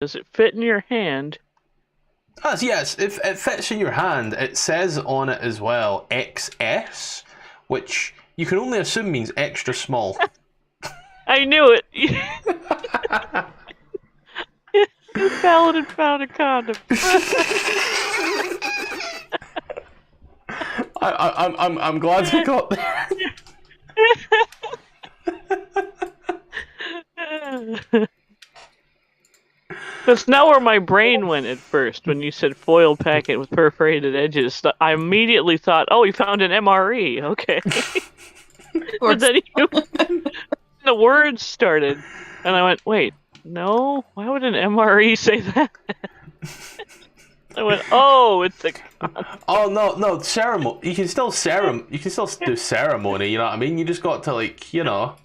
Does it fit in your hand? Yes, if it fits in your hand, it says on it as well XS, which you can only assume means extra small. I knew it. You paladin found a condom. I'm glad we got there. That's not where my brain went at first when you said foil packet with perforated edges. I immediately thought, oh, he found an MRE. Okay. But then the words started, and I went, wait, no? Why would an MRE say that? I went, oh, it's a... Oh, no, ceremony. You can still do ceremony, you know what I mean? You just got to, like, you know...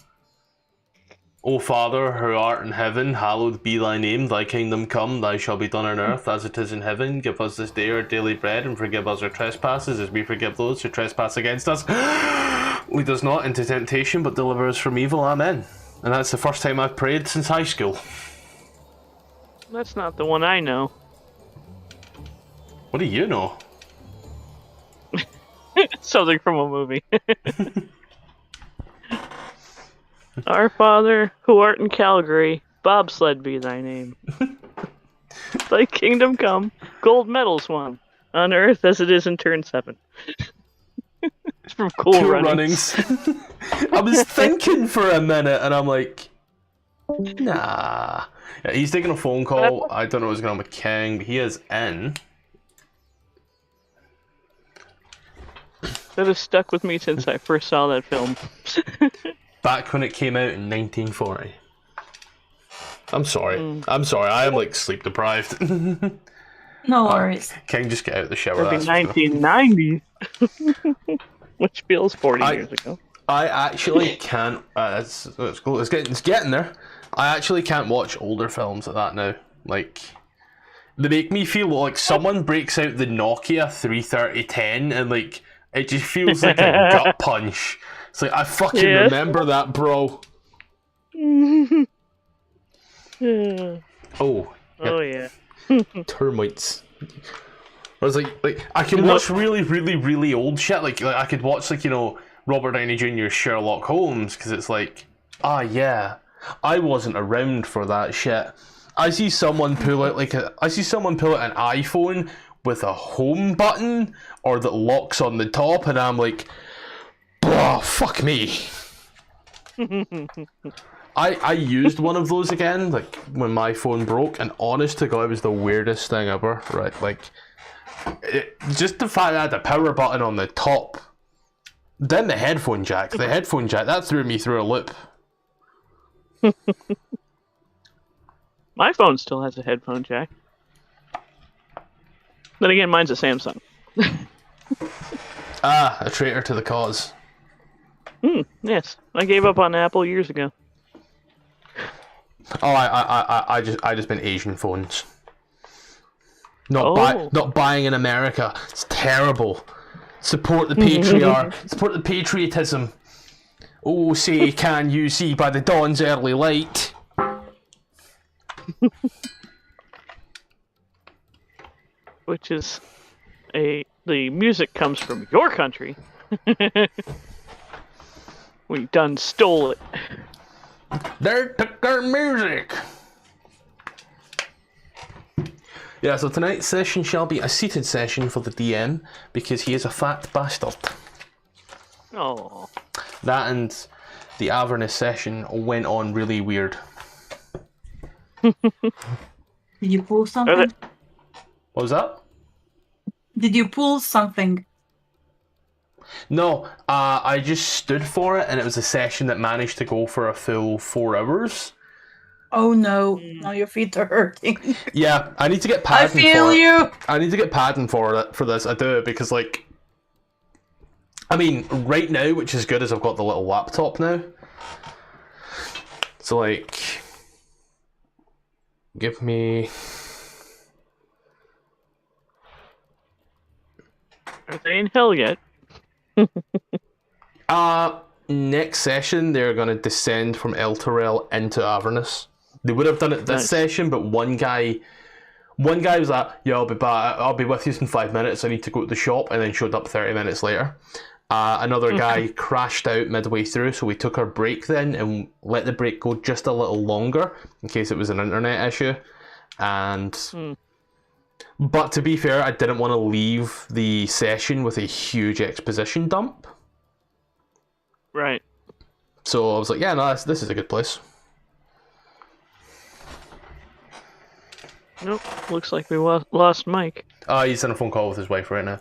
O Father, who art in heaven, hallowed be thy name, thy kingdom come, thy shall be done on earth as it is in heaven. Give us this day our daily bread, and forgive us our trespasses, as we forgive those who trespass against us. Lead us not into temptation, but deliver us from evil. Amen. And that's the first time I've prayed since high school. That's not the one I know. What do you know? Something from a movie. Our Father, who art in Calgary, bobsled be thy name. Thy kingdom come, gold medals won, on earth as it is in turn 7. It's from Cool Runnings. I was thinking for a minute, and I'm like, nah. Yeah, he's taking a phone call. I don't know what's going on with King, but he is in. That has stuck with me since I first saw that film. Back when it came out in 1940. I'm sorry. I'm sorry. I am like sleep deprived. No worries. King, just get out of the shower. That'd be 1990. Which feels 40 years ago. I actually can't. It's getting there. I actually can't watch older films like that now. Like, they make me feel like someone breaks out the Nokia 33010 and like it just feels like a gut punch. It's like, I fucking remember that, bro. Oh. Yeah. Termites. I was like I can watch really old shit. Like I could watch, like, you know, Robert Downey Jr.'s Sherlock Holmes, because it's like, yeah, I wasn't around for that shit. I see someone pull out an iPhone with a home button or that locks on the top, and I'm like, oh, fuck me. I used one of those again, like when my phone broke, and honest to God, it was the weirdest thing ever. Right, like, just the fact that I had the power button on the top, then the headphone jack, that threw me through a loop. My phone still has a headphone jack. Then again, mine's a Samsung. A traitor to the cause. Yes, I gave up on Apple years ago. Oh, I just been Asian phones. Not buying in America. It's terrible. Support the patriarch. Support the patriotism. Oh, say can you see by the dawn's early light? Which is the music comes from your country. We done stole it. They took our music. Yeah, so tonight's session shall be a seated session for the DM, because he is a fat bastard. Oh. That and the Avernus session went on really weird. Did you pull something? What was that? Did you pull something? No, I just stood for it, and it was a session that managed to go for a full 4 hours. Oh no, now your feet are hurting. Yeah, I need to get padding. I feel you! I need to get padding for this, I do, because, like, I mean, right now, which is good, is I've got the little laptop now. So, like, give me... Are they in hell yet? Next session, they're going to descend from Elturel into Avernus. They would have done it this Nice. session, but one guy was like, "Yeah, I'll be back. I'll be with you in 5 minutes. I need to go to the shop," and then showed up 30 minutes later. Another guy crashed out midway through, so we took our break then and let the break go just a little longer in case it was an internet issue. And but to be fair, I didn't want to leave the session with a huge exposition dump. Right. So I was like, yeah, no, this is a good place. Nope. Looks like we lost Mike. He's on a phone call with his wife right now.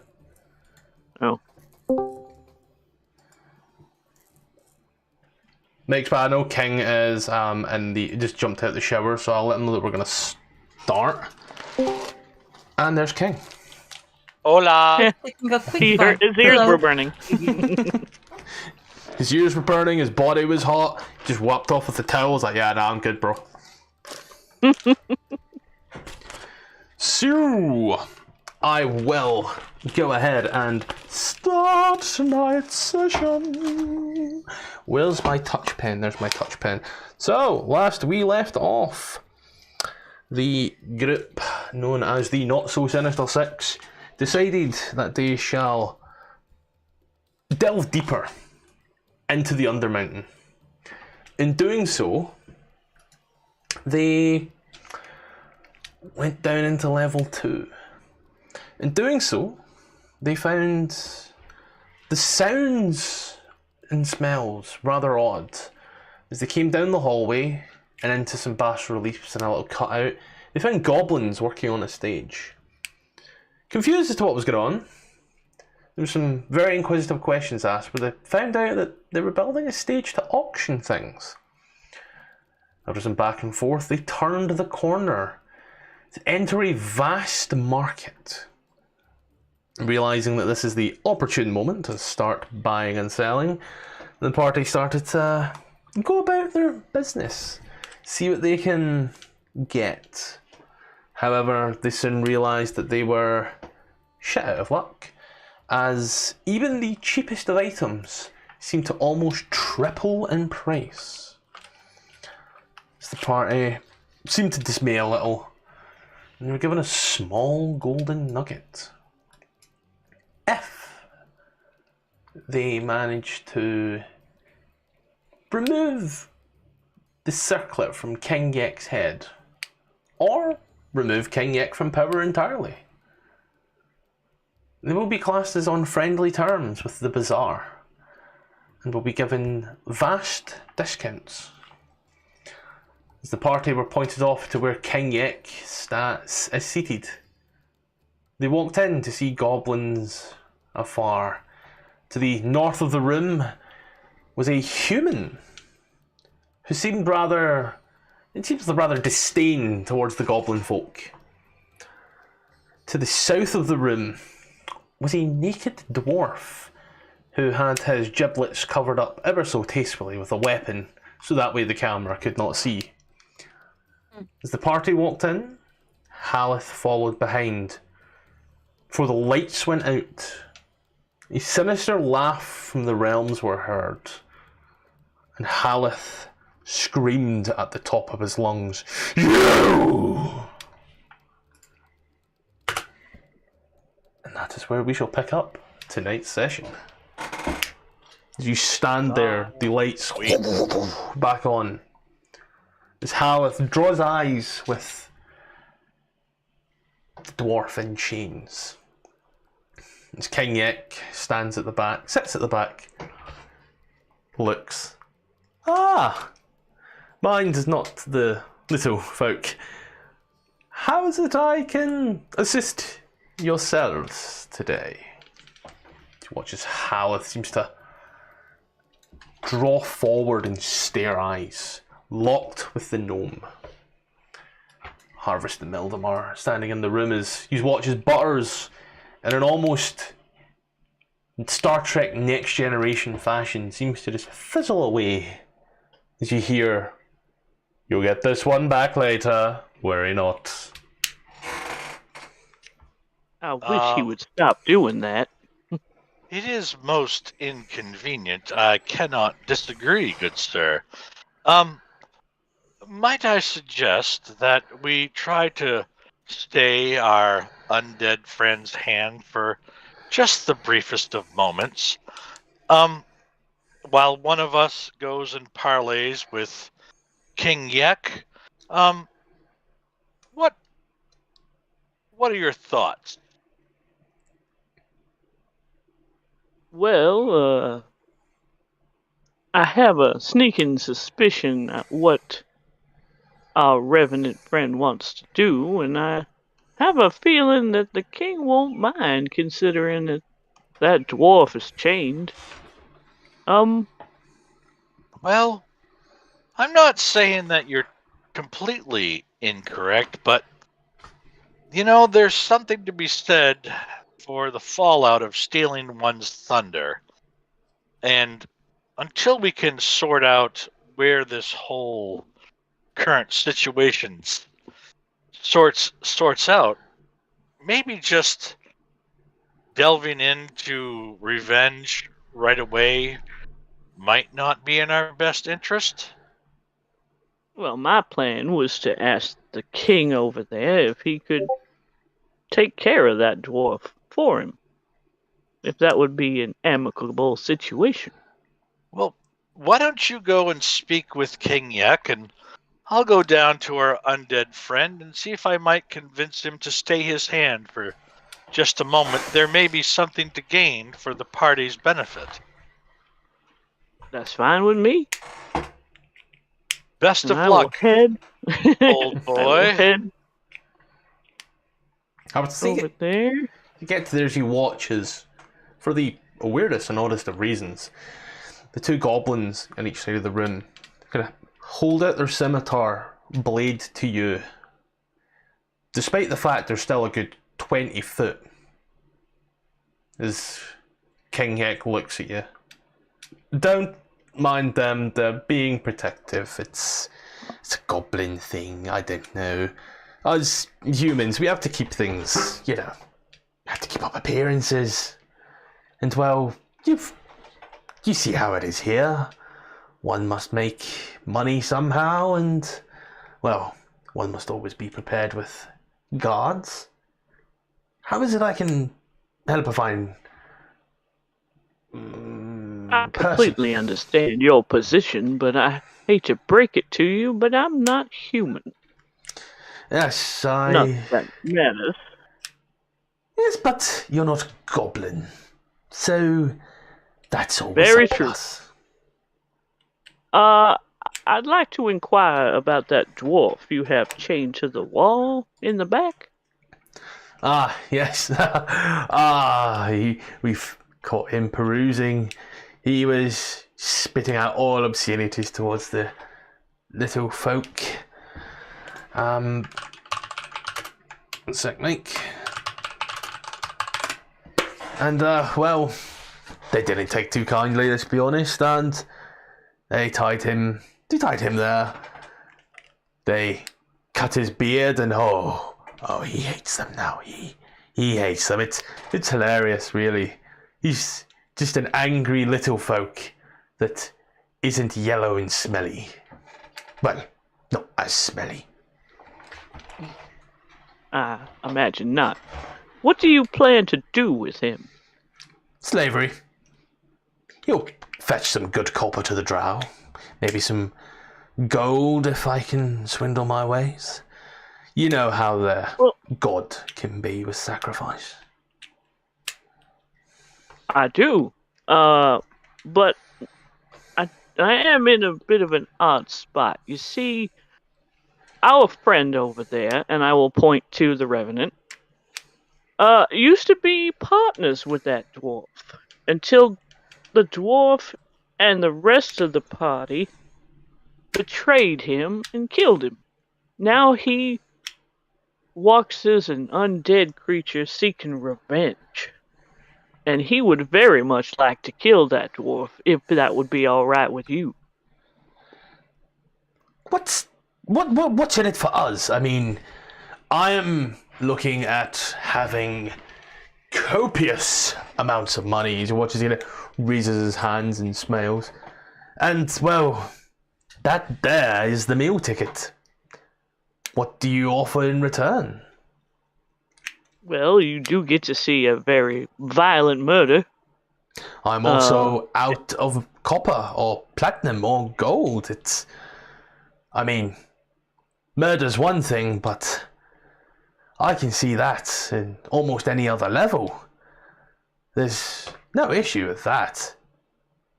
Oh. Next, but I know King is just jumped out the shower, so I'll let him know that we're gonna start. And there's King. Hola. Taking a quick His bite. ears Hello. were burning. His ears were burning, his body was hot. Just wiped off with the towel. I was like, yeah, nah, I'm good, bro. So, I will go ahead and start tonight's session. Where's my touch pen? There's my touch pen. So, last we left off, the group known as the Not So Sinister Six decided that they shall delve deeper into the Undermountain. In doing so, they went down into level 2. In doing so, they found the sounds and smells rather odd. As they came down the hallway and into some bas reliefs and a little cutout, they found goblins working on a stage. Confused as to what was going on, there were some very inquisitive questions asked, but they found out that they were building a stage to auction things. After some back and forth, they turned the corner to enter a vast market. Realising that this is the opportune moment to start buying and selling, the party started to go about their business, see what they can get. However, they soon realised that they were shit out of luck, as even the cheapest of items seemed to almost triple in price. As the party seemed to dismay a little, and they were given a small golden nugget. If they managed to remove the circlet from King Yek's head, or remove King Yek from power entirely, they will be classed as on friendly terms with the Bazar, and will be given vast discounts. As the party were pointed off to where King Yek is seated, they walked in to see goblins afar. To the north of the room was a human who seemed rather disdain towards the goblin folk. To the south of the room was a naked dwarf who had his giblets covered up ever so tastefully with a weapon, so that way the camera could not see. As the party walked in, Halleth followed behind. For the lights went out, a sinister laugh from the realms were heard, and Halleth screamed at the top of his lungs, "You!" And that is where we shall pick up tonight's session. As you stand there, the lights back on, as Halleth draws eyes with the dwarf in chains. As King Yek stands at the back, sits at the back, looks. Mind is not the little folk. How is it I can assist yourselves today? He watches Halleth seems to draw forward and stare eyes, locked with the gnome. Harvest and Mildamar standing in the room as you watch as Butters, in an almost Star Trek Next Generation fashion, seems to just fizzle away as you hear, "You'll get this one back later, worry not." I wish he would stop doing that. It is most inconvenient. I cannot disagree, good sir. might I suggest that we try to stay our undead friend's hand for just the briefest of moments, while one of us goes and parleys with King Yek? Um, what are your thoughts? Well, I have a sneaking suspicion at what our revenant friend wants to do, and I have a feeling that the king won't mind, considering that dwarf is chained. Well, I'm not saying that you're completely incorrect, but there's something to be said for the fallout of stealing one's thunder. And until we can sort out where this whole current situation sorts out, maybe just delving into revenge right away might not be in our best interest. Well, my plan was to ask the king over there if he could take care of that dwarf for him. If that would be an amicable situation. Well, why don't you go and speak with King Yek, and I'll go down to our undead friend and see if I might convince him to stay his hand for just a moment. There may be something to gain for the party's benefit. That's fine with me. Best And of I luck, will head, old I boy. will head I would say over there. you get to there as you watch as, for the weirdest and oddest of reasons, the two goblins on each side of the room kind of hold out their scimitar blade to you, despite the fact they're still a good 20 foot, as King Yek looks at you. Don't mind them, they're being protective. It's a goblin thing, I don't know. Us humans, we have to keep things, we have to keep up appearances. And well, you see how it is here. One must make money somehow, and well, one must always be prepared with guards. How is it I can help a fine I completely understand your position, but I hate to break it to you, but I'm not human. Yes, Not that matters. Yes, but you're not goblin. So that's always Very a true. plus. I'd like to inquire about that dwarf you have chained to the wall in the back. Ah, yes. We've caught him perusing. He was spitting out all obscenities towards the little folk. One sec, Mike. And, well, they didn't take too kindly, let's be honest, and they tied him there. They cut his beard, and oh, he hates them now. He hates them. It's hilarious, really. He's just an angry little folk that isn't yellow and smelly. Well, not as smelly. I imagine not. What do you plan to do with him? Slavery. He'll fetch some good copper to the drow. Maybe some gold if I can swindle my ways. You know how the god can be with sacrifice. I do. But I am in a bit of an odd spot. You see, our friend over there, and I will point to the revenant, used to be partners with that dwarf until the dwarf and the rest of the party betrayed him and killed him. Now he walks as an undead creature seeking revenge. And he would very much like to kill that dwarf, if that would be alright with you. What's in it for us? I mean, I am looking at having copious amounts of money. He watches, raises his hands and smiles. And, well, That there is the meal ticket. What do you offer in return? Well, you do get to see a very violent murder. I'm also out of copper or platinum or gold. I mean, murder's one thing, but I can see that in almost any other level. There's no issue with that.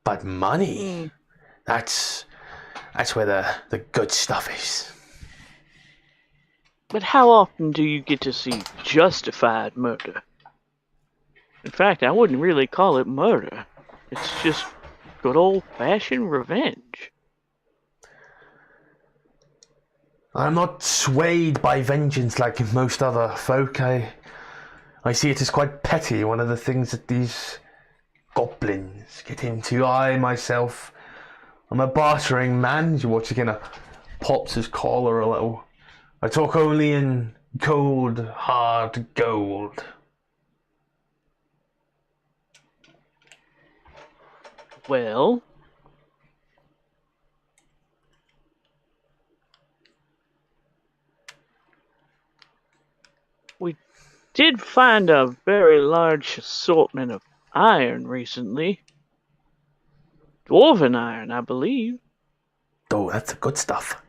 But money, that's where the good stuff is. But how often do you get to see justified murder? In fact, I wouldn't really call it murder. It's just good old-fashioned revenge. I'm not swayed by vengeance like most other folk. I see it as quite petty, one of the things that these goblins get into. I, myself, I'm a bartering man. You watch, he kind of pops his collar a little. I talk only in cold, hard gold. Well, we did find a very large assortment of iron recently. Dwarven iron, I believe. Oh, that's good stuff.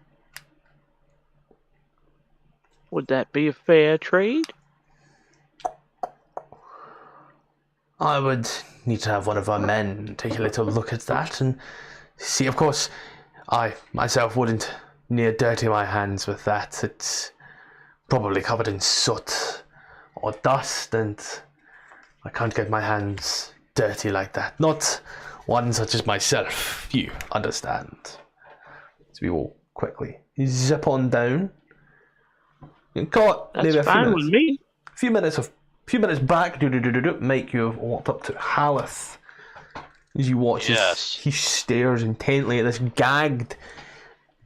Would that be a fair trade? I would need to have one of our men take a little look at that and see. Of course, I myself wouldn't near dirty my hands with that. It's probably covered in soot or dust, and I can't get my hands dirty like that. Not one such as myself, you understand. So we will quickly zip on down. Got maybe That's fine with me. few minutes back, make you have walked up to Halleth. As you watch, he stares intently at this gagged,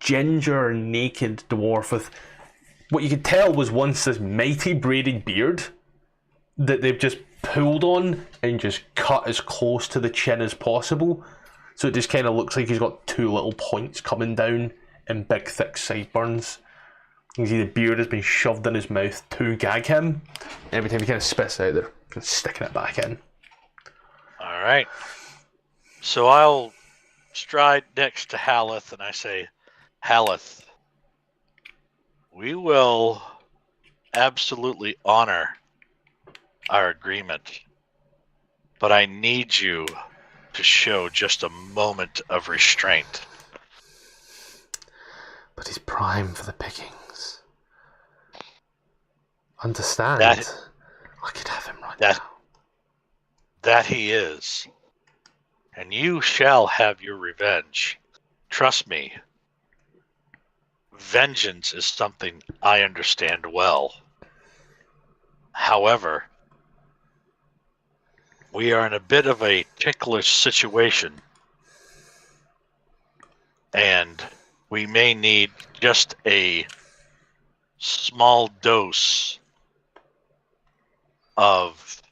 ginger, naked dwarf with what you could tell was once this mighty braided beard that they've just pulled on and just cut as close to the chin as possible. So it just kind of looks like he's got two little points coming down and big, thick sideburns. You can see the beard has been shoved in his mouth to gag him. Every time he kind of spits out, they're sticking it back in. All right. So I'll stride next to Halleth and I say, Halleth, we will absolutely honor our agreement, but I need you to show just a moment of restraint. But he's prime for the pickings. Understand? I could have him right now. That he is. And you shall have your revenge. Trust me. Vengeance is something I understand well. However, we are in a bit of a ticklish situation. And we may need just a small dose of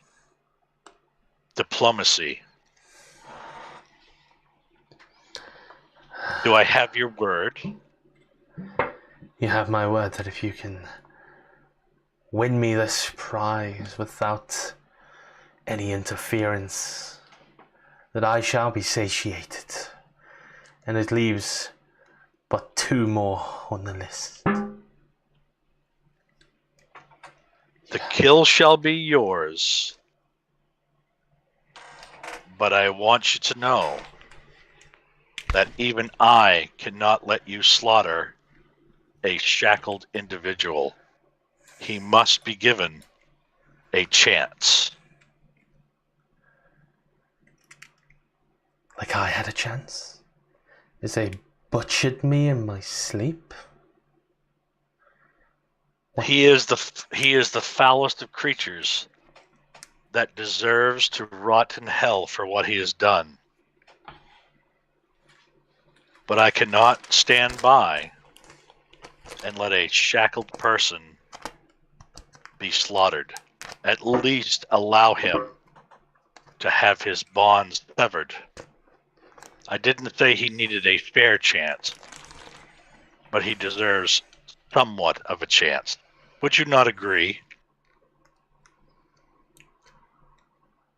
diplomacy. Do I have your word? You have my word that if you can win me this prize without any interference, that I shall be satiated. And it leaves but two more on the list. The kill shall be yours. But I want you to know that even I cannot let you slaughter a shackled individual. He must be given a chance. Like I had a chance? As they butchered me in my sleep? He is the foulest of creatures that deserves to rot in hell for what he has done. But I cannot stand by and let a shackled person be slaughtered. At least allow him to have his bonds severed. I didn't say he needed a fair chance. but he deserves somewhat of a chance. Would you not agree?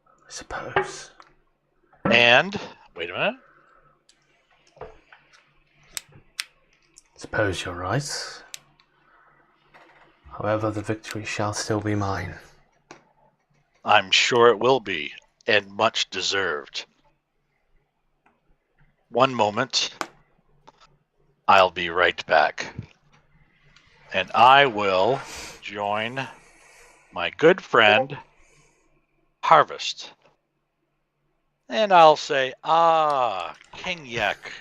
I suppose. And, wait a minute. Suppose you're right. However, the victory shall still be mine. I'm sure it will be, and much deserved. One moment. I'll be right back. And I will join my good friend, Harvest. And I'll say, King Yek.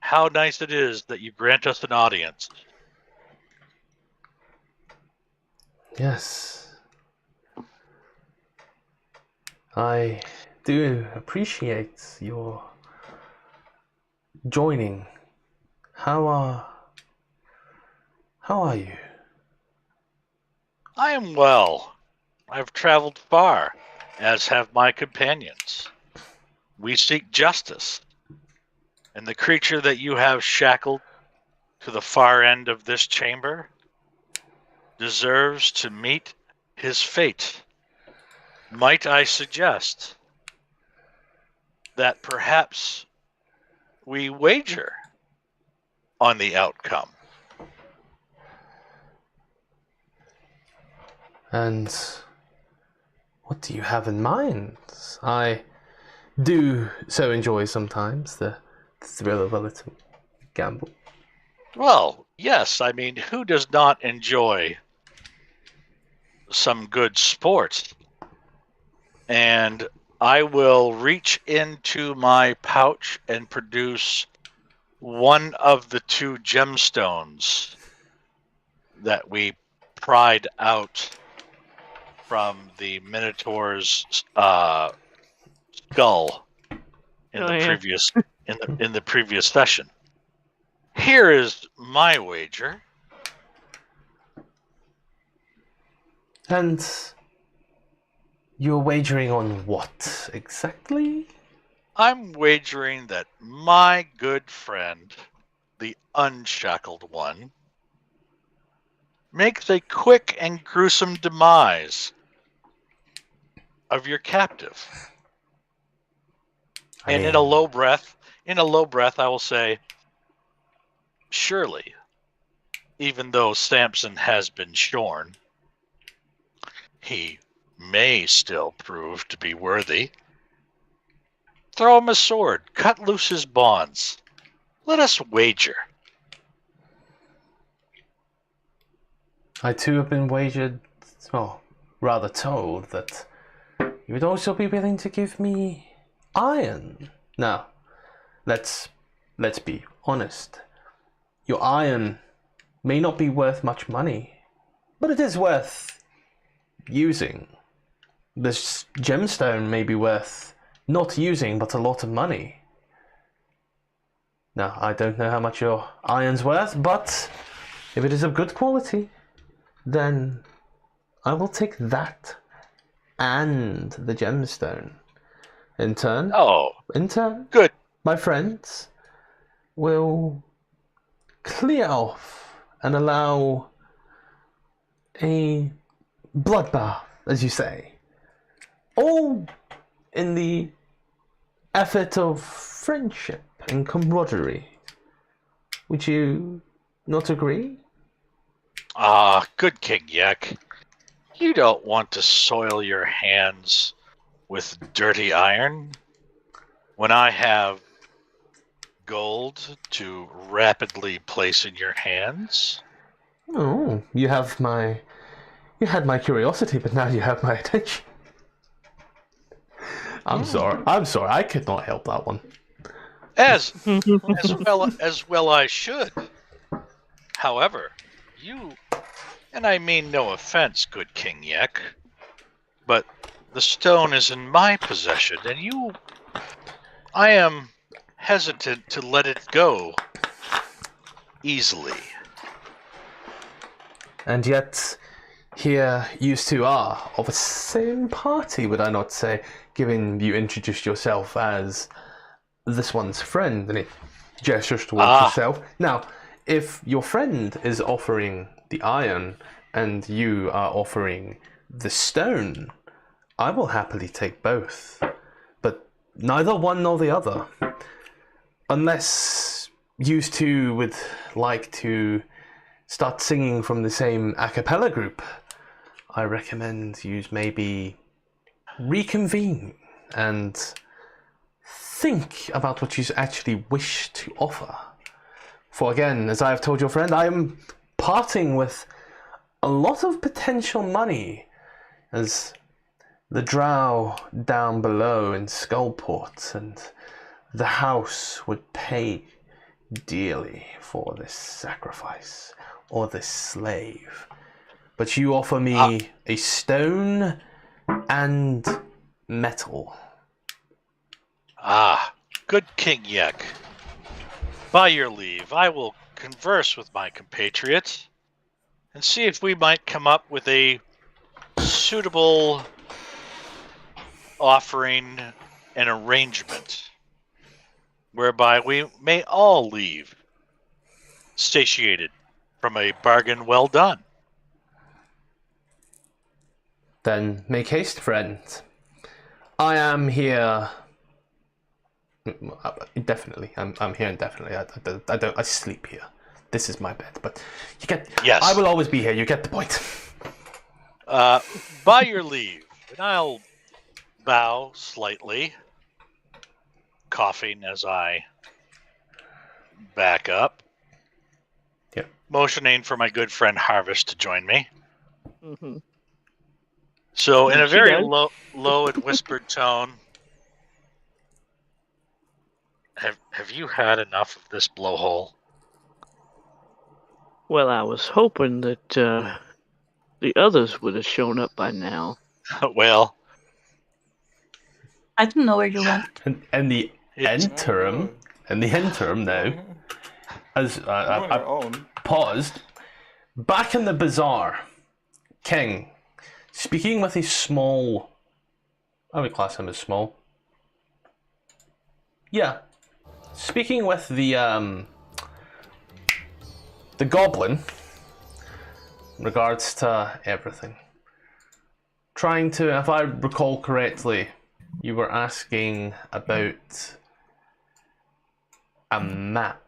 How nice it is that you grant us an audience. Yes. I do appreciate your joining. How are you? I am well. I've traveled far, as have my companions. We seek justice, and the creature that you have shackled to the far end of this chamber deserves to meet his fate. Might I suggest that perhaps we wager on the outcome? And what do you have in mind? I do so enjoy sometimes the thrill of a little gamble. Well, yes, I mean, who does not enjoy some good sport? And I will reach into my pouch and produce one of the 2 gemstones that we pried out from the Minotaur's skull in the previous session. Here is my wager. And you're wagering on what exactly? I'm wagering that my good friend, the Unshackled One, makes a quick and gruesome demise of your captive. And in a low breath, I will say, surely, even though Samson has been shorn, he may still prove to be worthy. Throw him a sword, cut loose his bonds. Let us wager. I too have been wagered, or rather told, that you would also be willing to give me iron. Now, let's be honest. Your iron may not be worth much money, but it is worth using. This gemstone may be worth not using, but a lot of money. Now, I don't know how much your iron's worth, but if it is of good quality, then I will take that and the gemstone. In turn, Good. my friends will clear off and allow a bloodbath, as you say, all in the effort of friendship and camaraderie. Would you not agree? Good King Yek. You don't want to soil your hands with dirty iron when I have gold to rapidly place in your hands. Oh, you had my curiosity, but now you have my attention. I'm sorry, I could not help that one. As well I should. However, you, and I mean no offense, good King Yek, but the stone is in my possession, and I am hesitant to let it go easily. And yet, here you two are of the same party, would I not say, given you introduced yourself as this one's friend, and gestures towards yourself. Now, if your friend is offering the iron and you are offering the stone, I will happily take both. But neither one nor the other. Unless you two would like to start singing from the same a cappella group, I recommend you maybe reconvene and think about what you actually wish to offer. For again, as I have told your friend, I am parting with a lot of potential money, as the drow down below in Skullport and the house would pay dearly for this sacrifice or this slave. But you offer me a stone and metal. Good King Yek. By your leave, I will converse with my compatriots and see if we might come up with a suitable offering and arrangement whereby we may all leave satiated from a bargain well done. Then make haste, friend. I am here. Definitely, I'm here indefinitely. I sleep here. This is my bed, but you get. Yes. I will always be here. You get the point. By your leave, and I'll bow slightly, coughing as I back up. Yep. Motioning for my good friend Harvest to join me. Mm-hmm. So, in a She very does. low and whispered tone, have you had enough of this blowhole? Well, I was hoping that the others would have shown up by now. Well, I don't know where you went. And the interim, now, as I paused, back in the bazaar, King, speaking with a small, I would class him as small. Yeah, speaking with the goblin, in regards to everything. Trying to, if I recall correctly, you were asking about a map,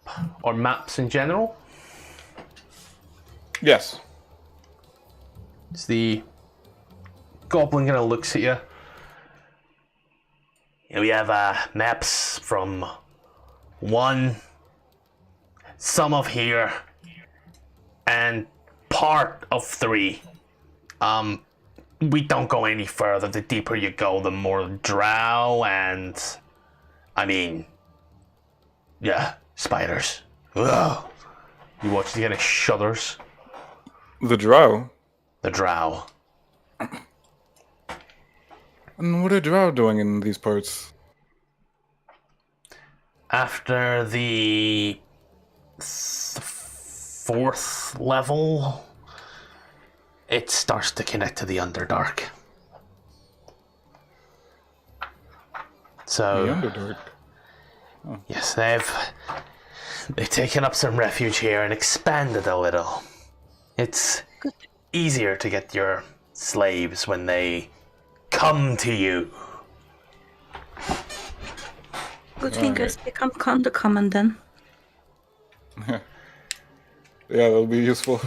or maps in general? Yes. It's the goblin kind of looks at you. We have maps from 1, some of here, and part of 3. We don't go any further. The deeper you go, the more drow and, I mean, yeah, spiders. Ugh. You watch the kind of shudders. The drow. The drow. And what are drow doing in these parts? After the 4th level, it starts to connect to the Underdark. So, The Underdark. yes, they've taken up some refuge here and expanded a little. It's easier to get your slaves when they come to you. Good fingers become kind of common then. Yeah, that'll be useful.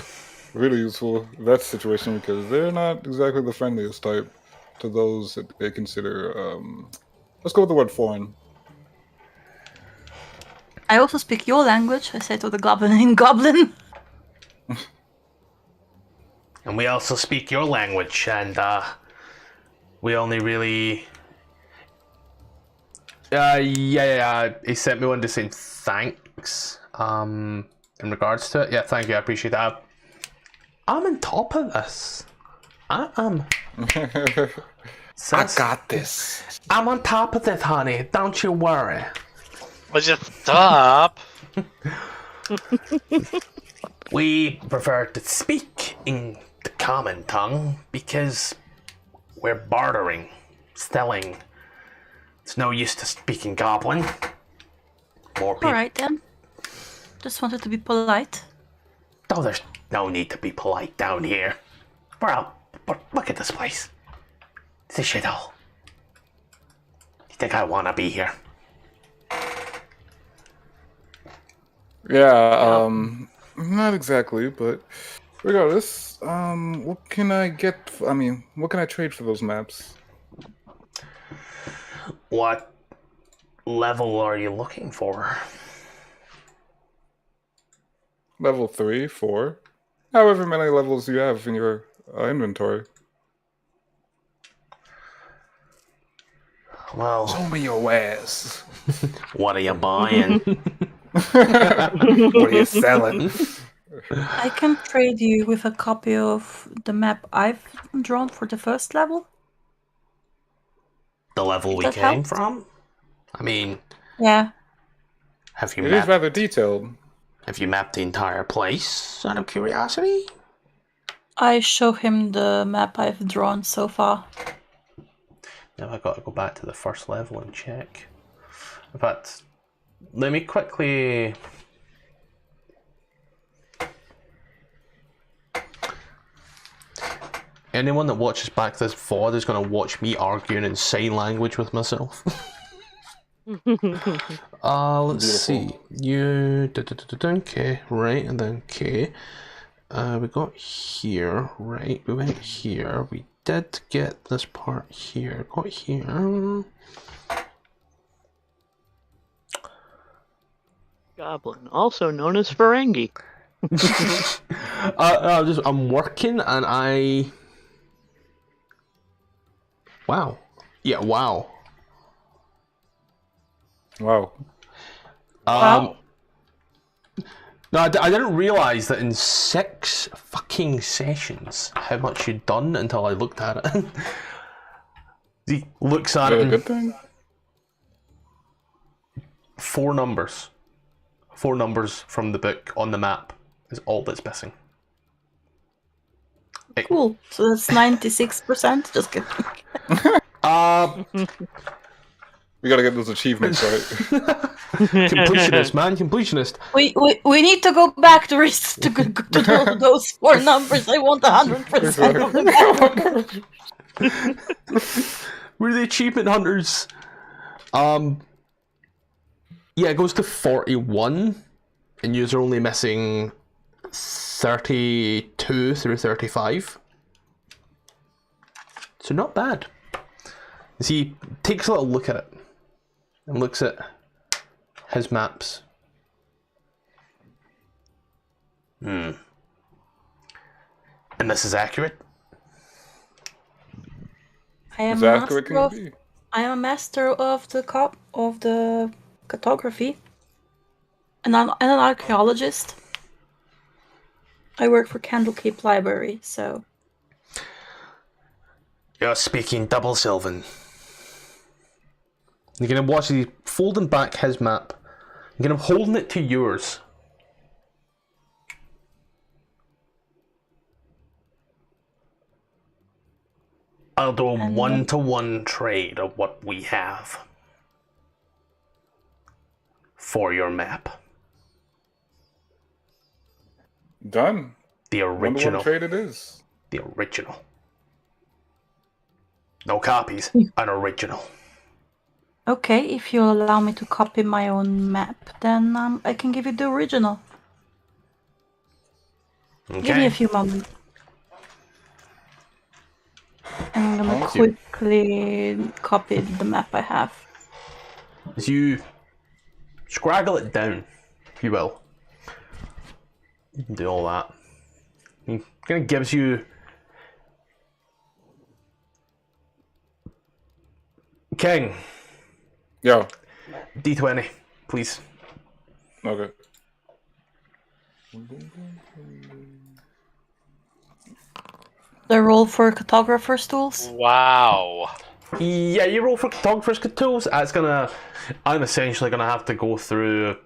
Really useful in that situation, because they're not exactly the friendliest type to those that they consider, let's go with the word foreign. I also speak your language, I say to the goblin in goblin. And we also speak your language, and we only really... he sent me one to say thanks, in regards to it. Yeah, thank you, I appreciate that. I'm on top of this. I am. I got this. I'm on top of this, honey. Don't you worry. Would you stop? We prefer to speak in the common tongue because we're bartering, selling. It's no use to speaking goblin. More people. Alright then. Just wanted to be polite. Oh, there's no need to be polite down here. But look at this place. It's a shithole. You think I want to be here? Yeah, not exactly, but regardless, what can I get? What can I trade for those maps? What level are you looking for? Level 3, 4, however many levels you have in your inventory. Well, Show me your wares. what are you buying? What are you selling? I can trade you with a copy of the map I've drawn for the first level. The level we That came helps. from? I mean, Yeah. have you It is mapped? rather detailed. Have you mapped the entire place? Out of curiosity. I show him the map I've drawn so far. Now I've got to go back to the first level and check. In fact, let me quickly. Anyone that watches back this VOD is going to watch me arguing in sign language with myself. Let's see. You okay, right, and then okay. We got here, right? We went here. We did get this part here. Got here. Goblin, also known as Ferengi. I'm working and I. Wow. Yeah. Wow. Wow. Wow. No, I didn't realize that in 6 fucking sessions how much you'd done until I looked at it. He looks at Is that it. a good thing? 4 numbers. 4 numbers from the book on the map is all that's missing. Cool. So that's 96%. Just kidding. We gotta get those achievements right. Completionist, man, completionist. We need to go back to those 4 numbers. I want 100% of the map. We're the achievement hunters. Yeah, it goes to 41, and you're only missing 32 through 35. So not bad. See, takes a little look at it and looks at his maps. And this is accurate? I am As accurate can master it of, be. I am a master of the cartography, and I'm an archaeologist. I work for Candlekeep Library, so You're speaking double Sylvan. You're gonna watch he's folding back his map. You're gonna holding it to yours. I'll do a And 1-to-1 trade of what we have for your map. Done. The 1-to-1 original. trade it is. The original. No copies. An original. okay, if you allow me to copy my own map, then I can give you the original. Give me Okay. a few moments. I'm gonna Thank you. quickly copy the map I have. As you scraggle it down, if you will. You can do all that. It kind of gives you. King, Yeah. D20, please. Okay. The roll for cartographer's tools. Wow. Yeah, you roll for cartographer's tools. I'm essentially gonna have to go through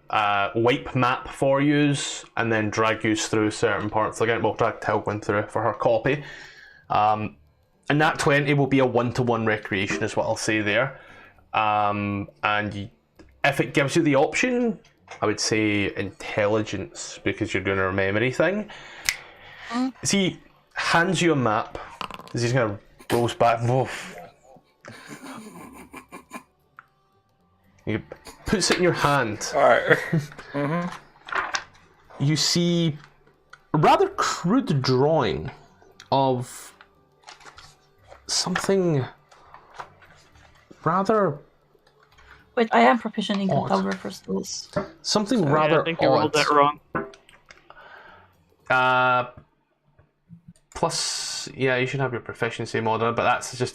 wipe map for yous and then drag yous through certain parts. Again, we'll drag Telgwyn through for her copy. And that 20 will be a 1-to-1 recreation, is what I'll say there. And if it gives you the option, I would say intelligence, because you're doing a memory thing. See, hands you a map. He's just kind of rolls back. Whoa. He puts it in your hand. Alright. You see a rather crude drawing of something rather... Wait, I am proficient in Odd. cartographer's tools. Something Yeah, rather I think you odd. rolled that wrong. Plus, yeah, you should have your proficiency mod on, but that'd just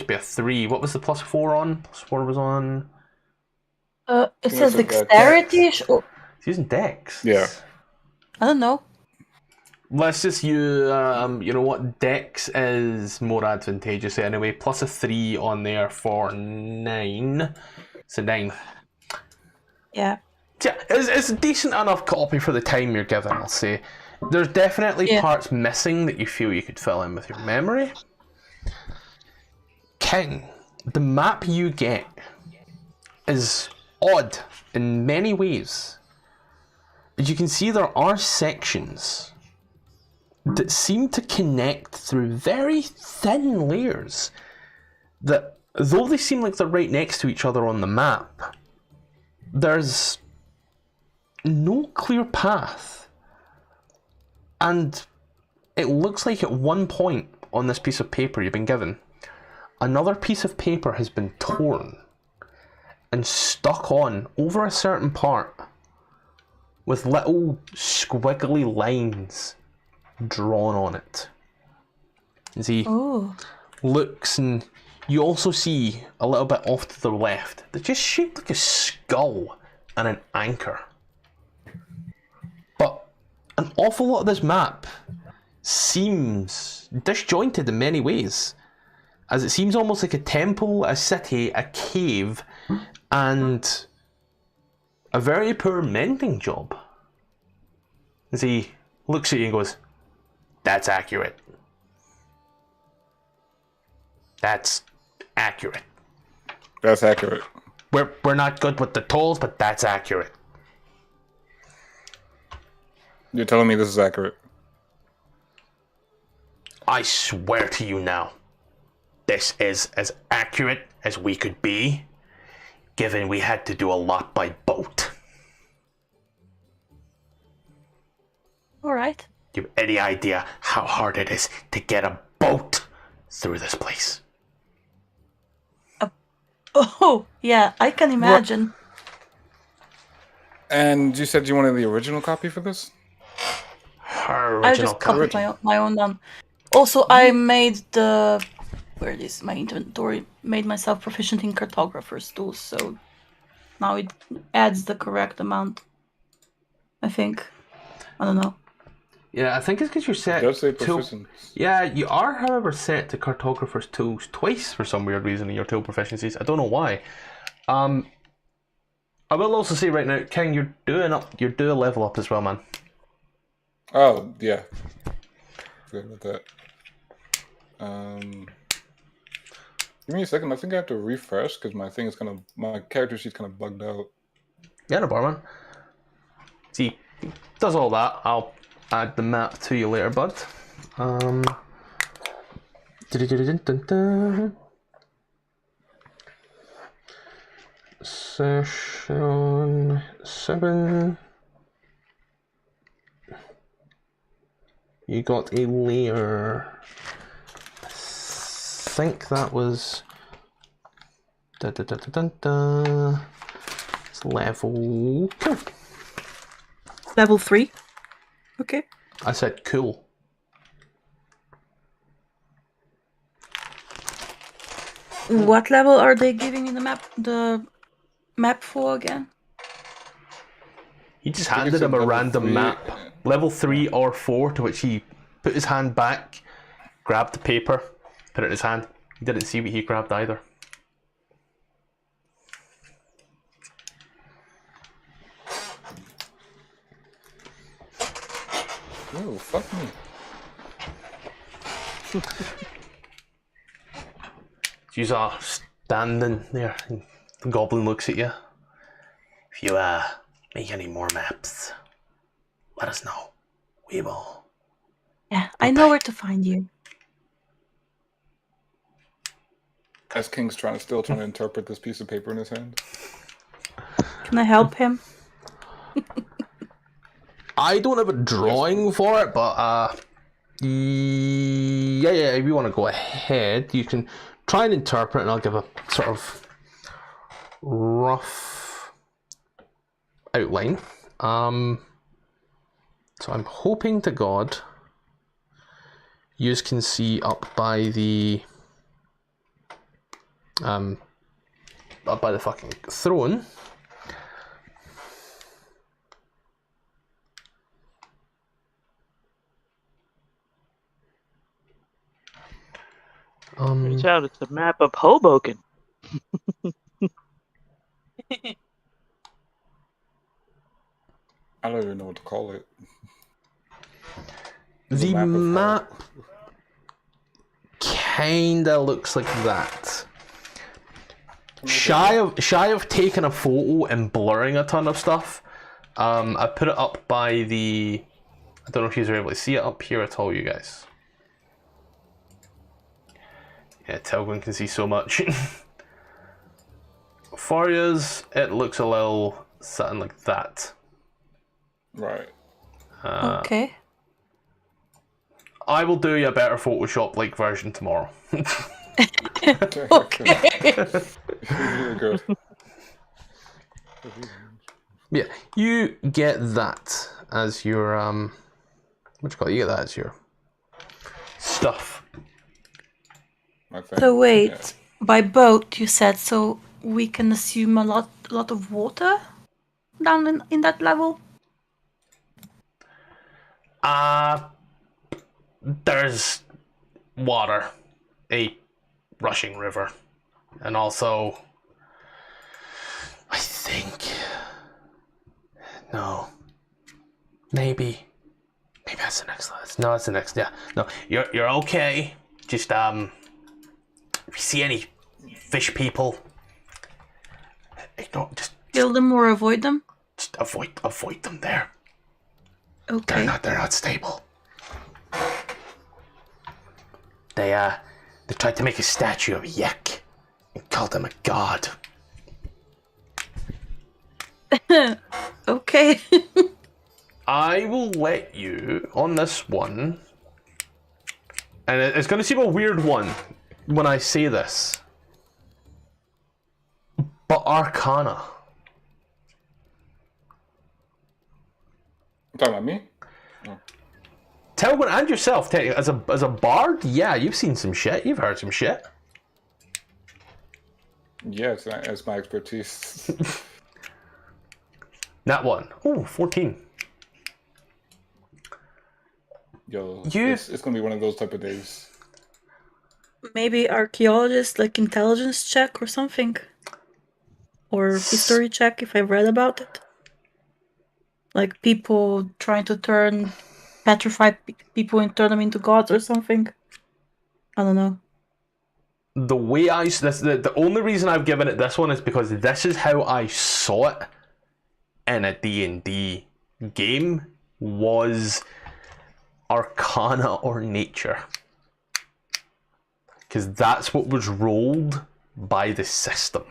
be a 3. What was the plus 4 on? Plus 4 was on... It says it's like a dexterity. Oh, He's using Dex. Yeah. I don't know. Let's just use, you know what, Dex is more advantageous anyway. Plus a 3 on there for 9. It's a 9. Yeah. Yeah, it's a decent enough copy for the time you're given, I'll say. There's definitely parts missing that you feel you could fill in with your memory. King, the map you get is odd in many ways. As you can see, there are sections that seem to connect through very thin layers that, though they seem like they're right next to each other on the map, there's no clear path. And it looks like at one point on this piece of paper you've been given, another piece of paper has been torn and stuck on over a certain part with little squiggly lines drawn on it. As he looks, and you also see a little bit off to the left that's just shaped like a skull and an anchor. But an awful lot of this map seems disjointed in many ways, as it seems almost like a temple, a city, a cave, and a very poor mending job. As he looks at you and goes, "That's accurate. That's accurate. That's accurate. We're not good with the tools, but that's accurate." You're telling me this is accurate? I swear to you now, this is as accurate as we could be, given we had to do a lot by boat. Alright. Do you have any idea how hard it is to get a boat through this place? Oh, yeah, I can imagine. And you said you wanted the original copy for this? Her I original just copied copy. my own one. Also, I made where is my inventory? Made myself proficient in cartographer's tools, so now it adds the correct amount. I think. I don't know. Yeah, I think it's because you're set It does say to... proficient. Yeah, you are, however, set to cartographer's tools twice for some weird reason in your tool proficiencies. I don't know why. I will also say right now, King, you're doing a level up as well, man. Oh, yeah. Good with that. Give me a second. I think I have to refresh because my character sheet's kind of bugged out. Yeah, no problem, man. See, does all that. I'll add the map to you later, bud. Session 7. You got a layer. I think that was. It's level. Cool. Level 3. Okay. I said cool. What level are they giving in the map for again? He just I think handed it's him a level random 3. map. Level 3 or 4, to which he put his hand back, grabbed the paper, put it in his hand. He didn't see what he grabbed either. Oh, fuck me. You are standing there, and the goblin looks at you. If you make any more maps, let us know. We will. Yeah, I know where to find you. As King's still trying to interpret this piece of paper in his hand. Can I help him? I don't have a drawing for it, but yeah, if you want to go ahead, you can try and interpret, and I'll give a sort of rough outline. So I'm hoping to God you can see up by the fucking throne. Turns out it's a map of Hoboken. I don't even know what to call it. The map kinda looks like that. Shy of taking a photo and blurring a ton of stuff, I put it up by the. I don't know if you're able to see it up here at all, you guys. Yeah, Telgwyn can see so much. For yous, it looks a little something like that. Right. Okay. I will do you a better Photoshop-like version tomorrow. Okay. Really good. Yeah, you get that as your what you call it? You get that as your stuff. So wait, by boat you said, so we can assume a lot of water down in that level? There's water, a rushing river, and also I think maybe that's the next list. No, that's the next. Yeah, no, you're okay. Just if you see any fish people, just Kill them or avoid them? Just avoid them there. Okay. They're not stable. They tried to make a statue of Yek and called him a god. Okay. I will let you on this one, and it's going to seem a weird one when I say this, but Arcana. You talking about me? Telgwyn and yourself, as a bard, yeah, you've seen some shit. You've heard some shit. Yeah, it's my expertise. That one. Ooh, 14. Yo, it's gonna be one of those type of days. Maybe archaeologist, like intelligence check or something. Or history check if I've read about it. Like people trying to petrify people and turn them into gods or something. I don't know. The way the only reason I've given it this one is because this is how I saw it in a D&D game, was Arcana or Nature. Because that's what was rolled by the system.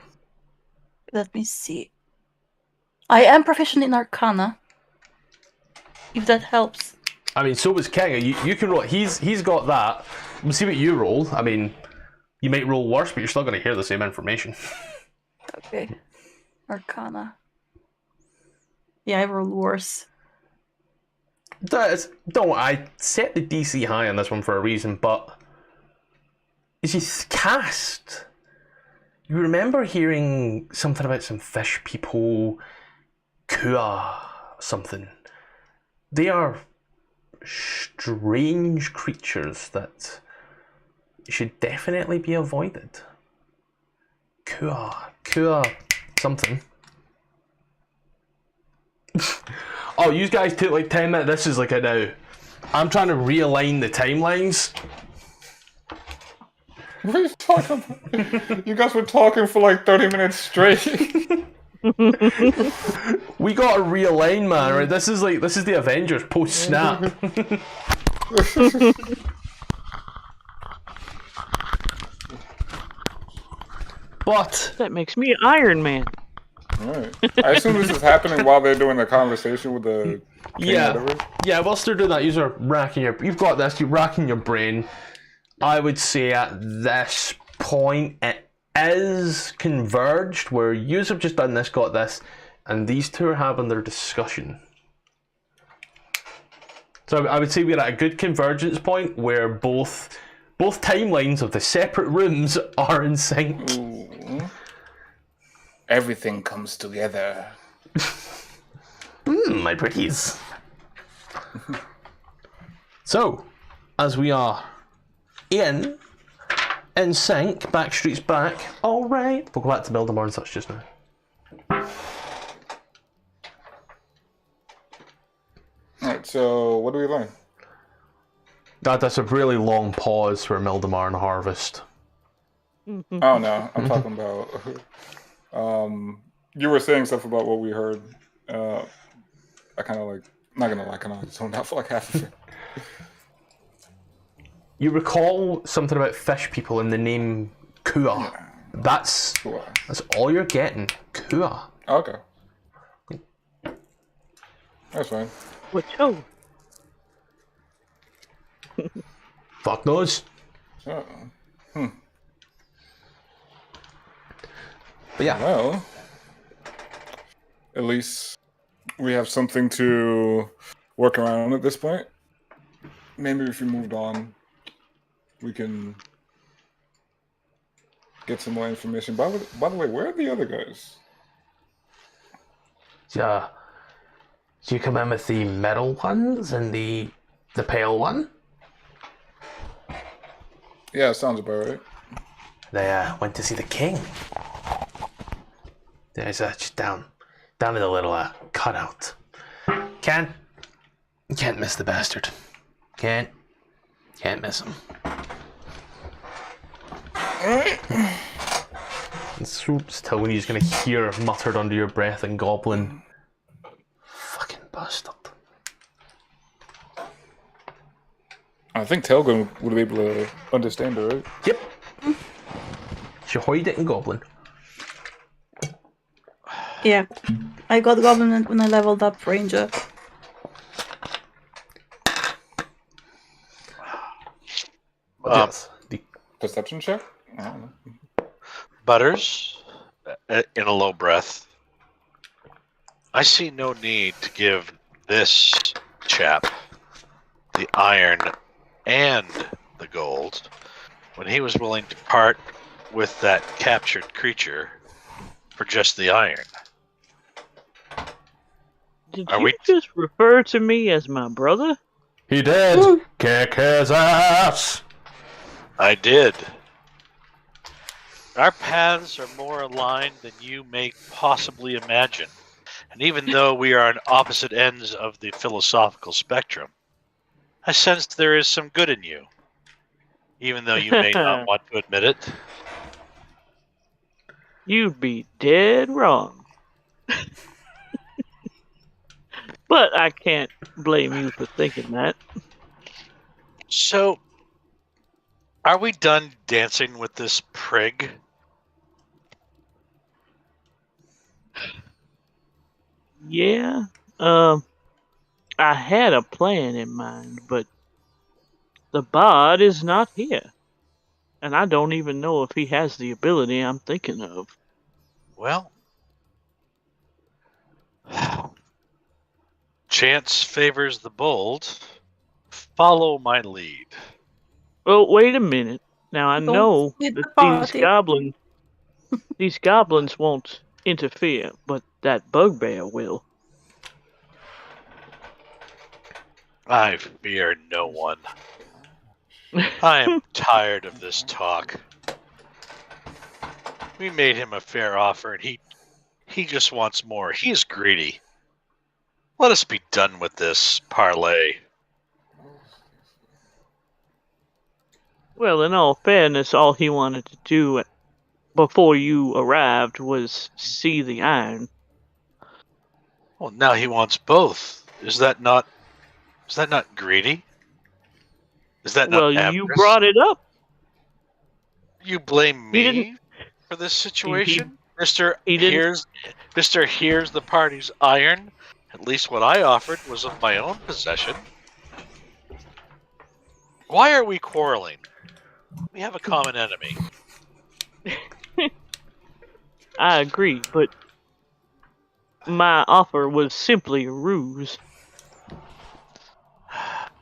Let me see. I am proficient in Arcana. If that helps. I mean, so was King. You can roll. He's got that. We'll see what you roll. I mean, you might roll worse, but you're still going to hear the same information. Okay. Arcana. Yeah, I rolled worse. I set the DC high on this one for a reason, but as you cast, you remember hearing something about some fish people, Kua, something. They are strange creatures that should definitely be avoided. Kua, something. Oh, you guys took like 10 minutes. This is like a now. I'm trying to realign the timelines. What are you talking about? You guys were talking for like 30 minutes straight. We got to realign, man. Right? This is the Avengers post snap. But That makes me Iron Man. Alright. I assume this is happening while they're doing the conversation with the king, yeah, whatever. yeah. Whilst they're doing that, you're racking you've got this. You're racking your brain. I would say at this point it is converged, where you have just done this, got this, and these two are having their discussion. So I would say we're at a good convergence point where both timelines of the separate rooms are in sync. Ooh. Everything comes together. My pretties. So, as we are in sync, Backstreet's back. All right, we'll go back to Mildemar and such just now. Alright, so what do we learn? That's a really long pause for Mildemar and Harvest. Oh no, I'm talking about. You were saying stuff about what we heard. I kind of not gonna lie, kind of zoned out for like half of it. You recall something about fish people in the name Kua. Yeah. That's all you're getting. Kua. Okay. That's fine. What? Oh, Fuck knows. So, But yeah. well, at least we have something to work around at this point. Maybe if we moved on, we can get some more information. By the way, where are the other guys? Yeah. So you come in with the metal ones and the pale one? Yeah, sounds about right. They went to see the king. There's just down in the little cutout. Can't miss the bastard. Can't miss him. Still, when you're just gonna hear muttered under your breath in Goblin. Fucking bastard. I think Telgun would be able to understand it, right? Yep. She hide it in Goblin. Yeah, I got Goblin when I leveled up Ranger. Yes. Perception check? I don't know. Butters, in a low breath, I see no need to give this chap the iron and the gold when he was willing to part with that captured creature for just the iron. did Are you we- just refer to me as my brother? He did. Kick his ass. I did. Our paths are more aligned than you may possibly imagine. And even though we are on opposite ends of the philosophical spectrum, I sense there is some good in you, even though you may not want to admit it. You'd be dead wrong. But I can't blame you for thinking that. So, are we done dancing with this prig? Yeah, I had a plan in mind, but the bard is not here. And I don't even know if he has the ability I'm thinking of. Well, chance favors the bold. Follow my lead. Oh, wait a minute. Now I Don't know skip that the these goblins won't interfere, but that bugbear will. I fear no one. I am tired of this talk. We made him a fair offer, and he just wants more. He is greedy. Let us be done with this parlay. Well, in all fairness, all he wanted to do before you arrived was see the iron. Well, now he wants both. Is that not greedy? Is that Well, not you avarice? brought it up. You blame He didn't- me for this situation, Mister. he didn't- Here's the party's iron. At least what I offered was of my own possession. Why are we quarreling? We have a common enemy. I agree, but my offer was simply a ruse.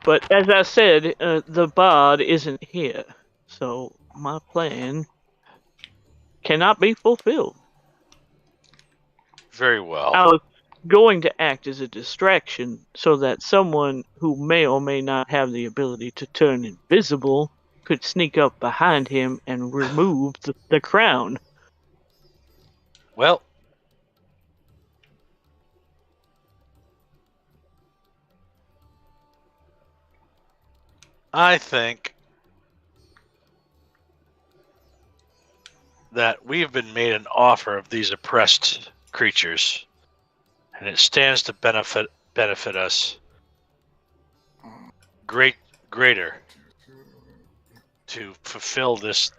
But as I said, the bard isn't here, so my plan cannot be fulfilled. Very well. I was going to act as a distraction so that someone who may or may not have the ability to turn invisible could sneak up behind him and remove the crown. Well, I think that we've been made an offer of these oppressed creatures, and it stands to benefit us greater to fulfill this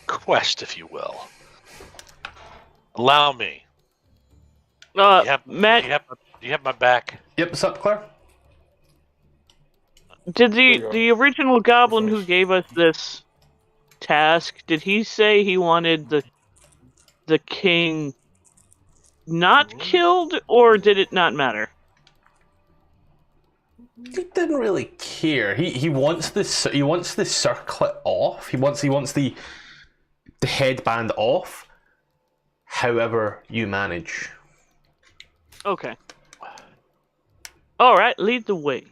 quest, if you will. Allow me. Matt, Do you have my back? Yep, what's up, Claire? did There you go. the original goblin who Finished. gave us this task, did he say he wanted the king not killed, or did it not matter? He didn't really care. He wants this. He wants the circlet off. He wants the headband off. However you manage. Okay. All right, lead the way.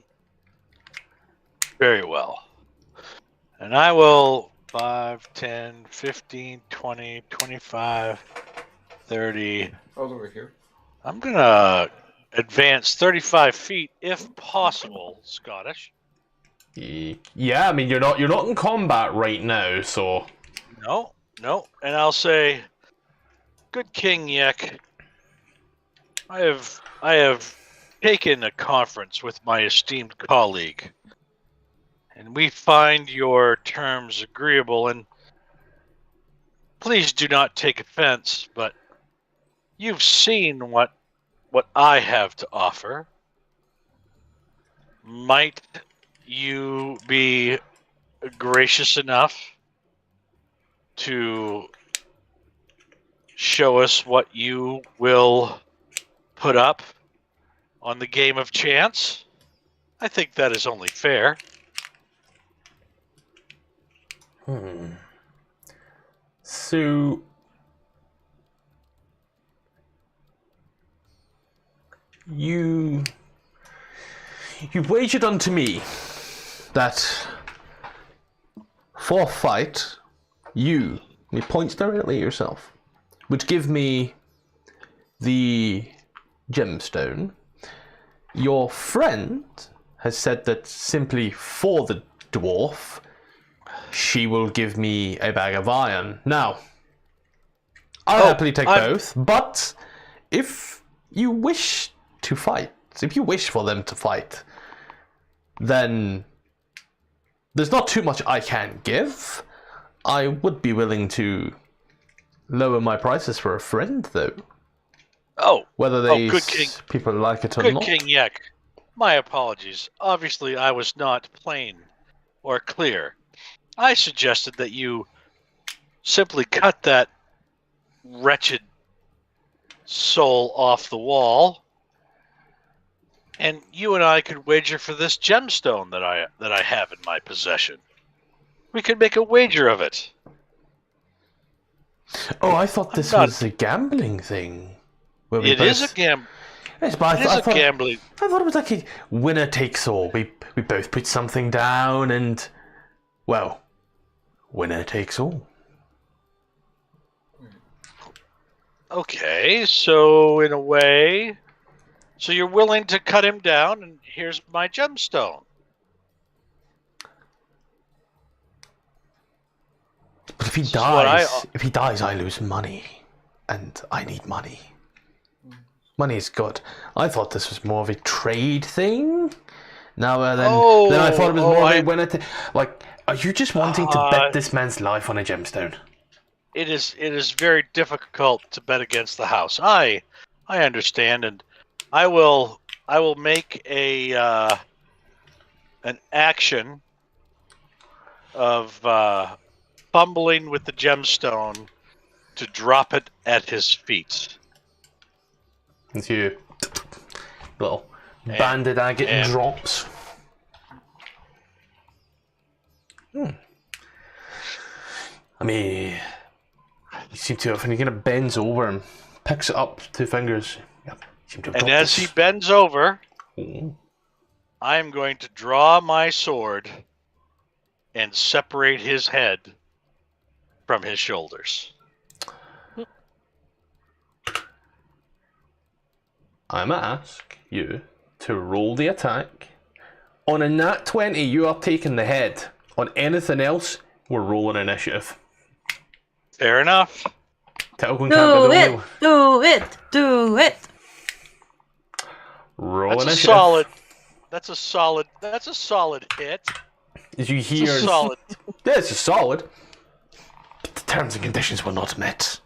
Very well. And I will 5, 10, 15, 20, 25, 30. I was over here. I'm going to advance 35 feet if possible, Scottish. Yeah, I mean you're not in combat right now, so No. And I'll say, good King Yek, I have taken a conference with my esteemed colleague, and we find your terms agreeable, and please do not take offense, but you've seen what I have to offer. Might you be gracious enough to show us what you will put up on the game of chance? I think that is only fair. So you've wagered unto me that for a fight you, he points directly at yourself, would give me the gemstone. Your friend has said that simply for the dwarf, she will give me a bag of iron. Now, I'll happily take both, but if you wish to fight, if you wish for them to fight, then there's not too much I can give. I would be willing to lower my prices for a friend, though. Whether these people like it or not. Good King Yek, my apologies. Obviously, I was not plain or clear. I suggested that you simply cut that wretched soul off the wall, and you and I could wager for this gemstone that I have in my possession. We could make a wager of it. Oh, I thought this was a gambling thing. It is a gambling. Yes, but I thought gambling. I thought it was like a winner takes all. We both put something down and, well, winner takes all. Okay, so in a way, so you're willing to cut him down, and here's my gemstone. But he This is what dies, I lose money, and I need money. Money is good. I thought this was more of a trade thing. Now then I thought it was more of a winner. Like, are you just wanting to bet this man's life on a gemstone? It is very difficult to bet against the house. I understand, and I will make an action of fumbling with the gemstone to drop it at his feet. It's you. Little banded agate drops. I mean, you seem to have, and he kind of bends over and picks it up, 2 fingers. Yep. And as he bends over, I am going to draw my sword and separate his head from his shoulders. I'm going to ask you to roll the attack. On a nat 20, you are taking the head. On anything else, we're rolling initiative. Fair enough. Do it. Roll that's initiative. That's a solid hit. As you hear, it's a solid. This is solid. But the terms and conditions were not met.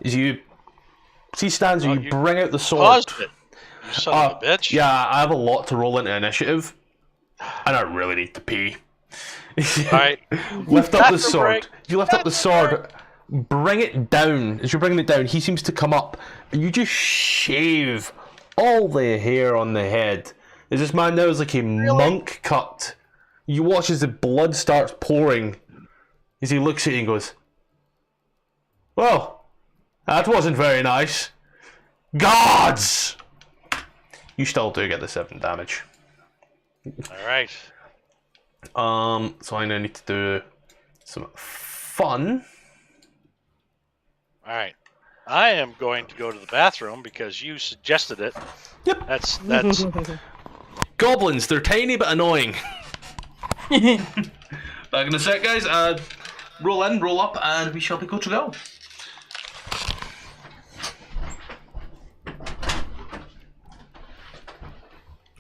As you see Stanza, you bring out the sword. Paused it, you son of a bitch. Yeah, I have a lot to roll into initiative, and I really need to pee. Alright. Lift up the sword. You lift up the sword, bring it down. As you're bringing it down, he seems to come up, and you just shave all the hair on the head. As this man now is like a monk cut. You watch as the blood starts pouring, as he looks at you and goes, "Well, that wasn't very nice. Gods!" You still do get the 7 damage. Alright. So I now need to do some fun. Alright. I am going to go to the bathroom because you suggested it. Yep. That's Goblins, they're tiny but annoying. Back in a sec, guys. Roll in, roll up, and we shall be good to go.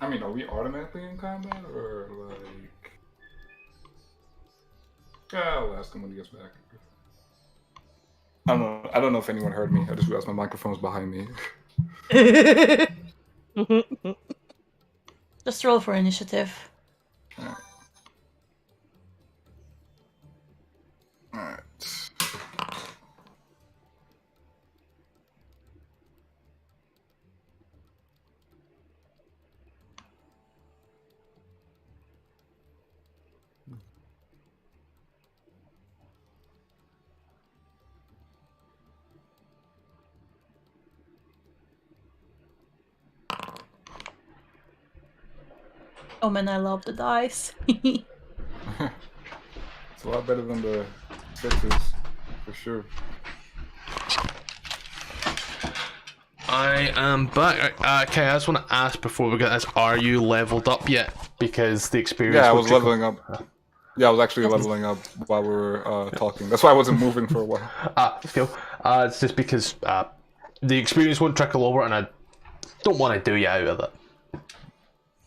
I mean, are we automatically in combat, or like... I'll ask him when he gets back. I don't know if anyone heard me. I just realized my microphone's behind me. Just roll for initiative. Alright. Alright. Oh man, I love the dice. It's a lot better than the 6s, for sure. I am back. Okay, I just want to ask before we get this, are you leveled up yet? Because the experience... Yeah, I was leveling up. Yeah, I was actually leveling up while we were talking. That's why I wasn't moving for a while. Let's go. It's just because the experience won't trickle over and I don't want to do you out of it.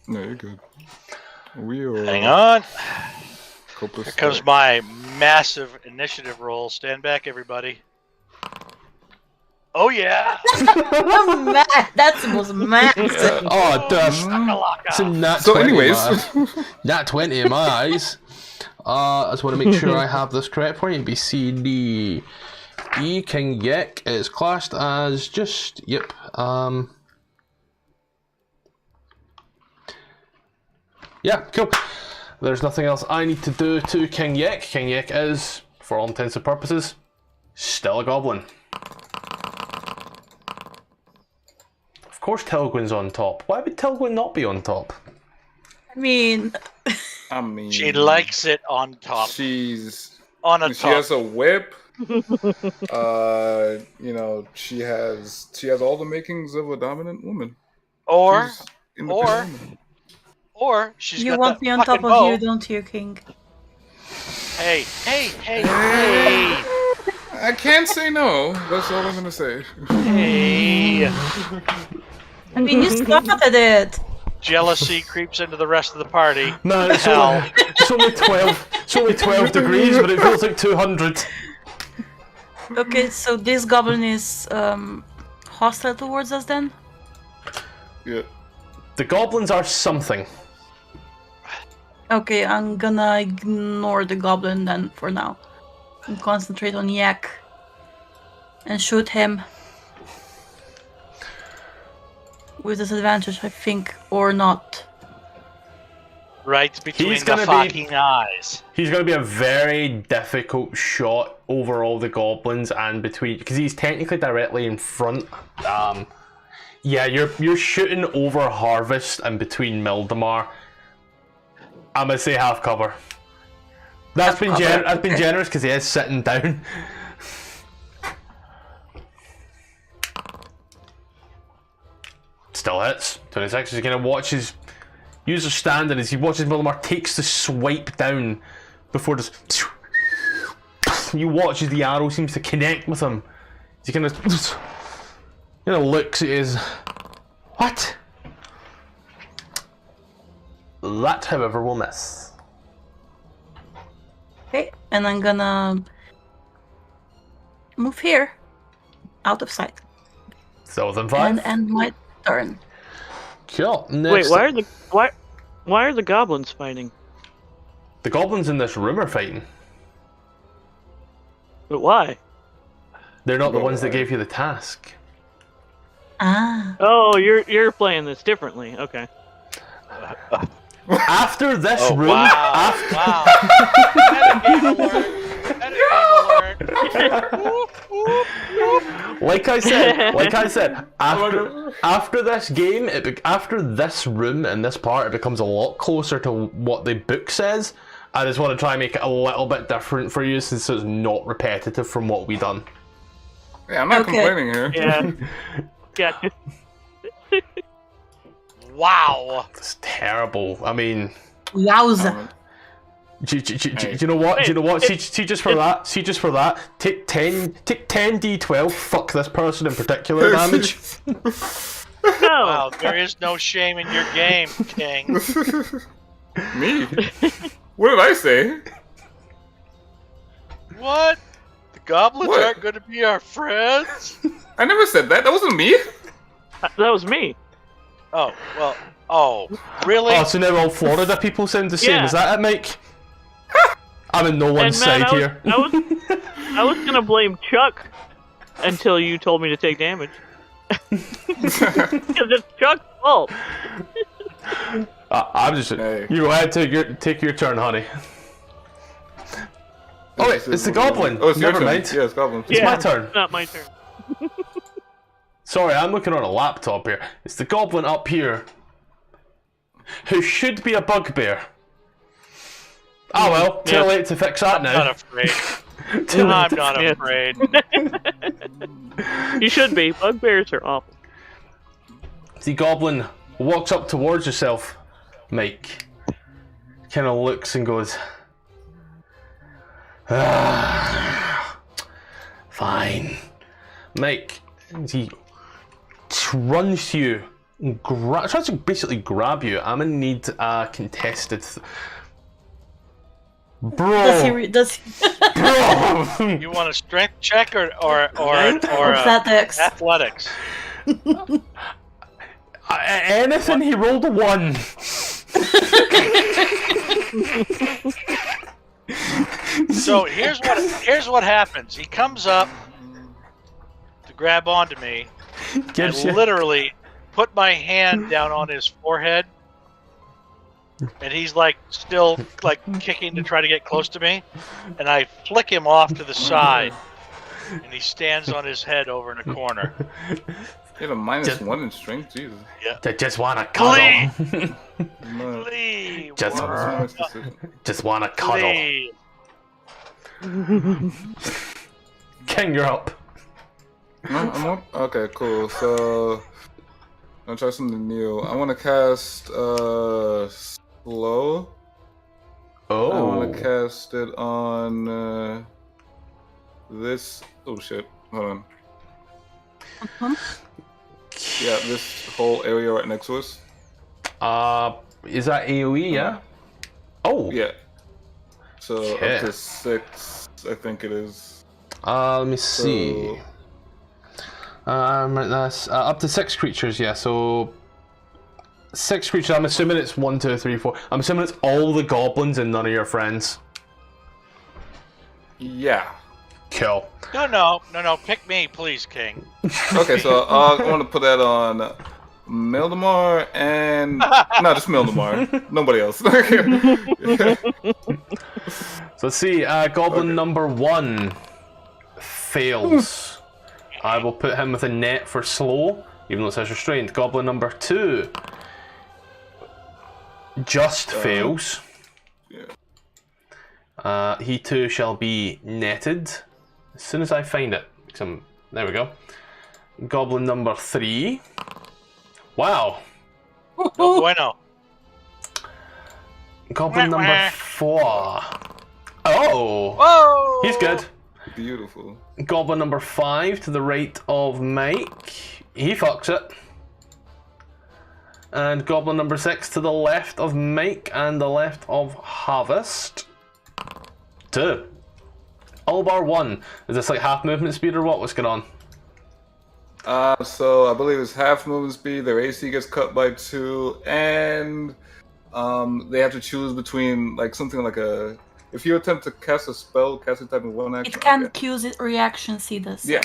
No, you're good. We are... Hang on. Here comes my massive initiative roll. Stand back, everybody. Oh, yeah! That was massive. Oh, duh. So anyways... Nat 20 in my eyes. I just want to make sure I have this correct for you. B, C, D, E. King Yek is classed as just... Yep. Yeah, cool. There's nothing else I need to do to King Yek. King Yek is, for all intents and purposes, still a goblin. Of course Telgwyn's on top. Why would Telgwyn not be on top? I mean... She likes it on top. She's... On a top. She has a whip. You know, she has all the makings of a dominant woman. Or woman. Or she's you got want that me on top fucking bow. of you, don't you, King? Hey! I can't say no. That's all I'm gonna say. Hey! I mean, you started it. Jealousy creeps into the rest of the party. No, it's only 12. It's only 12 degrees, but it feels like 200. Okay, so this goblin is hostile towards us then? Yeah. The goblins are something. Okay, I'm gonna ignore the goblin then for now. And concentrate on Yek. And shoot him. With disadvantage, I think, or not. Right between He's the gonna fucking eyes. He's going to be a very difficult shot over all the goblins and between, because he's technically directly in front. Yeah, you're shooting over Harvest and between Mildamar. I'm gonna say half cover. That's been generous because he is sitting down. Still hits. 26. He's gonna watch his user stand, and as he watches Mildamar takes the swipe down before this. You watch as the arrow seems to connect with him. He kind of looks at his. What? That, however, will miss. Okay, and I'm gonna move here, out of sight, So then 5. and end my turn. Cool. Wait, Next, why are the goblins fighting? the goblins in this room are fighting. But why? They're not the ones that gave you the task. Ah. Oh, you're playing this differently. Okay. After this room, Wow! Metagame alert! like I said, after this game, after this room and this part, it becomes a lot closer to what the book says. I just want to try and make it a little bit different for you, since it's not repetitive from what we done. Yeah, I'm not complaining here. Yeah. Yeah. Wow! It's terrible. I mean, Yowza. do you know what? See just for that. Take 10 d12. Fuck this person in particular damage. No. Wow, there is no shame in your game, King. Me? What did I say? What? The goblins What? aren't going to be our friends? I never said that. That wasn't me. That was me. Oh, well, really? Oh, so now all Florida people sound the same. Yeah. Is that it, Mike? I'm in no one's And man, side here. I was gonna blame Chuck until you told me to take damage. Because it's Chuck's fault. I'm just. Hey. You go ahead, take your turn, honey. Oh wait, it's the goblin. Oh, it's your Never turn. mind. Yeah, it's goblin. It's my turn. It's not my turn. Sorry, I'm looking on a laptop here. It's the goblin up here, who should be a bugbear. Oh well, too late to fix that I'm now. not afraid. Too late I'm to not Yeah. afraid. You should be. Bugbears are awful. The goblin walks up towards yourself, Mike. Kind of looks and goes, fine. Mike, he runs to you, and tries to basically grab you. I'm gonna need a contested. Bro, Does he bro. You want a strength check or athletics? athletics? Anything, he rolled a 1. So here's what happens. He comes up to grab onto me. I Gives you. literally put my hand down on his forehead, and he's like still like kicking to try to get close to me, and I flick him off to the side, and he stands on his head over in a corner. You have a -1 in strength, Jesus. I just wanna cuddle. No. Please, Just- That's a nice decision. Just wanna cuddle. please. King, you're up. No, I'm up? Okay, cool. So, I'll try something new. I want to cast, slow. I want want to cast it on this. Oh shit! Hold on. Yeah, this whole area right next to us. Is that AoE? Yeah. Oh. Yeah. So Okay. up to 6, I think it is. Let me see. That's up to 6 creatures. Yeah. So 6 creatures. I'm assuming it's 1, 2, 3, 4. I'm assuming it's all the goblins and none of your friends. Yeah. Cool. No. Pick me, please, King. Okay, so I want to put that on Mildemar and no, just Mildemar. Nobody else. So let's see. Goblin number 1 fails. I will put him with a net for slow, even though it says restrained. Goblin number 2 just fails. Yeah. He too shall be netted as soon as I find it. There we go. Goblin number 3. Wow. No bueno. Goblin number 4. Oh! Whoa! He's good. Beautiful. Goblin number 5 to the right of Mike. He fucks it. And goblin number 6 to the left of Mike and the left of Harvest. 2. All bar 1. Is this like half movement speed or what? What's going on? So I believe it's half movement speed. Their AC gets cut by 2, and they have to choose between like something like a. If you attempt to cast a spell, cast it type in 1 action. It can't use it reactions either. So.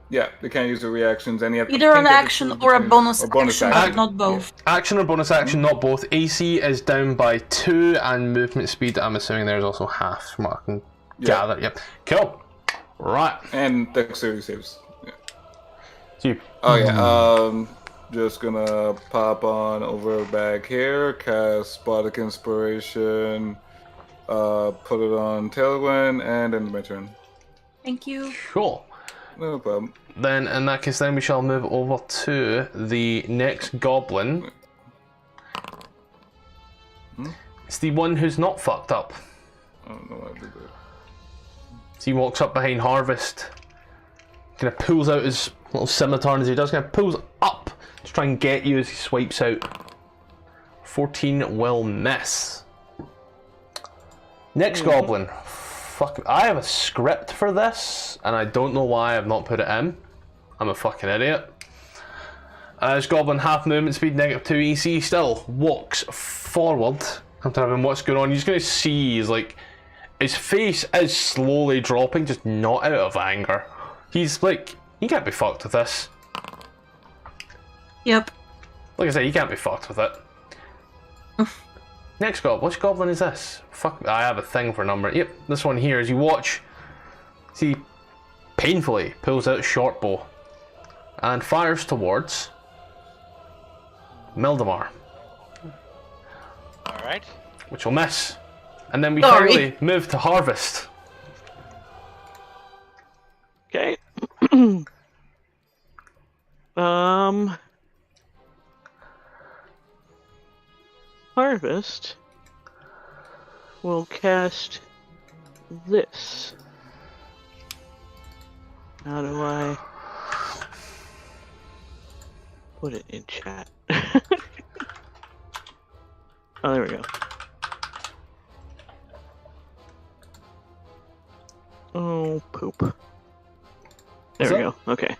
Yeah, they can't use the reactions, and you have Either to an action or a bonus action, but not both. Action or bonus action, not both. AC is down by 2, and movement speed, I'm assuming there's also half from what I can gather. Yep. Cool. Right. And dexterity saves. Yeah. So just gonna pop on over back here, cast Bardic Inspiration, put it on Tailwind, and end my turn. Thank you. Cool. No problem. Then, in that case, we shall move over to the next goblin. It's the one who's not fucked up. I don't know what I did there. So he walks up behind Harvest, kind of pulls out his little scimitar as he does, kind of pulls up to try and get you as he swipes out. 14 will miss. Next goblin. Fuck, I have a script for this, and I don't know why I've not put it in. I'm a fucking idiot. This goblin, half movement speed, -2 EC, still walks forward. I'm telling him what's going on. You're just going to see his face is slowly dropping, just not out of anger. He's like, you can't be fucked with this. Yep. Like I said, you can't be fucked with it. Next goblin. Which goblin is this? Fuck, I have a thing for number. Yep, this one here. As you watch, see, painfully pulls out a short bow and fires towards Mildemar. All right. Which will miss. And then we Sorry. finally move to Harvest. Okay. Harvest will cast this. How do I put it in chat? Oh, there we go. Oh, poop. There we go. Okay.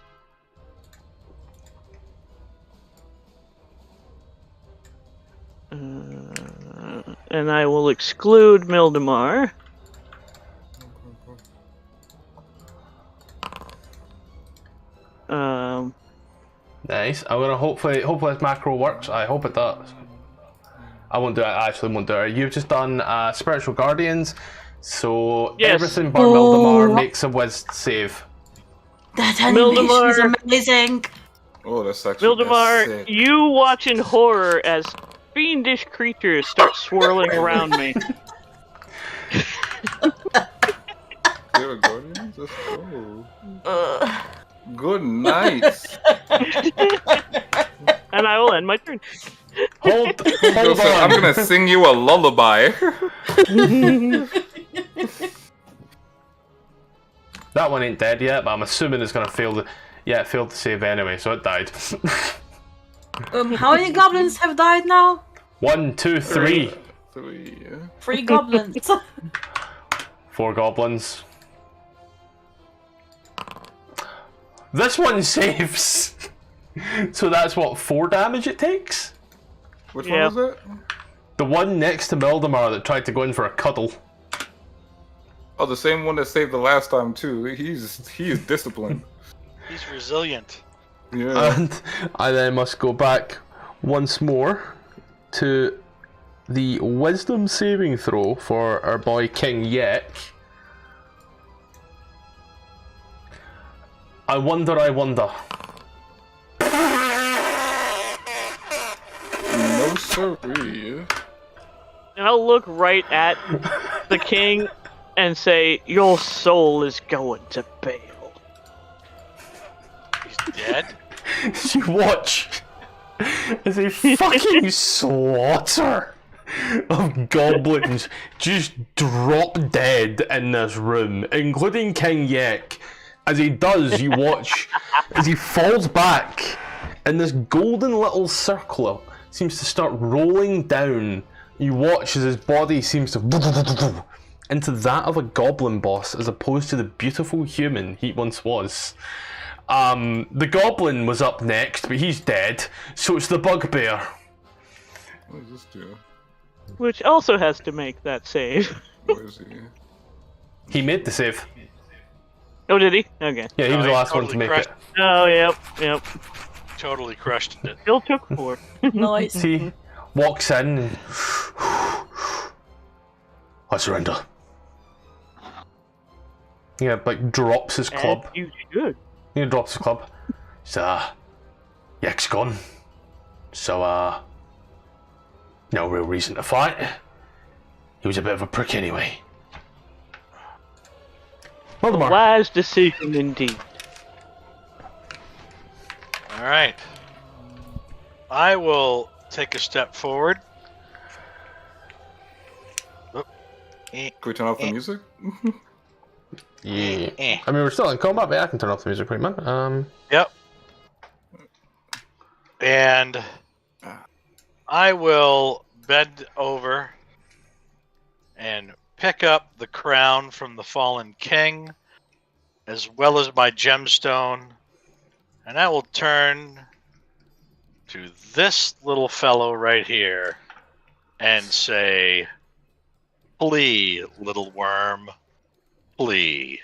And I will exclude Mildemar. Nice. I'm gonna hopefully this macro works. I hope it does. I won't do it. I actually won't do it. You've just done Spiritual Guardians, so Yes. everything but Mildemar makes a Wisd save. That animation is amazing. Oh, that's actually Mildemar, sick. you watch in horror as fiendish creatures start swirling around me. You're a guardian? Let's go. Good night. And I will end my turn. Hold I'm on. gonna sing you a lullaby. That one ain't dead yet, but I'm assuming it's gonna fail. It failed to save anyway, so it died. How many goblins have died now? 1, 2, 3. 3. 3 goblins. 4 goblins. This one saves. So that's what, 4 damage it takes? Which Yep. one was it? The one next to Mildemar that tried to go in for a cuddle. Oh, the same one that saved the last time too. He is disciplined. He's resilient. Yeah. And I then must go back once more to the wisdom saving throw for our boy King Yek. I wonder. No siree. And I'll look right at the king and say, "Your soul is going to Bale." He's dead. You watch as a fucking slaughter of goblins just drop dead in this room, including King Yek. As he does, you watch as he falls back, and this golden little circle seems to start rolling down. You watch as his body seems to into that of a goblin boss, as opposed to the beautiful human he once was. The goblin was up next, but he's dead, so it's the bugbear. What does this do? Which also has to make that save. Where is he? He made the save. Oh, did he? Okay. Yeah, he No, was the he last one to totally make crushed- it. Oh, yep. Totally crushed it. Still took 4. Nice. He walks in and I surrender. Yeah, like drops his club. As you should. He drops his club. So, Yek's gone. So, no real reason to fight. He was a bit of a prick anyway. Maldemar. Wise decision indeed. All right. I will take a step forward. Can we turn off the music? Yeah. Eh. I mean, we're still in combat, but I can turn off the music right now. Yep. And I will bend over and pick up the crown from the fallen king, as well as my gemstone, and I will turn to this little fellow right here and say, "Flee, little worm, flee."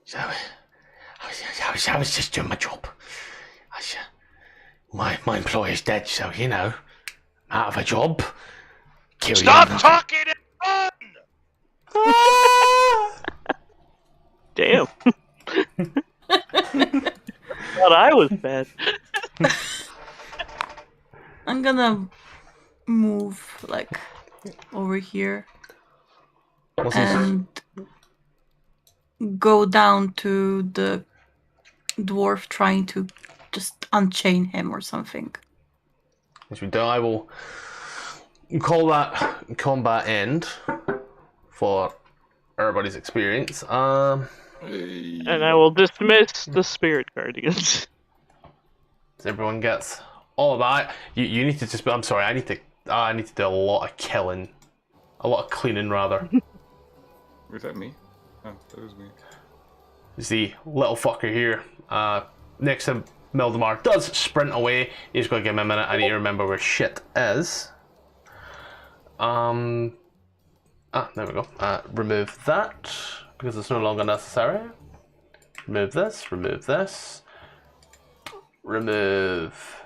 So, I was just doing my job. My employer's dead, so, you know, I'm out of a job. Carry Stop on. talking and run! Damn. Thought I was bad. I'm gonna move like over here What's this? and go down to the dwarf trying to just unchain him or something. As we do, I will call that combat end for everybody's experience. And I will dismiss the spirit guardians. Everyone gets all of that. You need to just. I'm sorry. I need to do a lot of killing, a lot of cleaning rather. Is that me? Oh, that was me. Is the little fucker here next to Mildemar does sprint away. He's going to give him a minute. I need to remember where shit is. There we go. Remove that because it's no longer necessary. Remove this. Remove this. Remove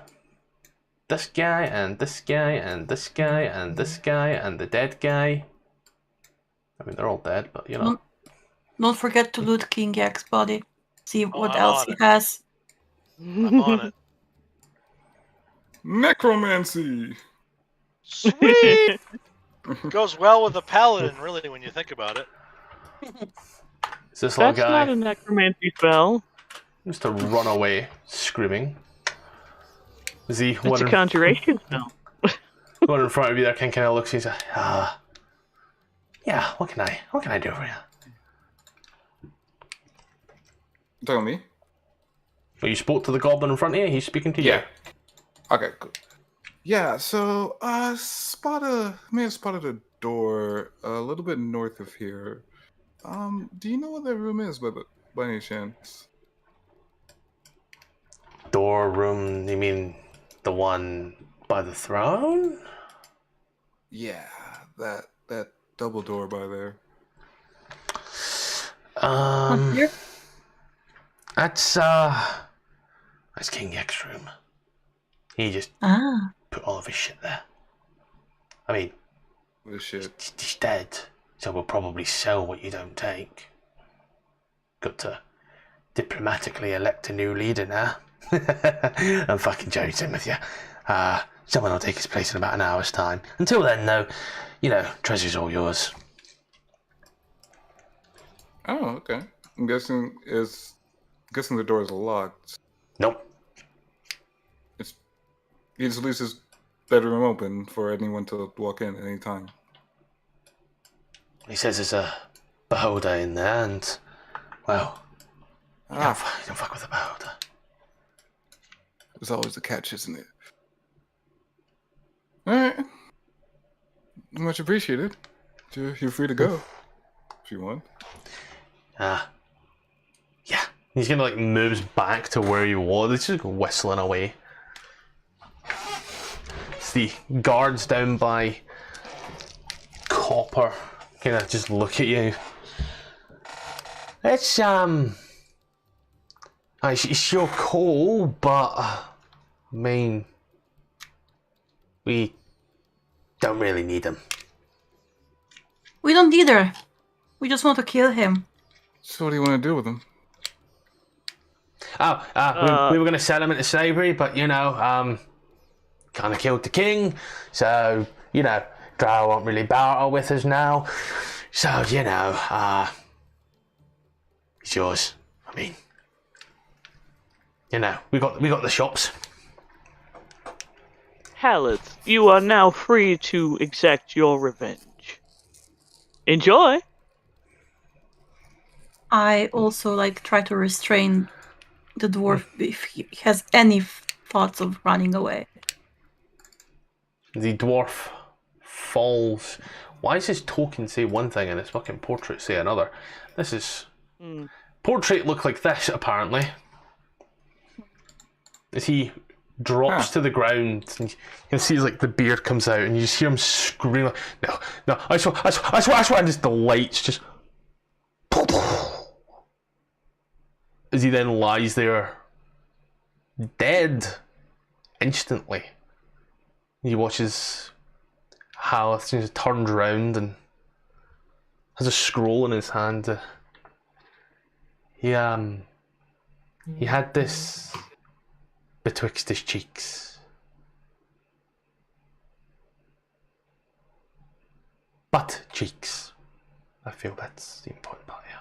this guy and this guy and this guy and this guy and the dead guy. I mean, they're all dead, but you know. Don't forget to loot King Yek's body. See what I'm else on he it. has. I'm on it. Necromancy! Sweet! Goes well with a paladin, really, when you think about it. Is this little That's guy not a necromancy spell. just to run away screaming? Is he It's a conjuration spell. one in front of you there kind of looks, he's like, yeah, what can I do for you? Tell me. Well, you spoke to the goblin in front of you, he's speaking to you. Yeah. Okay, cool. Yeah, so may have spotted a door a little bit north of here. Do you know what that room is by any chance? Door room, you mean the one by the throne? Yeah, that double door by there. Here? That's King Yek's room. He just put all of his shit there. I mean, This shit. he's dead, so we'll probably sell what you don't take. Got to diplomatically elect a new leader now. I'm fucking joking with you. Someone will take his place in about an hour's time. Until then, though, treasure's all yours. Oh, okay. I'm guessing the door is locked. Nope. He just leaves his bedroom open for anyone to walk in at any time. He says there's a beholder in there, and, well, you don't fuck with a beholder. There's always a catch, isn't it? Alright. Much appreciated. You're free to go. If you want. Yeah. He's gonna, moves back to where he was. He's just whistling away. It's the guards down by Copper kind of just look at you. It's, it's sure cool, but, I mean, we don't really need him. We don't either. We just want to kill him. So what do you want to do with him? We were going to sell him into slavery, but, kind of killed the king, so, Drow won't really barter with us now. So, it's yours. I mean, we got the shops. Halleth, you are now free to exact your revenge. Enjoy! I also try to restrain the dwarf if he has any thoughts of running away. The dwarf falls. Why does his token say one thing and his fucking portrait say another? This is... Portrait look like this, apparently. As he drops to the ground, and you can see the beard comes out, and you just hear him scream, no, I swear, and just the lights just... As he then lies there, dead, instantly. He watches Halleth, and he turns around and has a scroll in his hand. He had this betwixt his cheeks. Butt cheeks. I feel that's the important part, yeah.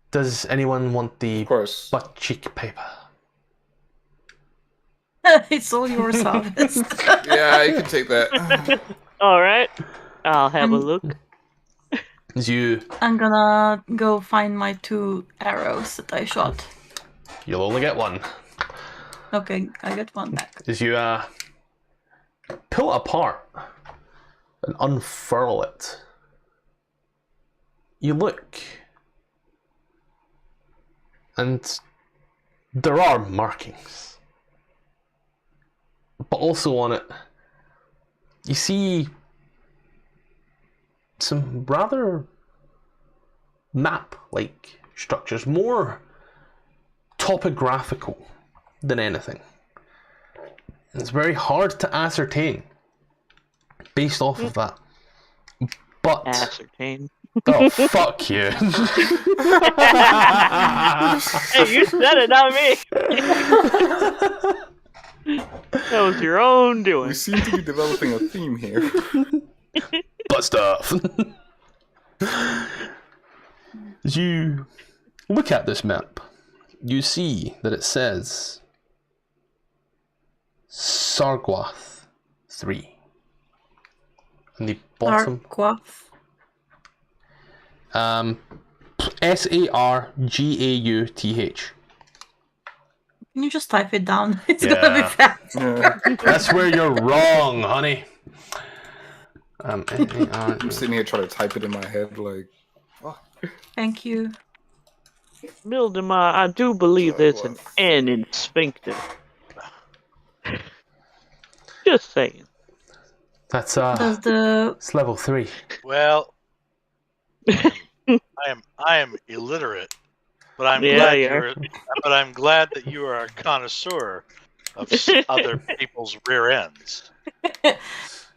Does anyone want the butt cheek paper? It's all yours, Harvest. Yeah, you can take that. Alright, I'll have a look. I'm gonna go find my 2 arrows that I shot. You'll only get one. Okay, I get one back. As you pull it apart and unfurl it, you look, and there are markings, but also on it you see some rather map-like structures, more topographical than anything. It's very hard to ascertain based off of that. But ascertain. Oh, fuck you. Hey, you said it, not me. That was your own doing. We seem to be developing a theme here. Butt stuff. As you look at this map, you see that it says Sargwath 3. And the bottom. Sargwath. Sargauth. Can you just type it down? It's gonna be fast. Yeah. That's where you're wrong, honey. I'm sitting here trying to type it in my head, like. Oh. Thank you. Mildemar, I do believe there's an N in sphincter. Just saying. That's Does it's level 3. Well, I am illiterate, but I'm glad that you are a connoisseur of other people's rear ends.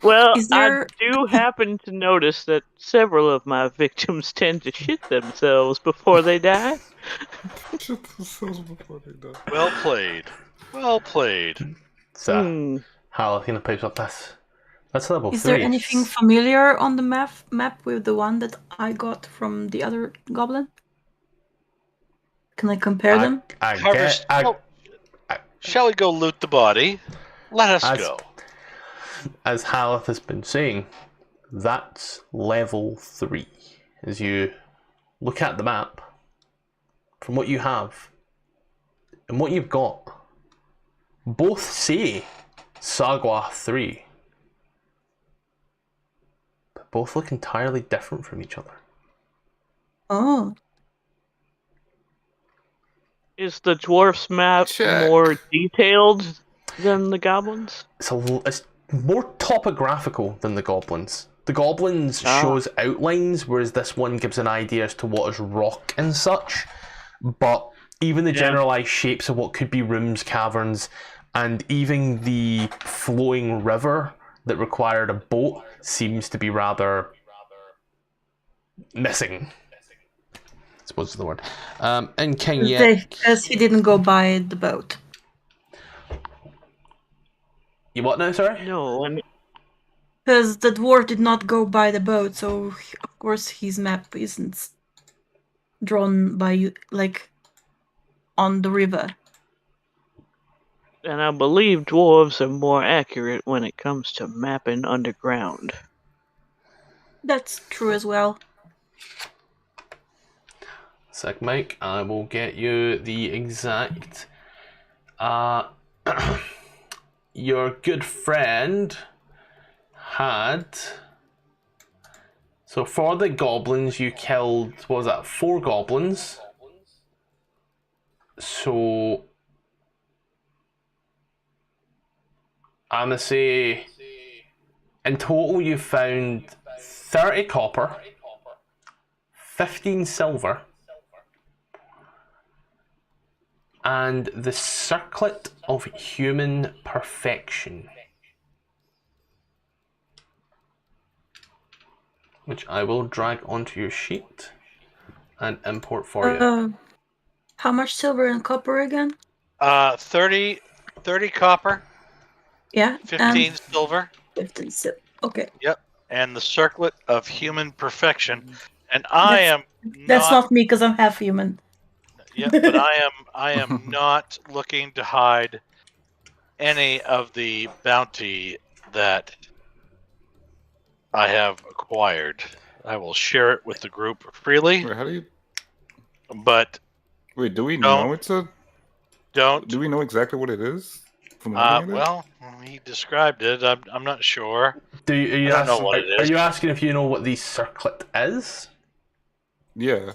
Well, there- I do happen to notice that several of my victims tend to shit themselves before they die. Shit themselves before they die. Well played. Well played. So, Halleth pipes up this. That's level 3. Is there anything familiar on the map with the one that I got from the other goblin? Can I compare them? Shall we go loot the body? Let us go. As Halleth has been saying, that's level 3. As you look at the map, from what you have and what you've got, both say Sargwath 3. But both look entirely different from each other. Oh. Is the dwarf's map more detailed than the goblins? It's more topographical than the goblins. The goblins shows outlines, whereas this one gives an idea as to what is rock and such. But even the generalized shapes of what could be rooms, caverns, and even the flowing river that required a boat seems to be rather missing. I suppose is the word. And King Yek, Because he didn't go by the boat. You what now, sorry? No, Because the dwarf did not go by the boat, so of course his map isn't drawn by, like, on the river. and I believe dwarves are more accurate when it comes to mapping underground. That's true as well. Sec, Mike, I will get you the exact. Your good friend had. So for the goblins, you killed, what was that, 4 goblins. So I'm going to say in total you found 30 copper, 15 silver, and the circlet of human perfection, which I will drag onto your sheet and import for you. How much silver and copper again? 30 copper, Yeah. 15 silver. 15 silver. Okay. Yep. And the circlet of human perfection. And I That's not me because I'm half human. Yeah, but I am not looking to hide any of the bounty that I have acquired. I will share it with the group freely. Wait, how do you? But wait, do we know it's a? Don't. Do we know exactly what it is? From well, he described it. I'm not sure. Are you I don't know what it is. Are you asking if you know what the circlet is? Yeah.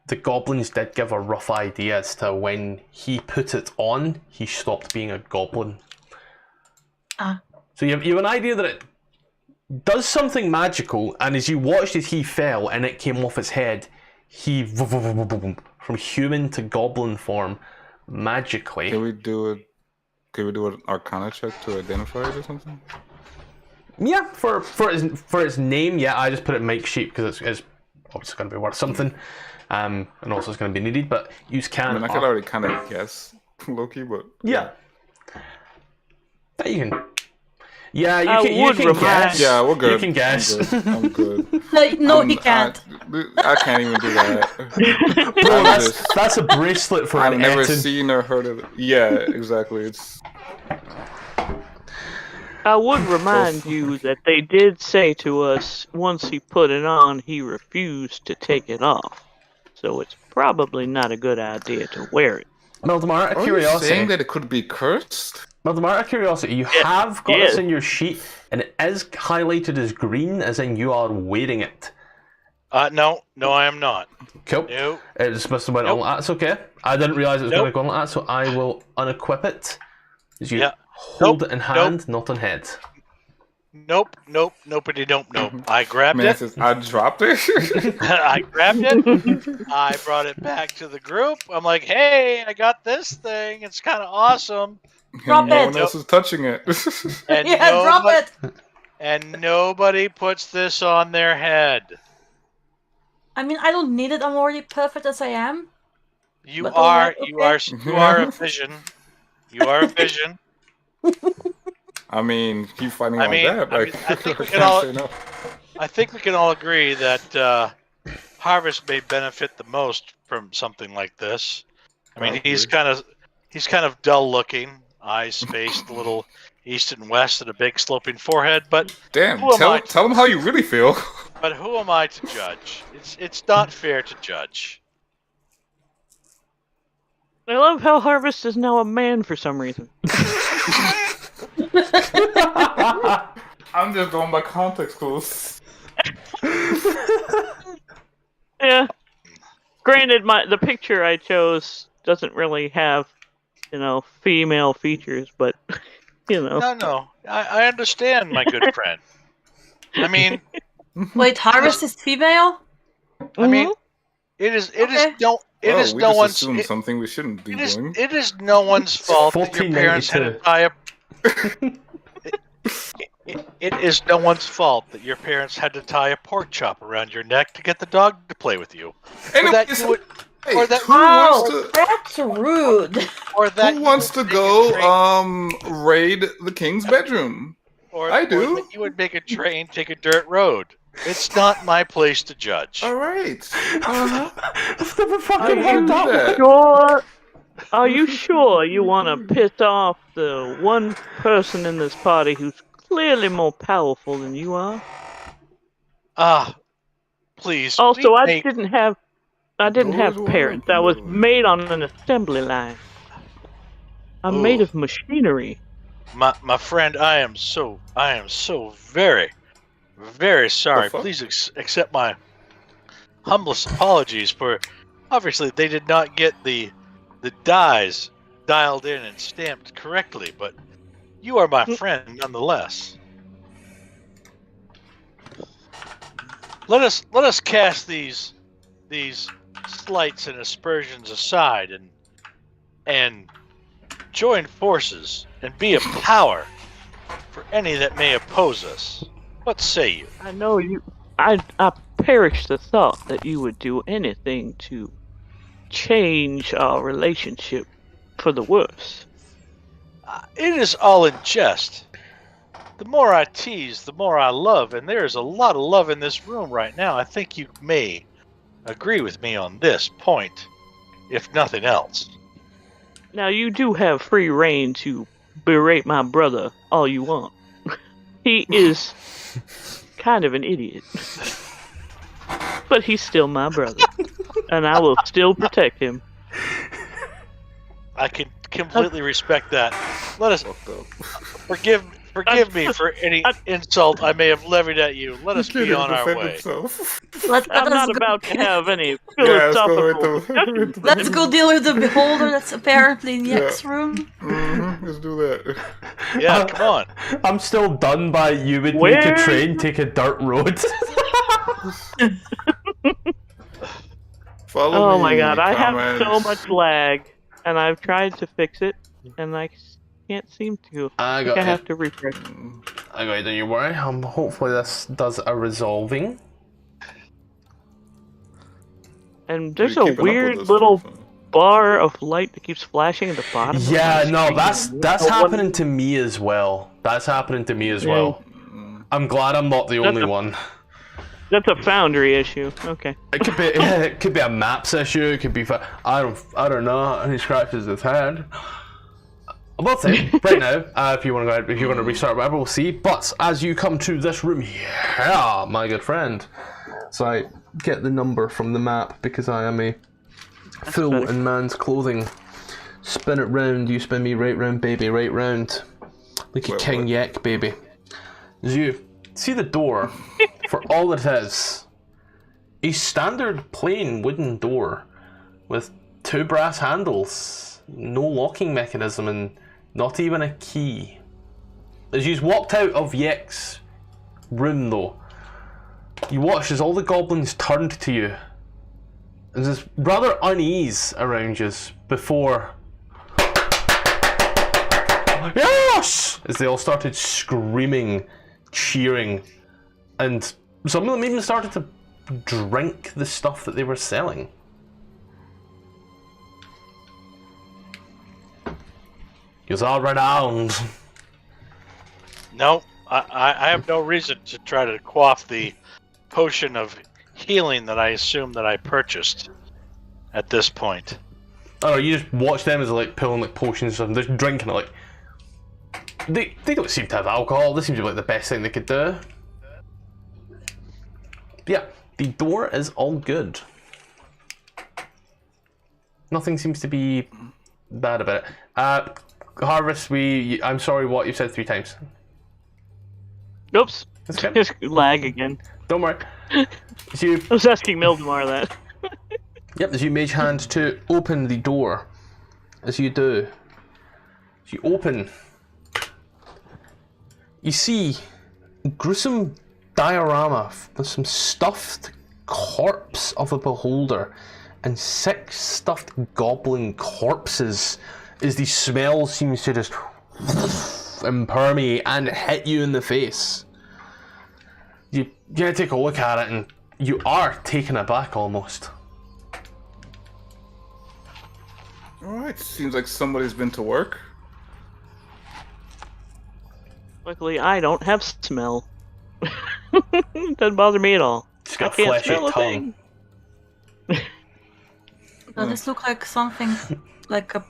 The goblins did give a rough idea as to when he put it on, he stopped being a goblin. So you have an idea that it does something magical, and as you watched as he fell and it came off his head, he from human to goblin form magically. Can we do an Arcana check to identify it or something? Yeah, for its name, yeah, I just put it in Mike's sheet because it's obviously going to be worth something. And also it's going to be needed, but you can. I mean, I could already kind of guess Loki, but yeah, you can. Yeah, you can guess. Yeah, we're good. You can guess. I'm good. No, he can't. I can't even do that. Bro, that's a bracelet for I've an never Eton. seen or heard of it. Yeah, exactly. It's I would remind you that they did say to us once he put it on, he refused to take it off. So it's probably not a good idea to wear it. Mildemar, out of Are you curiosity. saying that it could be cursed? Mildemar, out of curiosity, you have got this in your sheet, and it is highlighted as green, as in you are wearing it. No, I am not. Cool. No. It just must have went on. That's okay. I didn't realise it was going to go like that, so I will unequip it. You hold it in hand, not in head. Nope. I grabbed it. I dropped it. I grabbed it. I brought it back to the group. I'm like, hey, I got this thing. It's kind of awesome. Drop no it. one else is touching it. And Drop it. And nobody puts this on their head. I mean, I don't need it. I'm already perfect as I am. You But are okay. a vision. You are a vision. I mean, keep fighting like that. I think we can all. say no. I think we can all agree that Harvest may benefit the most from something like this. I mean, he's kind of dull looking, eyes spaced a little east and west, and a big sloping forehead. But Damn, tell him how you really feel. But who am I to judge? It's not fair to judge. I love how Harvest is now a man for some reason. I'm just going by context clues. Yeah. Granted, the picture I chose doesn't really have, female features, but, No. I understand, my good friend. I mean... Wait, Harvest is female? I mean, it is no one's... assumed something we shouldn't be doing. It is no one's fault that your parents had to tie up... It is no one's fault that your parents had to tie a pork chop around your neck to get the dog to play with you. That's rude. Or that who wants to go raid the king's bedroom? I do. Or that you would make a train take a dirt road. It's not my place to judge. All right. I've never fucking I heard won't do that. that. Are you sure you want to piss off the one person in this party who's clearly more powerful than you are? Please. Also, I didn't have parents. I was made on an assembly line. I'm made of machinery. My friend, I am so very, very sorry. Please accept my humblest apologies for. Obviously, they did not get the dies dialed in and stamped correctly, but you are my friend nonetheless. Let us cast these slights and aspersions aside and join forces and be a power for any that may oppose us. What say you? I know you. I perish the thought that you would do anything to change our relationship for the worse. It is all in jest. The more I tease, the more I love, and there is a lot of love in this room right now. I think you may agree with me on this point, if nothing else. Now, you do have free reign to berate my brother all you want. He is kind of an idiot. But he's still my brother. And I will still protect him. I can completely respect that. Let us forgive me for any insult I may have levied at you. Let us be on our way. I'm not about to have any philosophical. Let's go deal with the beholder that's apparently in Yek's room. Let's do that. Yeah, come on. I'm still done by you would make a train take a dirt road. Oh my god, I have so much lag, and I've tried to fix it, and I can't seem to. I have to refresh. I got it, don't you worry. Hopefully this does a resolving. And there's a weird little bar of light that keeps flashing at the bottom. Yeah, no, that's happening to me as well. That's happening to me as well. I'm glad I'm not the only one. That's a Foundry issue. Okay. It could be a maps issue. It could be I don't know. And he scratches his head. I will say right now, if you want to go, if you want to restart, whatever, we'll see. But as you come to this room here, my good friend, so I get the number from the map because I am a fool in man's clothing. Spin it round, you spin me right round, baby, right round. Like a King Yek, baby. As you see the door for all it is, a standard plain wooden door with 2 brass handles, no locking mechanism, and not even a key. As you walked out of Yek's room, though, you watched as all the goblins turned to you. And there's rather unease around you before. Yes! As they all started screaming, cheering, and some of them even started to drink the stuff that they were selling. You're all renowned. No, I have no reason to try to quaff the potion of healing that I assume that I purchased at this point. Oh, you just watch them as they're like pulling like potions and they're drinking it like. They don't seem to have alcohol. This seems to be like the best thing they could do. Yeah, the door is all good. Nothing seems to be bad about it. Harvest, I'm sorry, what you said 3 times. Oops. That's okay. Just lag again. Don't worry. I was asking Mildemar that. Yep, as you mage hand to open the door. As you do. As you open, you see a gruesome diorama with some stuffed corpse of a beholder and 6 stuffed goblin corpses as the smell seems to just impermeate and hit you in the face. You take a look at it and you are taken aback almost. Alright, seems like somebody's been to work. Luckily, I don't have smell. Doesn't bother me at all. Just got I can't fleshy smell a tongue. thing. Does this look like something like a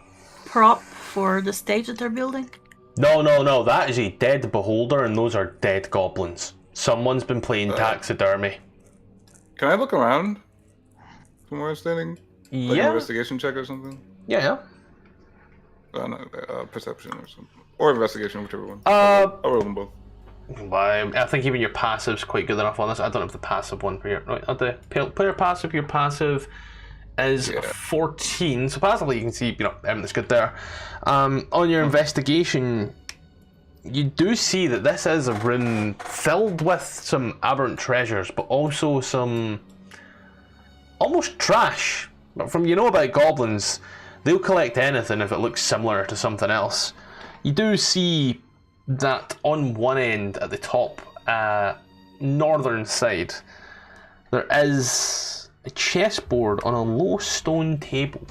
prop for the stage that they're building? No, that is a dead beholder and those are dead goblins. Someone's been playing taxidermy. Can I look around from where I'm standing? Like an Yeah. investigation check or something? Yeah. No, perception or something. Or investigation, whichever one. I'll roll them both. I think even your passive's quite good enough on this. I don't have the passive one for your... Right, player passive, your passive is 14. So passively you can see, everything's good there. On your investigation, you do see that this is a room filled with some aberrant treasures, but also some almost trash. But from about goblins, they'll collect anything if it looks similar to something else. You do see that on one end at the top northern side, there is a chessboard on a low stone table.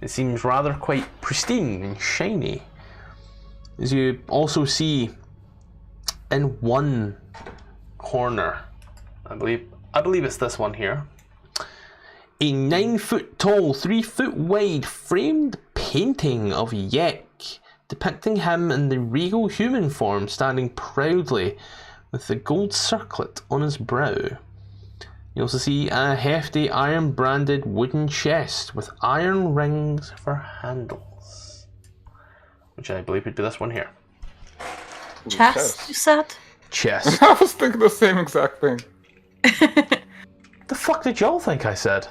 It seems rather quite pristine and shiny. As you also see in one corner, I believe it's this one here, a 9 foot tall, 3 foot wide framed painting of Yek, depicting him in the regal human form standing proudly with the gold circlet on his brow. You also see a hefty iron branded wooden chest with iron rings for handles, which I believe would be this one here. Chest, you said? Chest. I was thinking the same exact thing. The fuck did y'all think I said?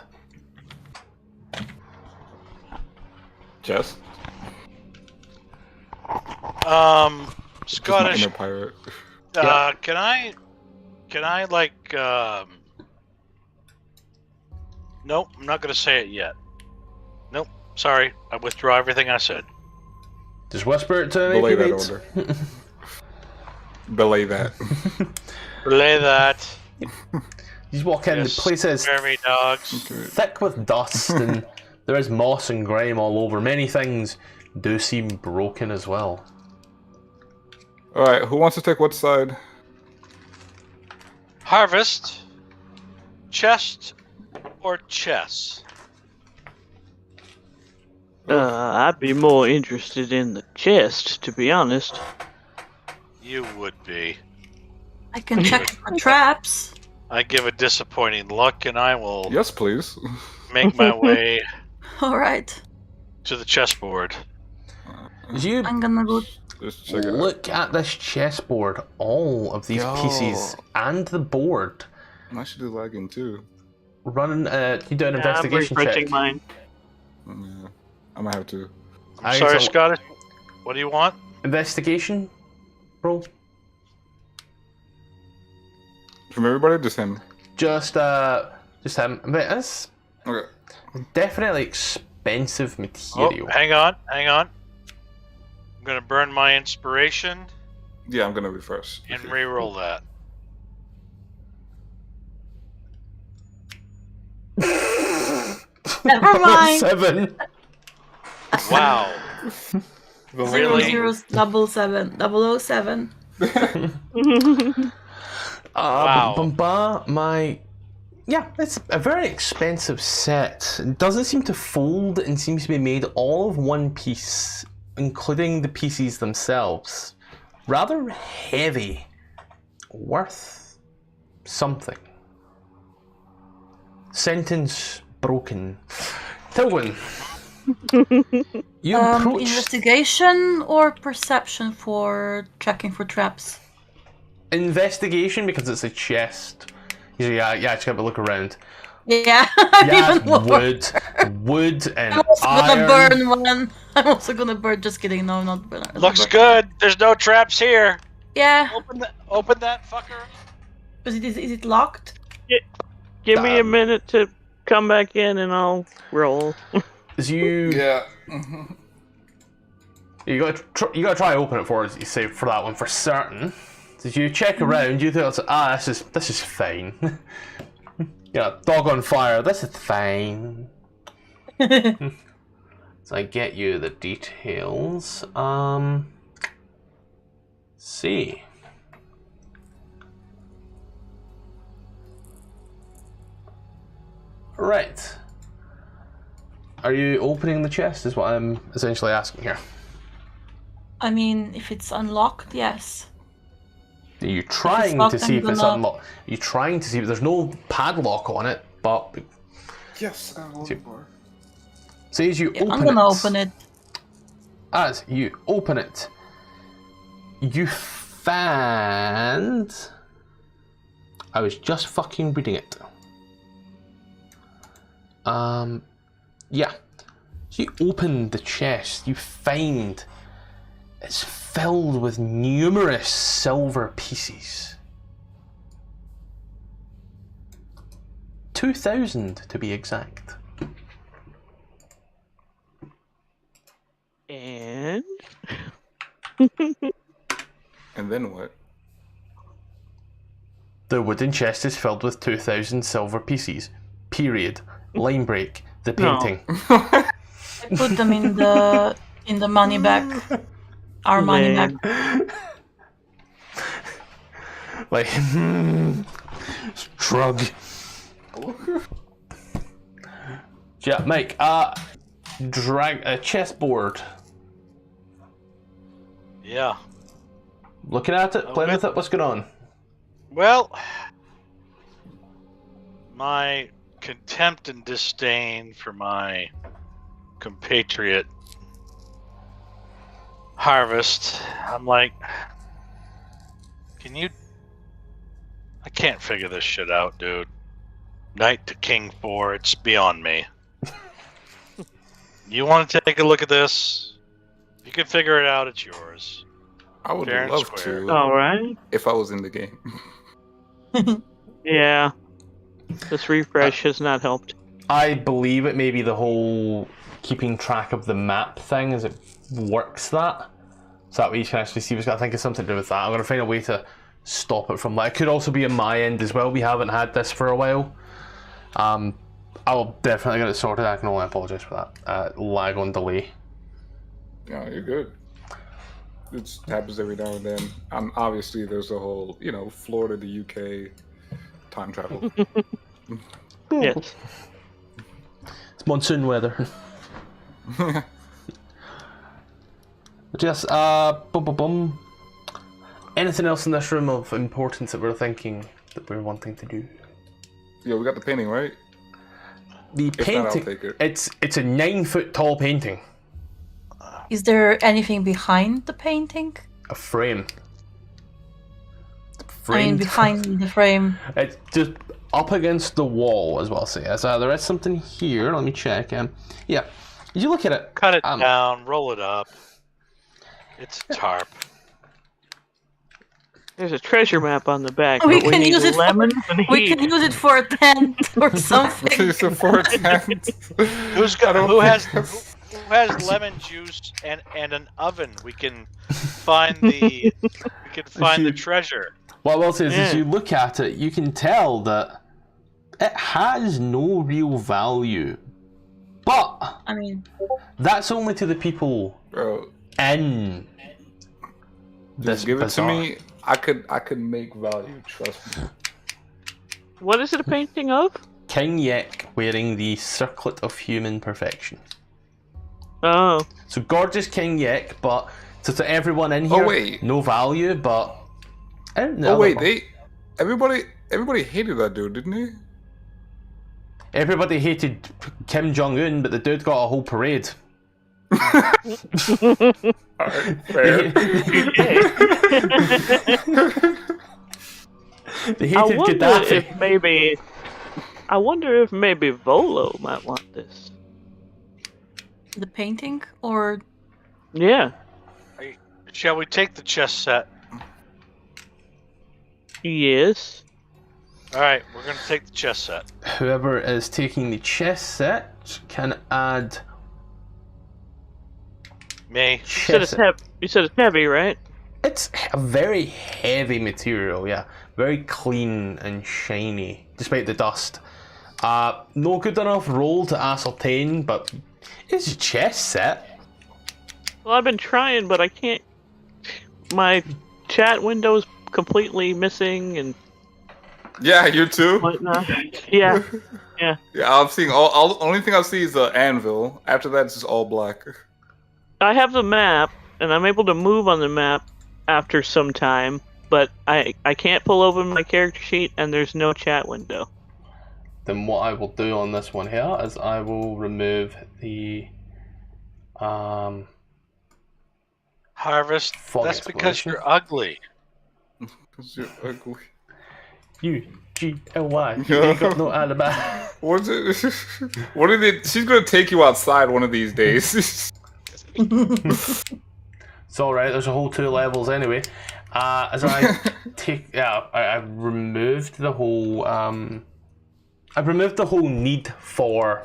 Chest? Scottish. Inner pirate. Can I like? Nope, I'm not gonna say it yet. Nope, sorry, I withdraw everything I said. Just whisper it to me. Belay that order. Belay that. Relay that. You just walk in, Yes, the place is spare me, dogs. thick with dust and there is moss and grime all over. Many things do seem broken as well. Alright, who wants to take what side? Harvest, chest, or chess? I'd be more interested in the chest, to be honest. You would be. I can check for traps. I give a disappointing look, and I will Yes, please. make my way All right. to the chessboard. As you I'm gonna go. Just check it out. look at this chessboard, all of these Yo. pieces and the board. I should do lagging too. Run, you do an I'm investigation refreshing check. mine. Yeah, I might have to. I'm sorry, Scottish. What do you want? Investigation roll. From everybody, just him. Just him. But it's Okay. definitely expensive Oh, material. hang on. I'm gonna burn my inspiration Yeah, I'm gonna refresh. and re-roll that. Never mind. 7. Wow. The Zero Really? zero double 7 007. Wow. Yeah, it's a very expensive set. It doesn't seem to fold and seems to be made all of one piece, including the pieces themselves. Rather heavy. Worth something. Sentence broken. Tilwyn. You approach. Investigation or perception for checking for traps? Investigation because it's a chest. Yeah, just gotta look around. Yeah, Yeah, even more. wood and I'm also gonna iron. burn one. I'm also gonna burn. Just kidding. No, not burn. Looks good. There's no traps here. Yeah, Open that fucker. is it locked? Give me a minute to come back in and I'll roll. As you Yeah. you gotta try to open it for us. You say for that one for certain. As you check around, you think this is fine. Yeah, dog on fire. This is fine. So I get you the details. See. Right. Are you opening the chest? Is what I'm essentially asking here. I mean, if it's unlocked, yes. Are you trying locked, to see I'm if it's gonna- unlocked? Are you trying to see if there's no padlock on it? But Yes, I'm looking for. say as you Yeah, open I'm gonna it, open it. as you open it, you find. I was just fucking reading it. Yeah. So you open the chest, you find it's filled with numerous silver pieces. 2,000 to be exact. And And then what? The wooden chest is filled with 2,000 silver pieces. Period. Line break. The painting. I put them in the money bag. Our money bag. Like, shrug. Yeah, Mike, drag a chessboard. Yeah. Looking at it, playing with it, what's going on? Well, my contempt and disdain for my compatriot Harvest, I'm like, I can't figure this shit out, dude. Knight to King 4, it's beyond me. You want to take a look at this? If you can figure it out, it's yours. I would Fair and love square. to all right. if I was in the game. Yeah. This refresh has not helped. I believe it may be the whole keeping track of the map thing as it works that. So that way you can actually see what's got. I think it's something to do with that. I'm going to find a way to stop it from that. It could also be on my end as well. We haven't had this for a while. I'll definitely get it sorted. I can only apologise for that. Lag on delay. No, you're good. It happens every now and then. Obviously, there's a whole, Florida to UK time travel. Yes. It's monsoon weather. Just boom, boom, boom. Anything else in this room of importance that we're thinking that we're wanting to do? Yeah, we got the painting, right? The If painting. not, I'll take it. It's a 9-foot tall painting. Is there anything behind the painting? A frame. I mean, behind the frame. It's just up against the wall, as well. Say, there is something here. Let me check. Yeah, you look at it. Cut it down, roll it up. It's a tarp. There's a treasure map on the back. We but can need use it. lemons and We heat. can use it for a tent or something. Use it for a tent. Who has lemon juice and an oven? We can find the treasure. What I will say is, as you look at it, you can tell that it has no real value. But I mean, that's only to the people Bro, in this just give it Bazar. to me. I could make value. Trust me. What is it a painting of? King Yek wearing the circlet of human perfection. Oh. So gorgeous King Yek, but to everyone in here, wait. no value, but... Oh wait, everybody hated that dude, didn't he? Everybody hated Kim Jong-un, but the dude got a whole parade. Alright, fair. They hated Gaddafi. I wonder if maybe Volo might want this. the painting or Yeah. Shall we take the chess set? Yes. All right, we're gonna take the chess set. Whoever is taking the chess set can add Me. chess. You said it's heavy, right? It's a very heavy material, yeah. Very clean and shiny, despite the dust. No good enough roll to ascertain, but it's a chess set. Well, I've been trying, but I can't. My chat window's completely missing and Yeah, you too. whatnot. Yeah. Yeah, I'm seeing all. Only thing I see is the anvil. After that, it's just all black. I have the map, and I'm able to move on the map after some time, but I can't pull open my character sheet, and there's no chat window. Then what I will do on this one here is I will remove the Harvest. Fog That's because explosion. you're ugly. Because you're ugly. UGLY. You ain't got no alibi. What's it? What did it? She's gonna take you outside one of these days. It's alright, there's a whole 2 levels anyway. As I take, I've removed the whole, need for,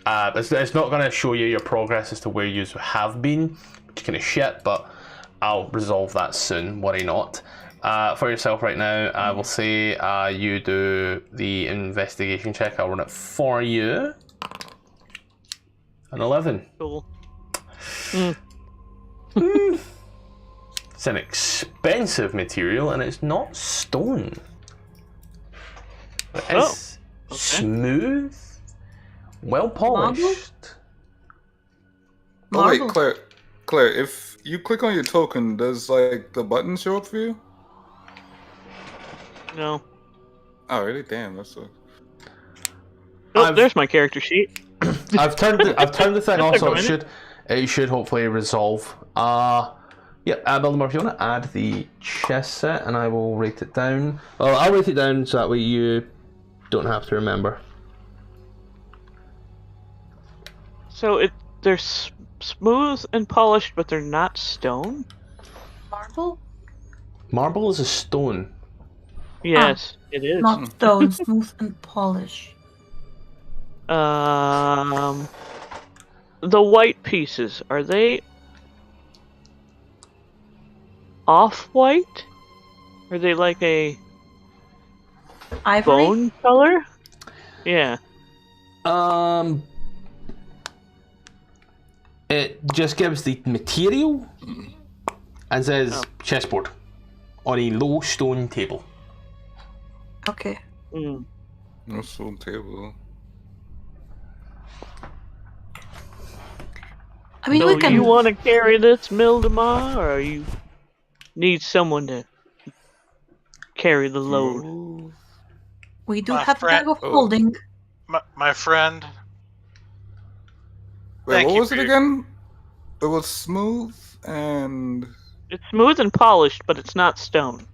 it's not going to show you your progress as to where you have been, which is kind of shit, but I'll resolve that soon, worry not. For yourself right now, I will say you do the investigation check, I'll run it for you. An 11. Cool. It's an expensive material and it's not stone. It's smooth, well polished. Oh wait, Marble. Claire, if you click on your token, does like the button show up for you? No. Oh really? Damn, that's a... Oh, there's my character sheet. I've turned the thing off, Took so a it should hopefully resolve. Builder, if you want to add the chess set, and I will write it down. Well, I'll write it down so that way you don't have to remember. So they're smooth and polished, but they're not stone? marble? Marble is a stone. Yes, it is. Not stone, smooth and polish. The white pieces, are they off-white? Are they like a Ivory? bone color? Yeah. It just gives the material and says chessboard on a low stone table. Okay. Mm. No stone table. I mean, So we can. you want to carry this, Mildemar, or you need someone to carry the load? Smooth. We do My have a friend- bag of Oh. holding. My friend, Wait, Thank what you was for it your- again? It was smooth and It's smooth and polished, but it's not stone.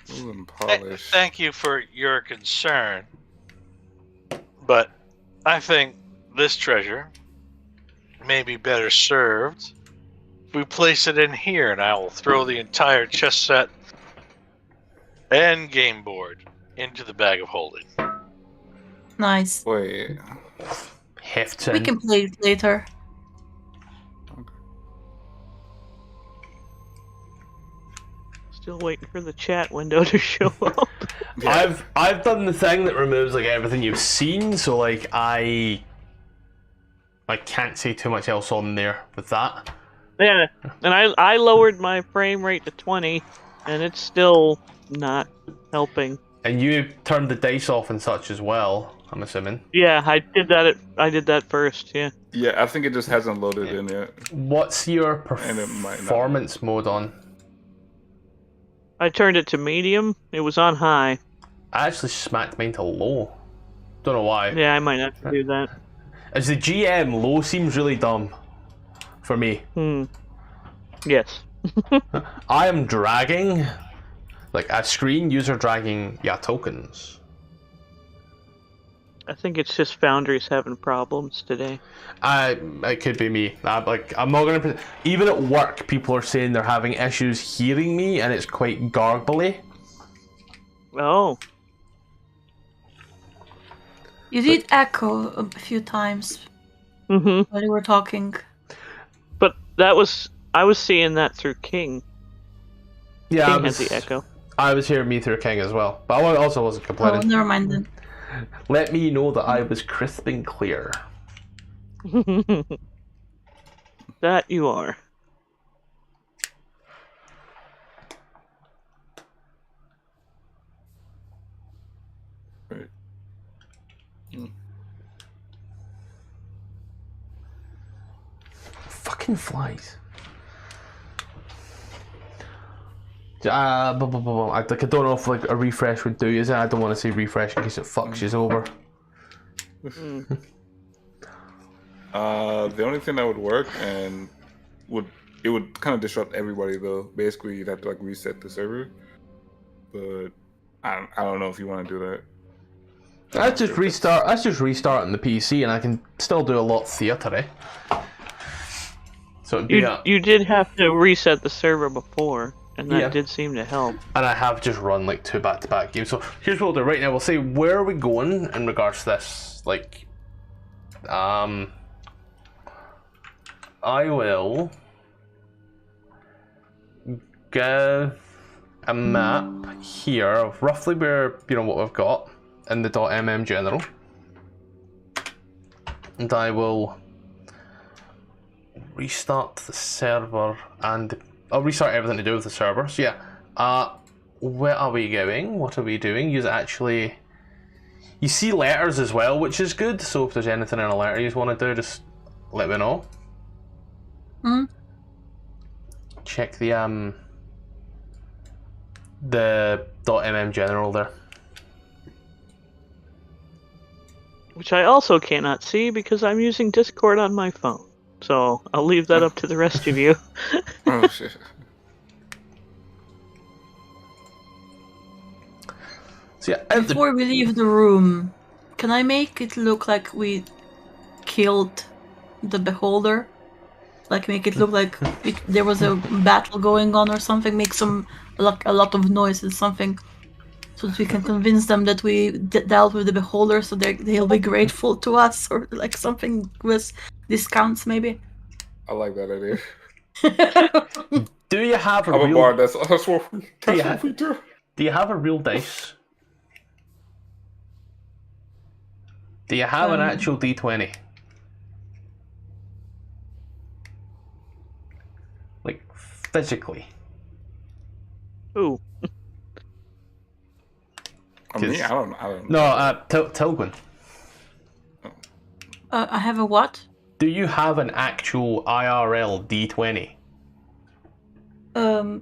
smooth and th- polished. thank you for your concern, but I think this treasure may be better served if we place it in here, and I will throw the entire chess set and game board into the bag of holding. Nice. Wait. Hefton. We can play it later. Still waiting for the chat window to show up. Yeah. I've done the thing that removes like everything you've seen, so like I can't say too much else on there with that. Yeah, and I lowered my frame rate to 20, and it's still not helping. And you turned the dice off and such as well, I'm assuming. Yeah, I did that first. Yeah. Yeah, I think it just hasn't loaded in yet. What's your And it might not. performance mode on? I turned it to medium. It was on high. I actually smacked mine to low. Don't know why. Yeah, I might have to do that. As the GM, low seems really dumb for me. Yes. I am dragging like a screen user dragging tokens. I think it's just Foundry's having problems today. It could be me. I'm not gonna. Even at work, people are saying they're having issues hearing me, and it's quite garbly. Oh. You did echo a few times Mm-hmm. while you were talking. But I was seeing that through King. Yeah, King had the echo. I was hearing me through King as well, but I also wasn't Oh, complaining. never mind then. Let me know that I was crisp and clear. That you are. Right. Fucking flies. I don't know if like a refresh would do you. I don't want to say refresh in case it fucks you over. The only thing that would work and would kind of disrupt everybody though. Basically, you'd have to like reset the server. But I don't know if you want to do that. Let's just restart on the PC, and I can still do a lot theatre. So it'd be You did have to reset the server before, and that Yeah. did seem to help. and I have just run like 2 back-to-back games. So here's what we'll do right now. We'll say where are we going in regards to this. Like, I will give a map here of roughly where what we've got in the .mm general, and I will restart the server, and I'll restart everything to do with the server. So yeah, where are we going? What are we doing? You see letters as well, which is good. So if there's anything in a letter you want to do, just let me know. Check the .mm general there. Which I also cannot see because I'm using Discord on my phone. So I'll leave that up to the rest of you. Oh shit. So yeah, Before we leave the room, can I make it look like we killed the beholder? Like make it look like there was a battle going on or something. Make a lot of noise and something, so that we can convince them that we dealt with the beholder, so they'll be grateful to us, or like something with discounts maybe. I like that idea. do you have a I'm a real? bard. That's what we do. Do you have a real dice? Do you have an actual D20? Like physically? Ooh. I mean, I don't. No, Tilgwin. I have a what? Do you have an actual IRL D20?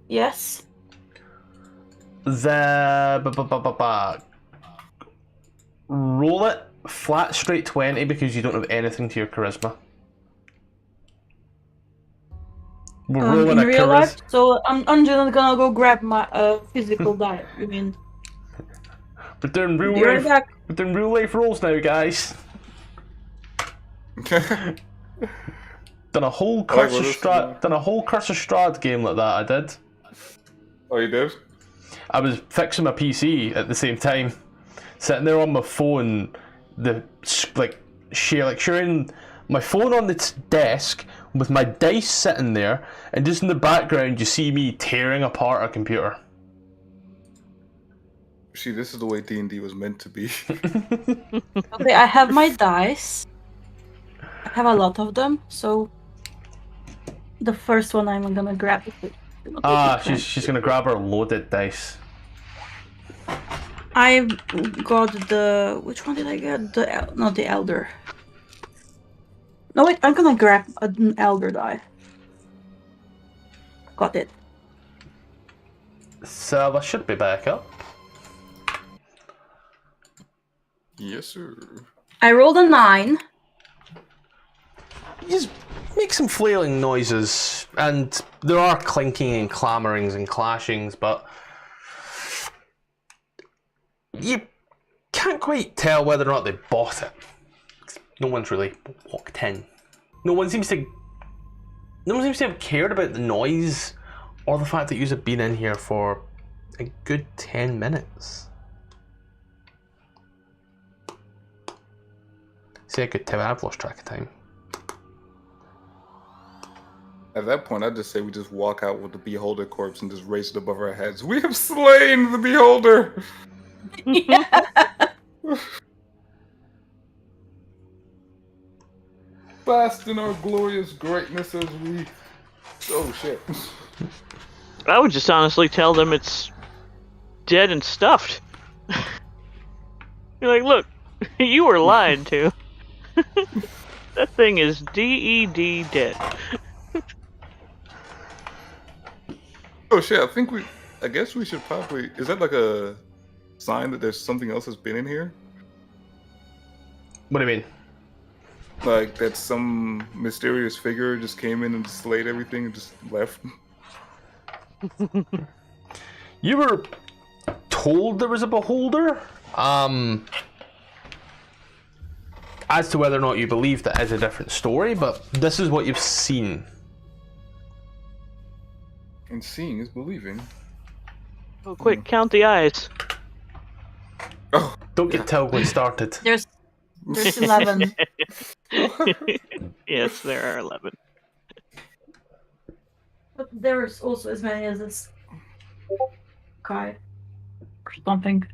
Yes. Roll it flat straight 20 because you don't have anything to your charisma. We're rolling In a real life, so I'm just gonna go grab my physical die. You mean? We're doing real Be right life. back. We're doing real life rolls now, guys. Done a whole Curse of Strahd. Done a whole Curse of Strahd game like that. I did. Oh, you did? I was fixing my PC at the same time, sitting there on my phone, sharing my phone on the desk with my dice sitting there, and just in the background you see me tearing apart a computer. See, this is the way D&D was meant to be. Okay, I have my dice. I have a lot of them, so the first one I'm gonna grab. She's gonna grab her loaded dice. I got the... Which one did I get? Not the Elder. No, wait, I'm gonna grab an Elder die. Got it. So I should be back up. Yes, sir. I rolled a 9. You just make some flailing noises, and there are clinking and clamorings and clashings, but you can't quite tell whether or not they bought it. No one's really walked in. No one seems to have cared about the noise or the fact that you have been in here for a good 10 minutes. Say a good time. I've lost track of time. At that point, I'd just say we just walk out with the beholder corpse and just raise it above our heads. We have slain the beholder! Fast in our glorious greatness as we... Oh, shit. I would just honestly tell them it's dead and stuffed. You're like, look, you were lied to. That thing is DED dead. Oh shit, I guess we should probably... Is that like a sign that there's something else that's been in here? What do you mean? Like that some mysterious figure just came in and slayed everything and just left? You were told there was a beholder? As to whether or not you believe that is a different story, but this is what you've seen. And seeing is believing. Oh, quick, count the eyes. Oh, Don't get Telgwyn started. There's 11. Yes, there are 11. But there's also as many as this guy or something,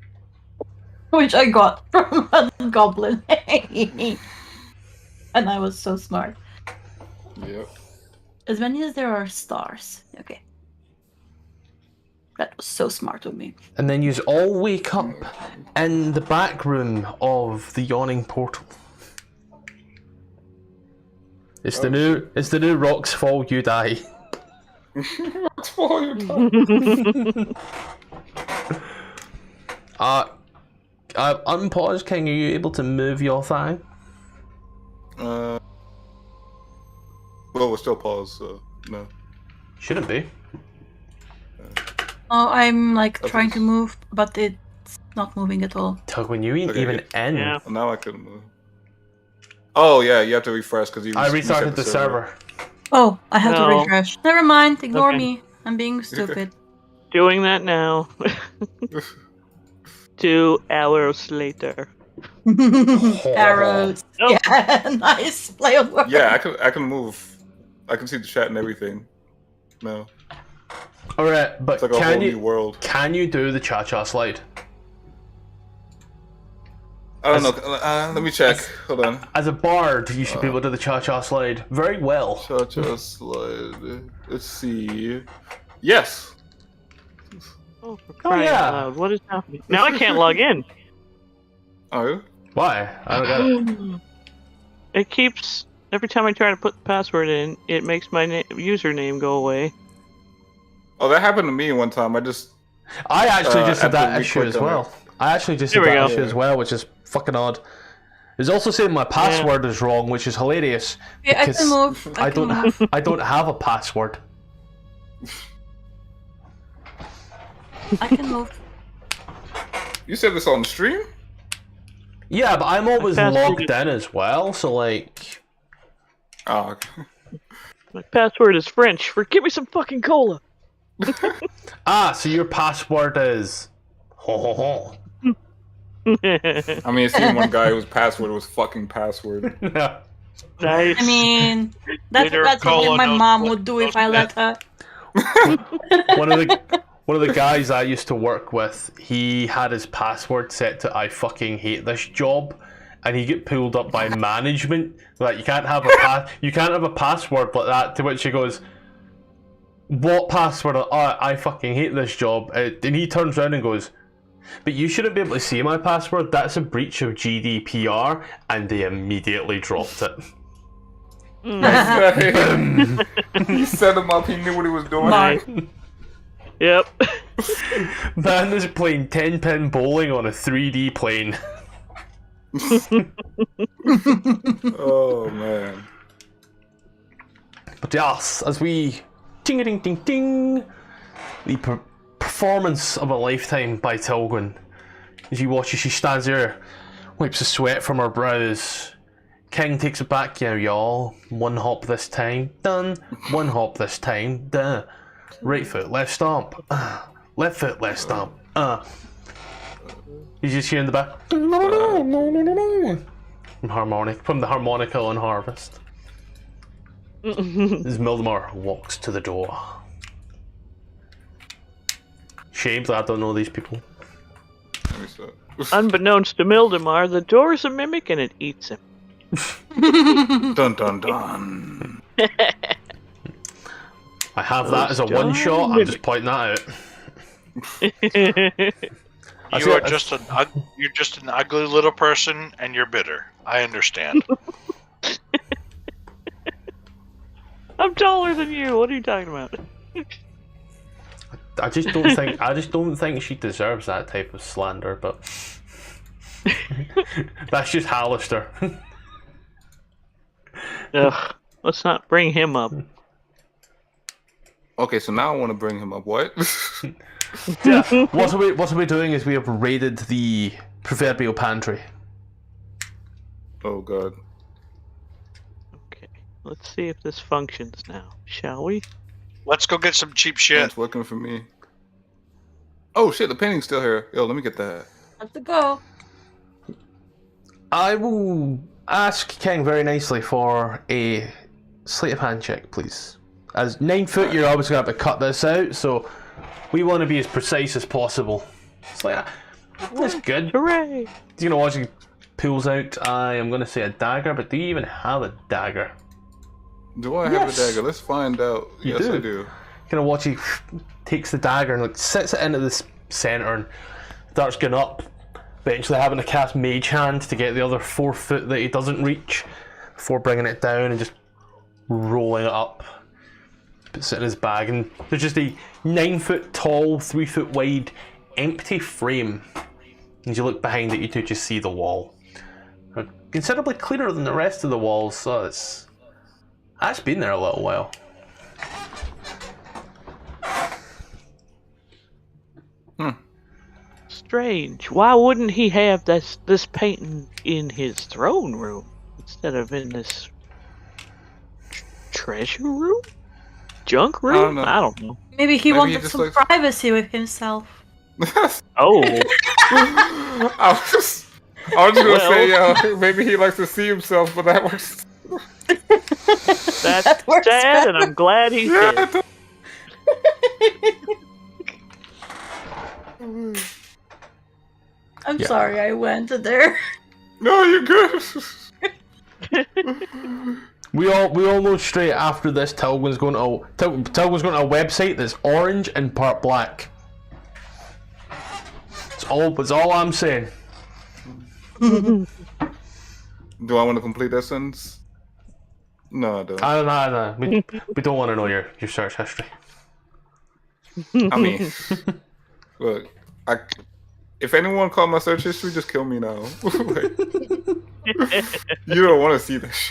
which I got from a goblin. And I was so smart. Yep. As many as there are stars. Okay. That was so smart of me. And then you all wake up in the back room of the yawning portal. It's the new rocks fall, you die. Rocks fall, you die. Unpause, King, are you able to move your thing? Well, we're still paused, so no. Shouldn't be. Oh, I'm like Okay. trying to move, but it's not moving at all. When you ain't Okay, even in. Yeah. Now I can move. Oh yeah, you have to refresh because you. I reset restarted the server. Oh, I have to No. refresh. Never mind, ignore Okay. me. I'm being stupid. Doing that now. 2 hours later. Arrows. Oh. Yeah, nice play on words. Yeah, I can move. I can see the chat and everything. No, Alright, but it's like a whole new world. can you do the cha-cha slide? I don't know. Let me check. Hold on. As a bard, you should be able to do the cha-cha slide very well. Cha-cha slide. Let's see. Yes. Oh, for crying yeah. out loud. What is happening? Now I can't log in. Oh. Why? I don't get it. It keeps Every time I try to put the password in, it makes my username go away. Oh, that happened to me one time. I actually just had after that we issue clicked as on well. it. I actually just There had we that go. issue as well, which is fucking odd. It's also saying my password is wrong, which is hilarious. Yeah, I because can move. I can move. I don't have a password. I can move. You said this on stream? Yeah, but I'm always password logged in as well, so like... Oh, okay. My password is French for give me some fucking cola. So your password is... Ho ho ho. I mean, I seen one guy whose password was fucking password. Yeah. Nice. I mean, that's Peter something Cola my knows mom what- would do knows if I let that. her. One of the guys I used to work with, he had his password set to "I fucking hate this job," and he get pulled up by management. Like, you can't have a password like that. To which he goes, "What password?" "Oh, I fucking hate this job." And he turns around and goes, "But you shouldn't be able to see my password. That's a breach of GDPR." And they immediately dropped it. He set him up. He knew what he was doing. Nice. Yep. Man is playing 10-pin bowling on a 3D plane. Oh man. But yes, as we ding-a-ding-ding-ding, the performance of a lifetime by Tilgwyn. As you watch as she stands there, wipes the sweat from her brows. King takes it back, yeah, y'all. One hop this time, done. One hop this time, done. Right foot, left stomp. Left foot, left stomp. You just hear in the back. From the harmonica on Harvest. As Mildemar walks to the door. Shame that I don't know these people. Let me stop. Unbeknownst to Mildemar, the door is a mimic and it eats him. Dun dun dun. I have that as a one shot. I'm just pointing that out. You're just an ugly little person, and you're bitter. I understand. I'm taller than you. What are you talking about? I just don't think she deserves that type of slander. But that's just Hallister. Ugh. Let's not bring him up. Okay, so now I want to bring him up. What? Yeah. What are we doing is we have raided the proverbial pantry. Oh god. Okay. Let's see if this functions now, shall we? Let's go get some cheap shit. It's working for me. Oh shit, the painting's still here. Yo, let me get that. Let's go. I will ask King very nicely for a sleight of hand check, please. As 9 foot, you're always going to have to cut this out, so we want to be as precise as possible. It's like, that's good. Hooray! You know, watch he pulls out, I am going to say a dagger, but do you even have a dagger? Do I have Yes. a dagger? Let's find out. You Yes, do. I do. Kind of watch he takes the dagger and like sits it into this center and starts going up, eventually having to cast Mage Hand to get the other 4 foot that he doesn't reach before bringing it down and just rolling it up. Puts it in his bag, and there's just a 9 foot tall, 3 foot wide, empty frame. As you look behind it, you do just see the wall. Considerably cleaner than the rest of the walls, so that's been there a little while. Strange. Why wouldn't he have this painting in his throne room instead of in this treasure room? Junk room? know. I don't know. Maybe he Maybe he wanted just some likes- privacy with himself. Oh, I was just gonna Well. say, maybe he likes to see himself, but that works. that's That works sad, and I'm glad he Yeah, did. I'm Yeah. sorry I went there. no, you're good. We all know straight after this Tilgwyn's going to a website that's orange and part black. It's all I'm saying. Do I want to complete that sentence? No, I don't. No. We don't want to know your search history. I mean, look, if anyone called my search history, just kill me now. Like, you don't want to see this.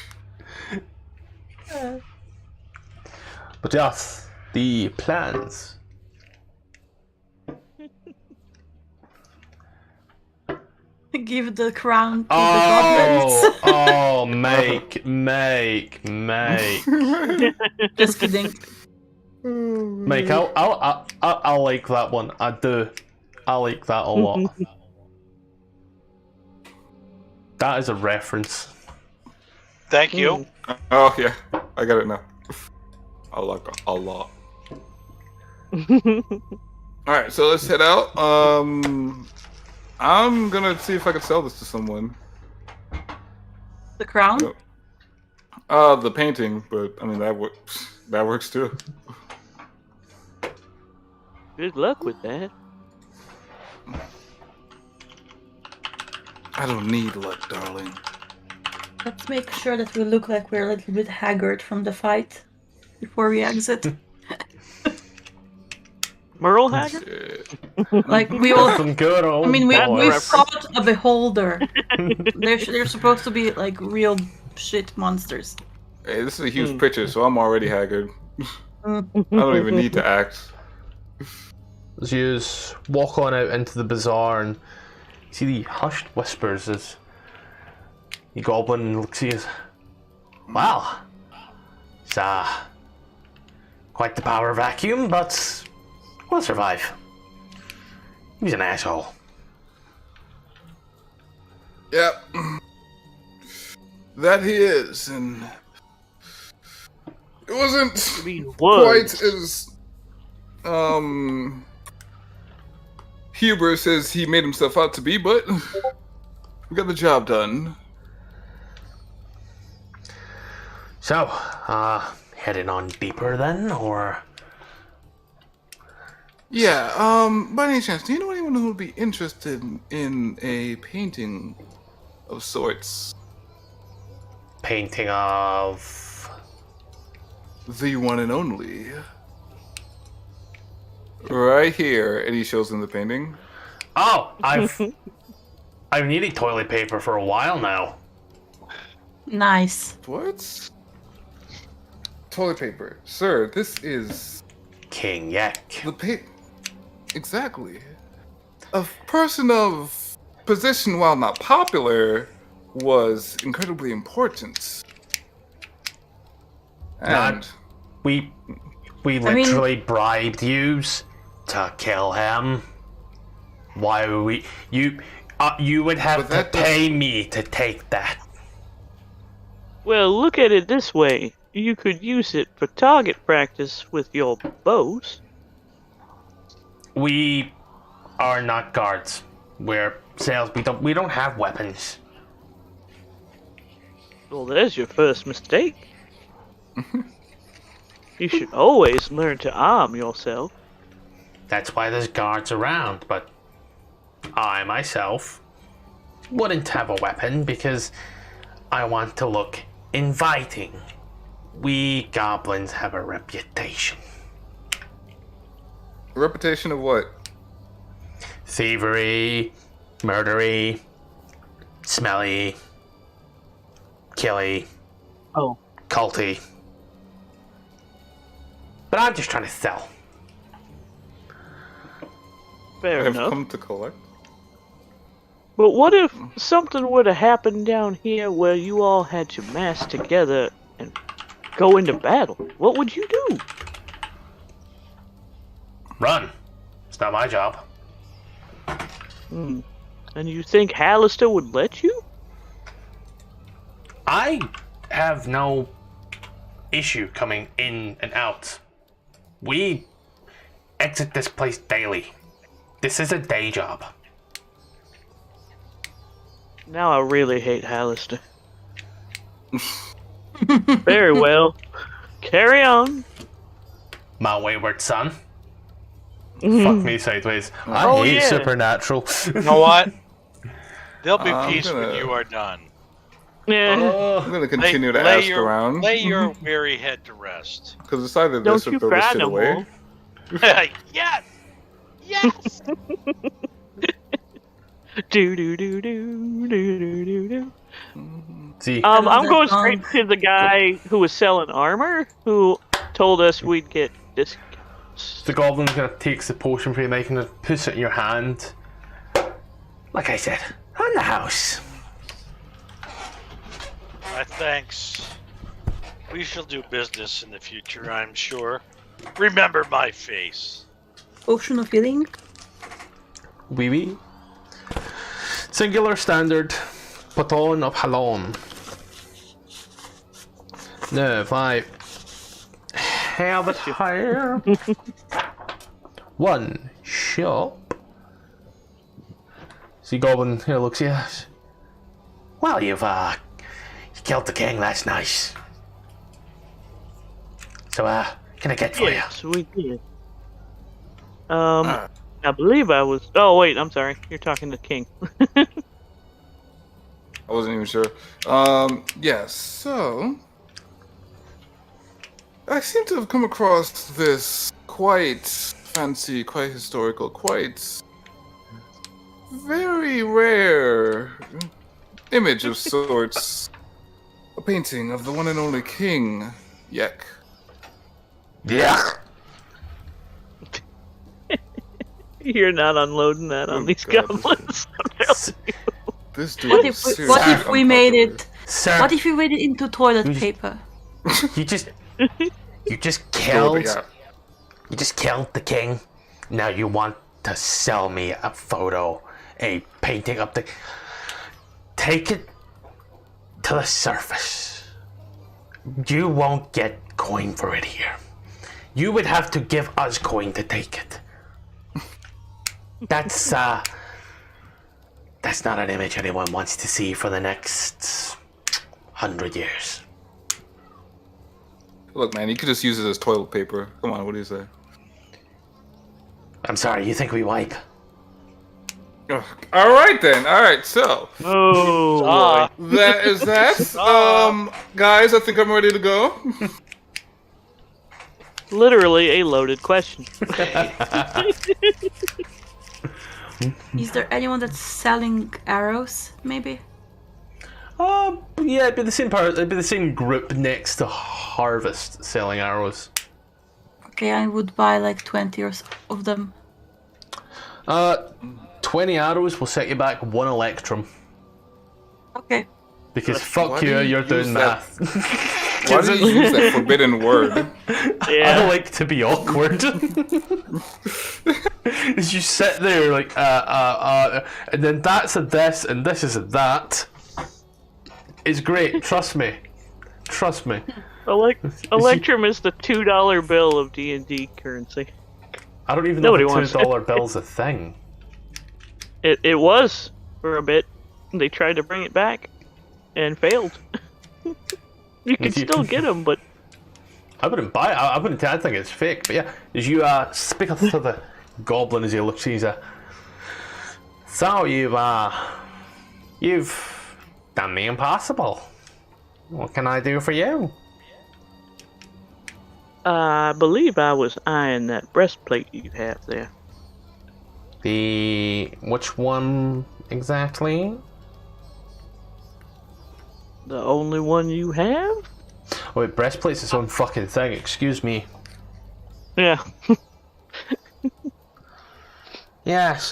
But yes, the plans. Give the crown to the goblins. Oh, make. Just kidding. Make, I'll like that one. I do. I like that a lot. That is a reference. Thank you. Oh yeah, I got it now. I like it a lot. All right, so let's head out. I'm gonna see if I can sell this to someone. The crown? The painting, but I mean that works too. Good luck with that. I don't need luck, darling. Let's make sure that we look like we're a little bit haggard from the fight before we exit. Merle Haggard? Like we all. Some good old I mean, we boys. fought a beholder. They're supposed to be like real shit monsters. Hey, this is a huge picture, so I'm already haggard. I don't even need to act. As you walk on out into the bazaar and you see the hushed whispers as the goblin looks at you. Well, it's quite the power vacuum, but we'll survive. He's an asshole. Yep. That he is, and it wasn't quite as hubris as he made himself out to be, but we got the job done. So, heading on deeper then, or? Yeah, by any chance, do you know anyone who would be interested in a painting of sorts? Painting of... The one and only. Right here, and he shows him the painting. Oh, I've needed toilet paper for a while now. Nice. What? Toilet paper. Sir, this is... King Yek. Exactly. A person of position, while not popular, was incredibly important. And We literally bribed yous to kill him. Why would we? You would have to pay me to take that. Well, look at it this way. You could use it for target practice with your bows. We are not guards. We're sales. We don't have weapons. Well, there's your first mistake. You should always learn to arm yourself. That's why there's guards around, but I myself wouldn't have a weapon because I want to look inviting. We goblins have a reputation. a reputation of what? Thievery, murdery, smelly, killy, culty. But I'm just trying to sell. Fair I've enough. come to collect. But what if something were to happen down here where you all had to mass together and go into battle? What would you do? Run. It's not my job. And you think Hallister would let you? I have no issue coming in and out. We exit this place daily. This is a day job. Now I really hate Hallister. Very well. Carry on. My wayward son. Fuck me sideways. I Oh, hate yeah. Supernatural. You know what? There'll be I'm peace when gonna- you are done. Yeah. I'm Oh, gonna continue to ask around. Lay your weary head to rest. Because it's either Don't this or you throw this cry shit no away. more. Yes! Yes! Do do do do do do do do. see, I love I'm that going song. straight to the guy who was selling armor, who told us we'd get discounts. the goblin kind of takes the potion from you, Mike, and puts it in your hand. Like I said, on the house. My thanks. We shall do business in the future, I'm sure. Remember my face. Potion of healing. Oui, oui. Singular standard. Paton of Halon. Now, if I have it here. One shop. See, Goblin here looks at you. Well, you killed the king, that's nice. So, can I get for you? Yes, we did. I believe I was. Oh wait, I'm sorry. You're talking to King. I wasn't even sure. Yes, so I seem to have come across this quite fancy, quite historical, quite very rare image of sorts. A painting of the one and only King Yek. Yeah. You're not unloading that on Oh, these God. goblins. This dude What is if we, seriously what if we made unpopular. it? Sir, What if we made it into toilet You- paper? you just Sure, killed yeah. you just killed the king. Now you want to sell me a photo, a painting of the. Take it to the surface. You won't get coin for it here. You would have to give us coin to take it. That's not an image anyone wants to see for the next 100 years. Look, man, you could just use it as toilet paper. Come on, what do you say? I'm sorry, you think we wipe? Ugh. All right then. All right, so Oh, Ah, that is that. Guys, I think I'm ready to go. literally a loaded question. Is there anyone that's selling arrows? Maybe. Yeah, it'd be the same part. It'd be the same group next to Harvest selling arrows. Okay, I would buy like 20 of them. 20 arrows will set you back 1 electrum. Okay. Because Why fuck do you, you you're doing use that? math. Why do you use that forbidden word? I Yeah. like to be awkward. As you sit there like, and then that's a this, and this is a that. It's great, trust me. Trust me. Electrum is the $2 bill of D&D currency. I don't even know Nobody if a wants $2 bill's a thing. It was for a bit. They tried to bring it back and failed. You can If you- still get them, but I wouldn't buy it. I wouldn't. I think it's fake. But yeah, as you speak to the goblin as he looks, he's so you've done the impossible. What can I do for you? I believe I was eyeing that breastplate you have there. Which one exactly? The only one you have? Oh, wait, breastplate's its own fucking thing. Excuse me. Yeah. Yes,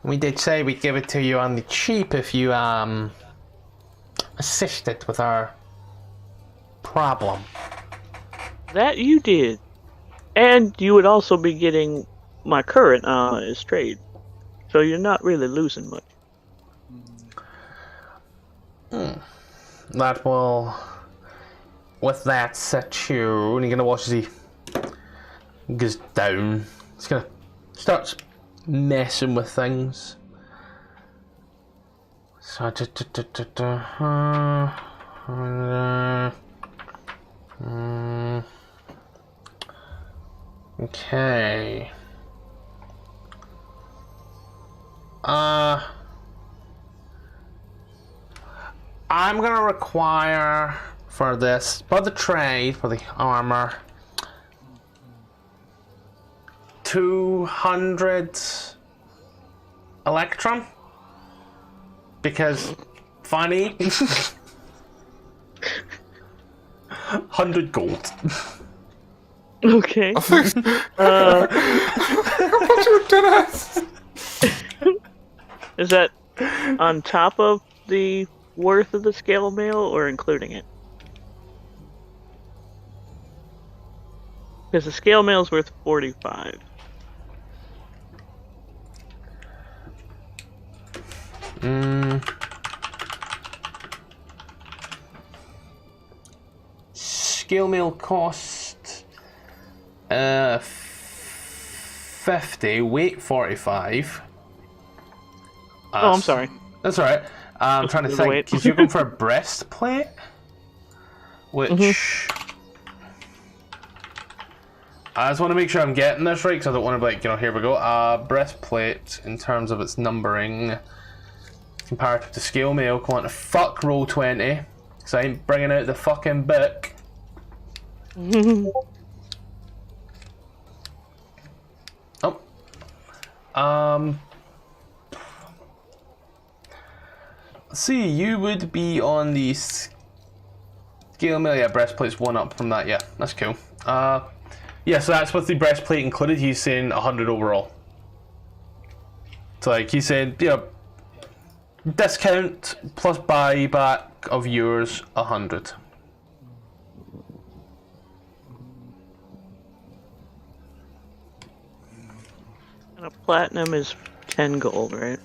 we did say we'd give it to you on the cheap if you assisted with our problem. That you did. And you would also be getting my current as trade. So you're not really losing much. That will, with that set you, and you're gonna watch as he goes down. He's gonna starts messing with things. So okay. I'm gonna require for this, for the trade, for the armor, 200 electrum. Because funny. 100 gold. Okay. I thought you were dead ass. Is that on top of the worth of the scale mail or including it? Because the scale mail is worth 45. Scale mail cost 50, weight 45. Oh, I'm sorry. That's alright. I'm trying to think, Weight. because you're going for a breastplate, which I just want to make sure I'm getting this right, because I don't want to be like, here we go. Breastplate, in terms of its numbering, comparative to scale mail, come on to fuck roll 20, because I ain't bringing out the fucking book. See, you would be on the scale mail. Yeah, breastplate's one up from that. Yeah, that's cool. Yeah, so that's with the breastplate included. He's saying 100 overall. So like he said, discount plus buyback of yours 100. And a platinum is 10 gold, right?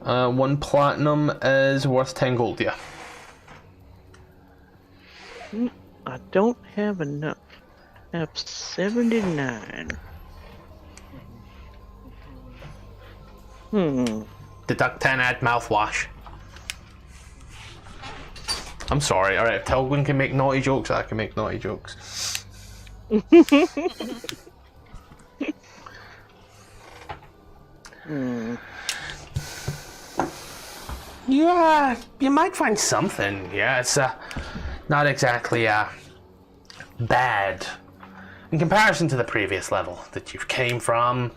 1 platinum is worth 10 gold, yeah. I don't have enough. I have 79. Deduct 10, add mouthwash. I'm sorry, alright, if Tilgwin can make naughty jokes, I can make naughty jokes. Yeah, you might find something. Yeah, it's not exactly bad in comparison to the previous level that you came from.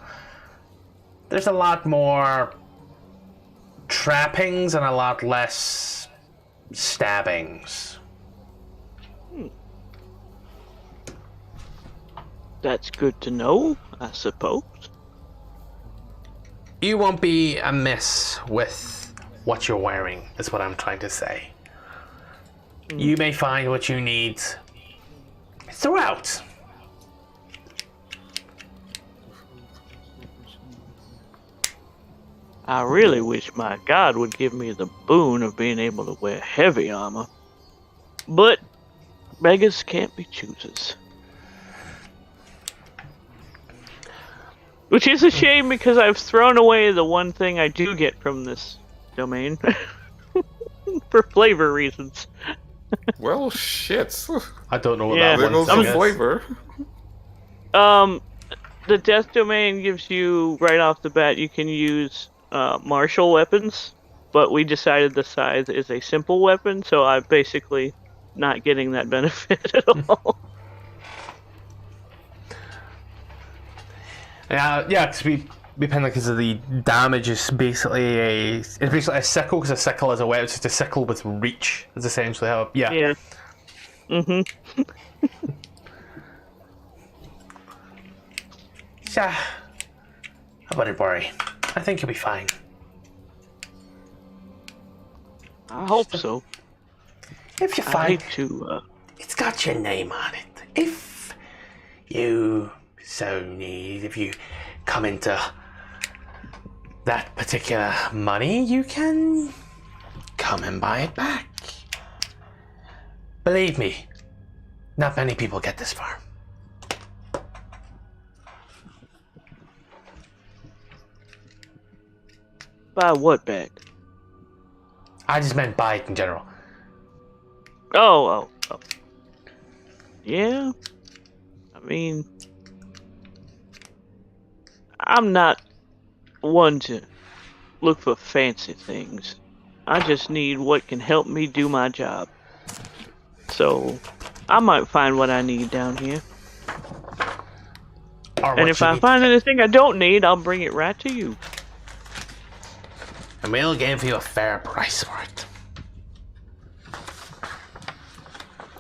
There's a lot more trappings and a lot less stabbings. That's good to know, I suppose. You won't be amiss with what you're wearing, is what I'm trying to say. You may find what you need throughout. I really wish my god would give me the boon of being able to wear heavy armor. But beggars can't be choosers. Which is a shame because I've thrown away the one thing I do get from this domain. For flavor reasons. Well, shit. I don't know what Yeah. that There one goes the is. flavor. The death domain gives you, right off the bat, you can use martial weapons, but we decided the scythe is a simple weapon, so I'm basically not getting that benefit at all. Yeah, because we depend because of the damage is basically a sickle, because a sickle is a weapon. It's just a sickle with reach. Is essentially how. Yeah. Yeah. Mm-hmm. Yeah. I wouldn't worry. I think you'll be fine. I hope so. If you I find hate to. it's got your name on it. If you so need, if you come into that particular money, you can come and buy it back. Believe me, not many people get this far. Buy what back? I just meant buy it in general. Oh. Yeah. I mean, I'm not one to look for fancy things. I just need what can help me do my job. So, I might find what I need down here. And if I find anything I don't need, I'll bring it right to you. And we'll give you a fair price for it.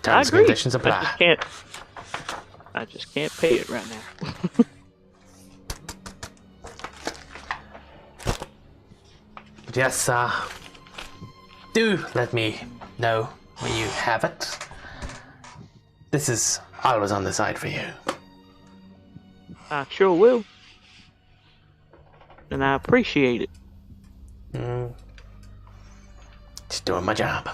Terms and conditions apply. I just can't pay it right now. Yes, do let me know when you have it. This is always on the side for you. I sure will. And I appreciate it. Just doing my job.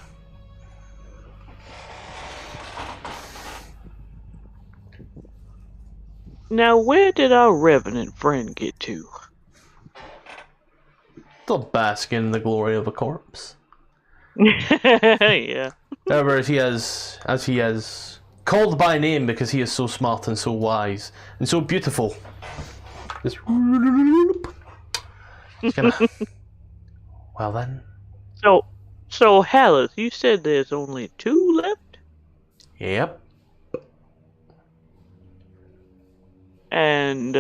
Now, where did our revenant friend get to? Still basking in the glory of a corpse. Yeah. However, as he has called by name because he is so smart and so wise and so beautiful. Just gonna... Well then. So Halleth, you said there's only 2 left? Yep. And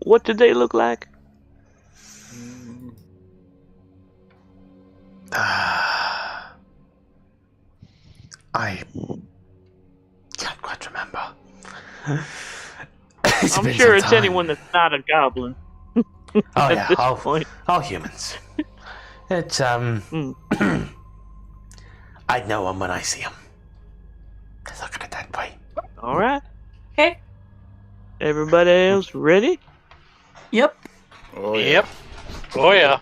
what did they look like? I can't quite remember. I'm sure it's anyone that's not a goblin. Oh at this yeah, point. all humans. It's I'd know him when I see him. Let's look at it that way. All right. Okay. Everybody else ready? Yep. Oh, yeah. Yep. Oh yeah.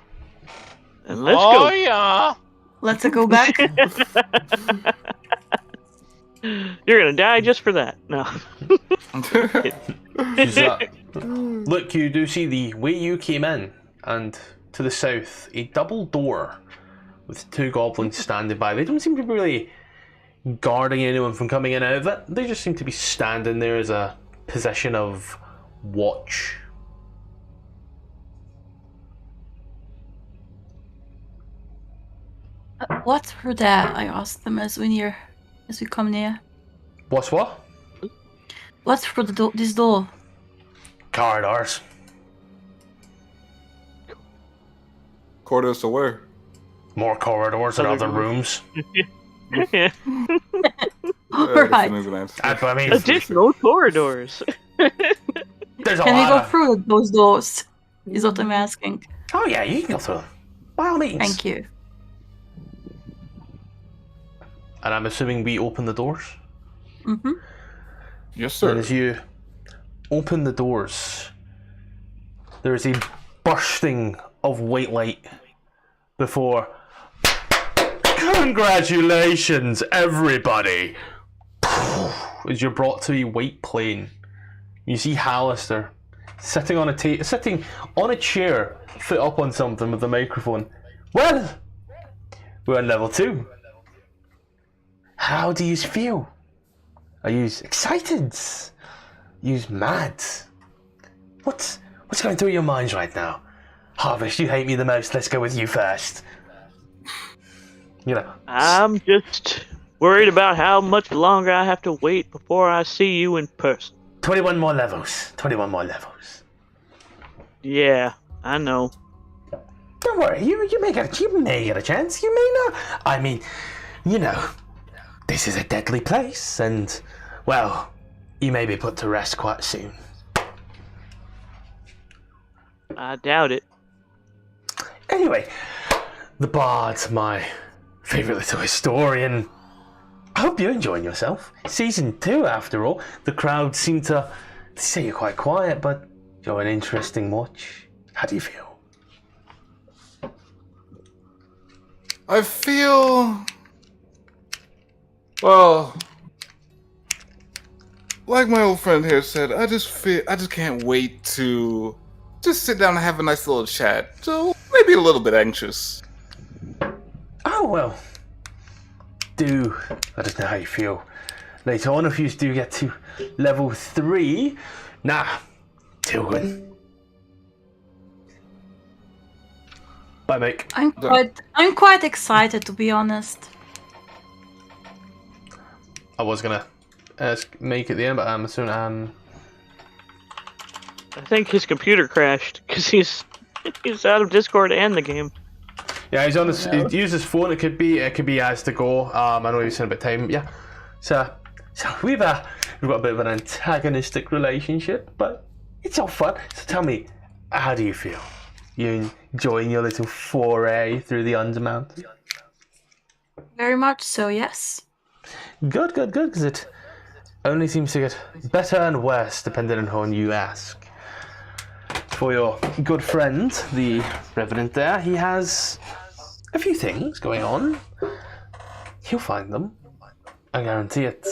And let's oh go. yeah. Let's go back. You're gonna die just for that. No. Look, you do see the way you came in, and to the south, a double door with 2 goblins standing by. They don't seem to be really guarding anyone from coming in and out of it. They just seem to be standing there as a position of watch. What's for that? I asked them as we come near. What's what? What's for this door? Corridors. Corridors to where? More corridors and other rooms. Yeah. Alright. That's what I mean. Additional corridors. There's a Can we lot go of... through those doors? Is what I'm asking. Oh yeah, you can go through them. By all means. Thank you. And I'm assuming we open the doors? Mm-hmm. Yes, And sir. as you open the doors, there is a bursting of white light before... Congratulations, everybody! As you're brought to a white plane, you see Halleth sitting on a chair, foot up on something with a microphone. Well, we're on level 2. How do you feel? Are you excited? Are you mad? What's going through your minds right now? Harvest, you hate me the most. Let's go with you first. You know. I'm just worried about how much longer I have to wait before I see you in person. 21 more levels. 21 more levels. Yeah, I know. Don't worry, you may get a chance. You may not. I mean, you know, this is a deadly place, and well, you may be put to rest quite soon. I doubt it. Anyway, the Bard, my favourite little historian. I hope you're enjoying yourself. Season 2, after all. The crowd seem to say you're quite quiet, but you're an interesting watch. How do you feel? I feel... Well... Like my old friend here said, I just can't wait to just sit down and have a nice little chat. So, maybe a little bit anxious. Oh, well. Do let us know how you feel later on if you do get to level 3. Nah, too good. But Bye, Mike. I'm quite excited, to be honest. I was gonna ask Mike at the end, but I'm assuming I think his computer crashed because he's out of Discord and the game. yeah, he's on his. He uses his phone. It could be as to go. I know he was saying about time. Yeah, so we've got a bit of an antagonistic relationship, but it's all fun. So tell me, how do you feel? You enjoying your little foray through the Undermount? Very much so, yes. Good, because it only seems to get better and worse depending on who you ask. For your good friend, the Revenant there, he has a few things going on. He'll find them. I guarantee it.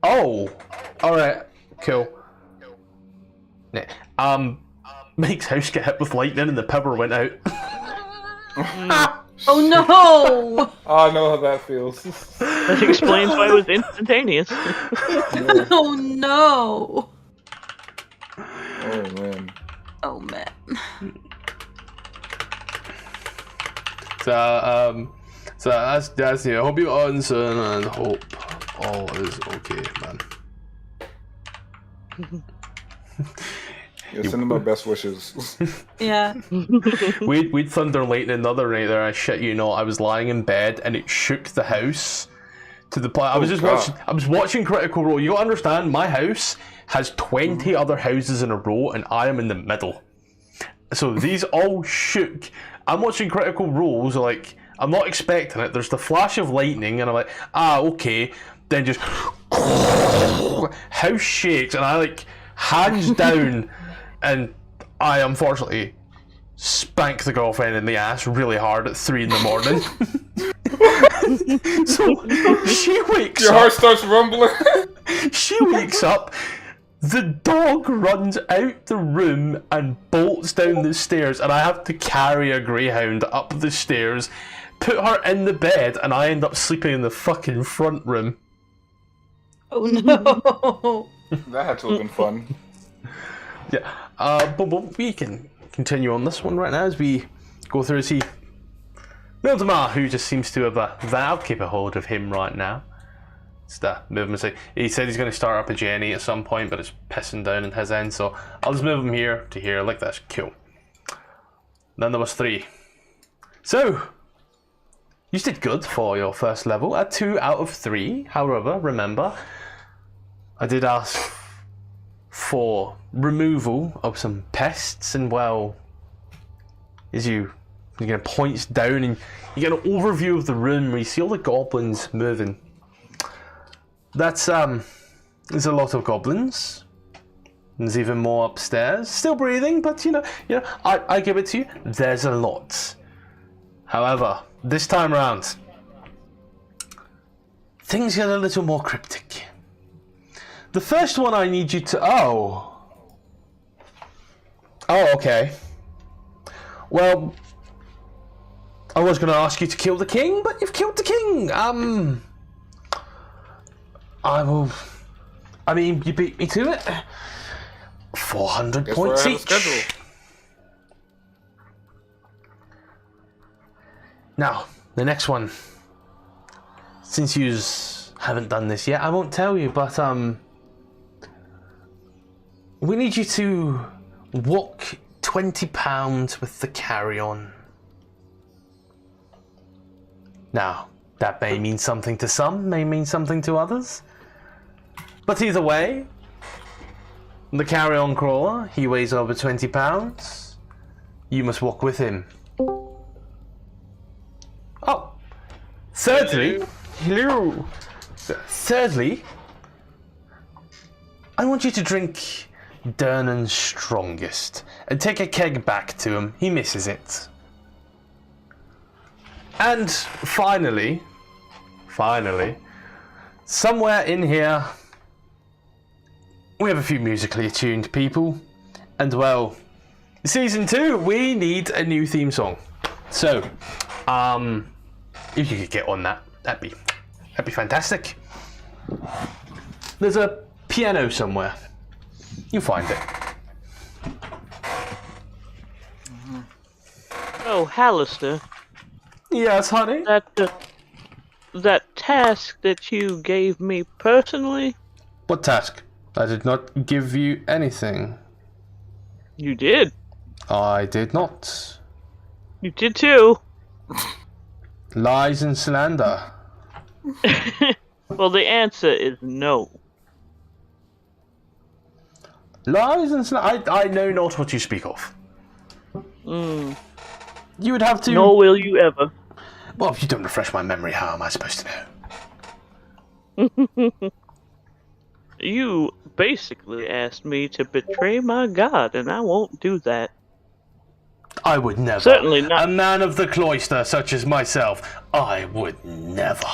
Oh! Alright, cool. Mike's house got hit with lightning and the power went out. Oh no! I know how that feels. That explains why it was instantaneous. Oh no! Oh man. Oh man. So that's it. I hope you answer and hope all is okay, man. Yeah, send them my best wishes. Yeah. We'd thunder and lightning another night there. I shit you not. I was lying in bed and it shook the house to the point. I was watching Critical Role. You gotta understand, my house has 20 other houses in a row, and I am in the middle. So these all shook. I'm watching Critical Roles, like I'm not expecting it. There's the flash of lightning, and I'm like, okay. Then just house shakes, and I like hands down. And I unfortunately spank the girlfriend in the ass really hard at 3 a.m. So she wakes up. Your heart starts rumbling. She wakes up. The dog runs out the room and bolts down the stairs, and I have to carry a greyhound up the stairs, put her in the bed, and I end up sleeping in the fucking front room. Oh no! That had to have been fun. Yeah, but we can continue on this one right now as we go through and see Mildemar, who just seems to have I'll keep a hold of him right now. It's the movement. He said he's going to start up a journey at some point, but it's pissing down in his end, so I'll just move him here to here like this. Cool. Then there was 3. So, you did good for your first level at 2 out of 3. However, remember, I did ask for removal of some pests, and well, as you get points down and you get an overview of the room where you see all the goblins moving. That's there's a lot of goblins. There's even more upstairs, still breathing, but you know, I give it to you. There's a lot. However, this time around, things get a little more cryptic. The first one I need you to... Oh, okay. Well, I was going to ask you to kill the king, but you've killed the king. You beat me to it. 400 points each. Now, the next one. Since you haven't done this yet, I won't tell you, but we need you to walk 20 pounds with the carry-on. Now, that may mean something to some, may mean something to others. But either way, the carry-on crawler, he weighs over 20 pounds. You must walk with him. Oh, thirdly, hello. Thirdly, I want you to drink Dernan's strongest and take a keg back to him. He misses it. And finally, somewhere in here, we have a few musically attuned people. And well, season 2, we need a new theme song. So, if you could get on that, that'd be fantastic. There's a piano somewhere. You'll find it. Oh, Hallister, Yes, honey? that task that you gave me personally, What task? I did not give you anything. you did. I did not. You did too. Lies and slander. Well, the answer is no. Lies and slander. I know not what you speak of. Mm. You would have to. Nor will you ever. Well, if you don't refresh my memory, how am I supposed to know? You basically asked me to betray my god, and I won't do that. I would never. Certainly not. A man of the cloister such as myself, I would never.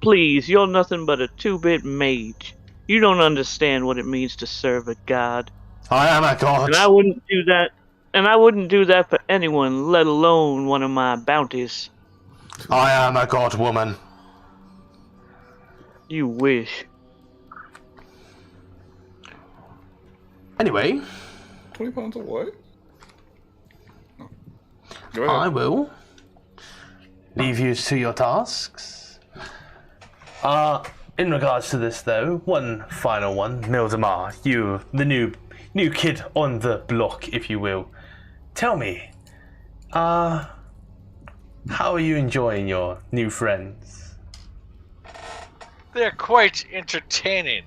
Please, you're nothing but a two-bit mage. You don't understand what it means to serve a god. I am a god. And I wouldn't do that. And I wouldn't do that for anyone, let alone one of my bounties. I am a god woman. You wish. Anyway, 20 pounds of what? Oh. Go ahead. I will leave you to your tasks. In regards to this though, one final one, Mildemar, you, the new kid on the block, if you will. Tell me, how are you enjoying your new friends? They're quite entertaining,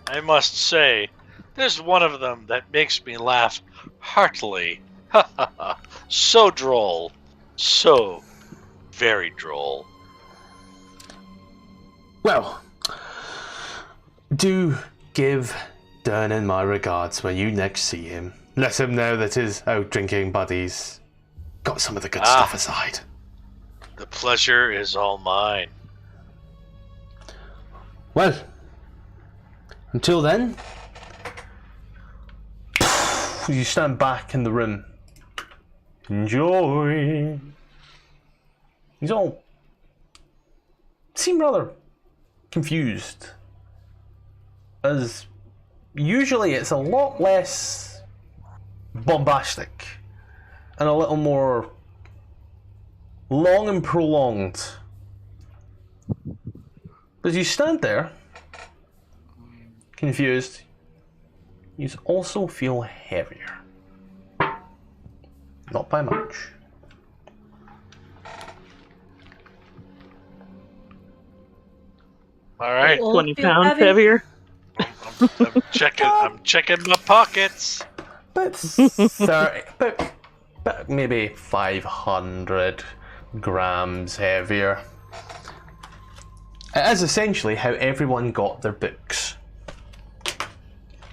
I must say. There's one of them that makes me laugh heartily. Ha ha ha. So droll. So very droll. Well, do give Dernan my regards when you next see him. Let him know that his out-drinking buddies got some of the good stuff aside. The pleasure is all mine. Well, until then, you stand back in the room. Enjoy. He's all seem rather confused, as usually it's a lot less bombastic and a little more long and prolonged. As you stand there, confused, you also feel heavier. Not by much. All right. All 20 feel pounds heavy? heavier. I'm checking my pockets. But 30, but maybe 500 grams heavier. It is essentially how everyone got their books.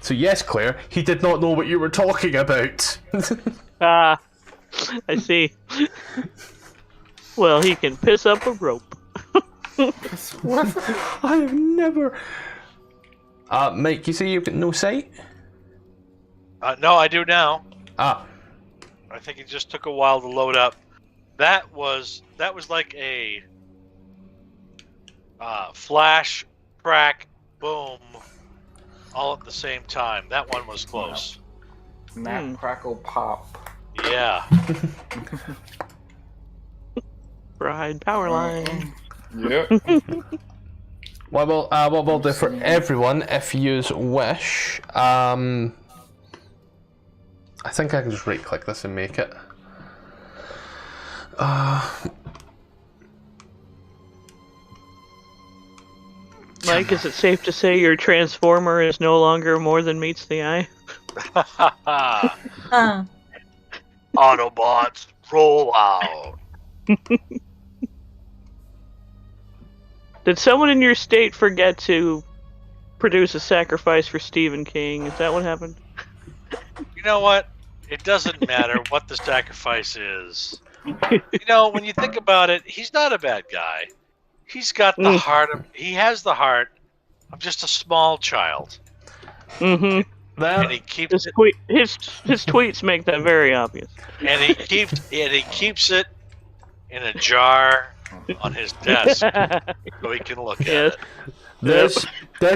So yes, Claire, he did not know what you were talking about. Ah, I see. Well, he can piss up a rope. I have never... Mike, you say you've got no sight? No, I do now. Ah, I think it just took a while to load up. That was like a flash, crack, boom, all at the same time. That one was close. Snap, crackle, pop. Yeah. Bride power line. Yeah. what we'll do for everyone, if you wish, I think I can just right-click this and make it. Mike, is it safe to say your transformer is no longer more than meets the eye? Autobots, roll out. Did someone in your state forget to produce a sacrifice for Stephen King? Is that what happened? You know what? It doesn't matter what the sacrifice is. You know, when you think about it, he's not a bad guy. He's got the heart of... He has the heart of just a small child. Mm-hmm. And he keeps His, it... his tweets make that very obvious. And he keeps it in a jar on his desk so he can look at it. There's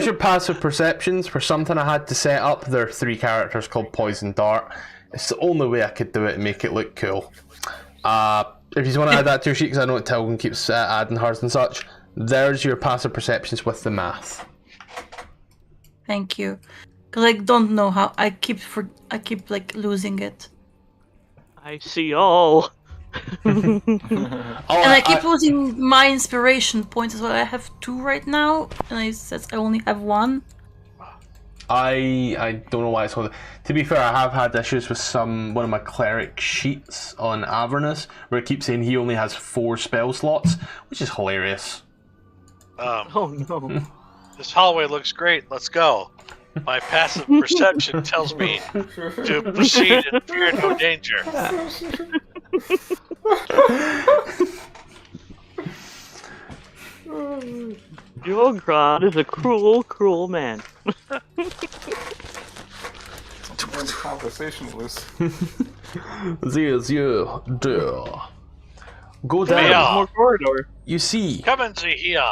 your passive perceptions for something I had to set up. There are 3 characters called Poison Dart. It's the only way I could do it and make it look cool. If you want to add that to your sheet, because I know Tilgan keeps adding hers and such, there's your passive perceptions with the math. Thank you. Because I don't know how I keep like losing it. I see all. And I keep losing my inspiration points as well. I have 2 right now, and it says I only have 1. I don't know why it's called. To be fair, I have had issues with one of my cleric sheets on Avernus where it keeps saying he only has 4 spell slots, which is hilarious. Oh no. This hallway looks great. Let's go. My passive perception tells me to proceed and fear no danger. Your god is a cruel, cruel man. Sometimes conversationalist. There's you do. Go Yeah. down. More corridor. You see. Come and see here.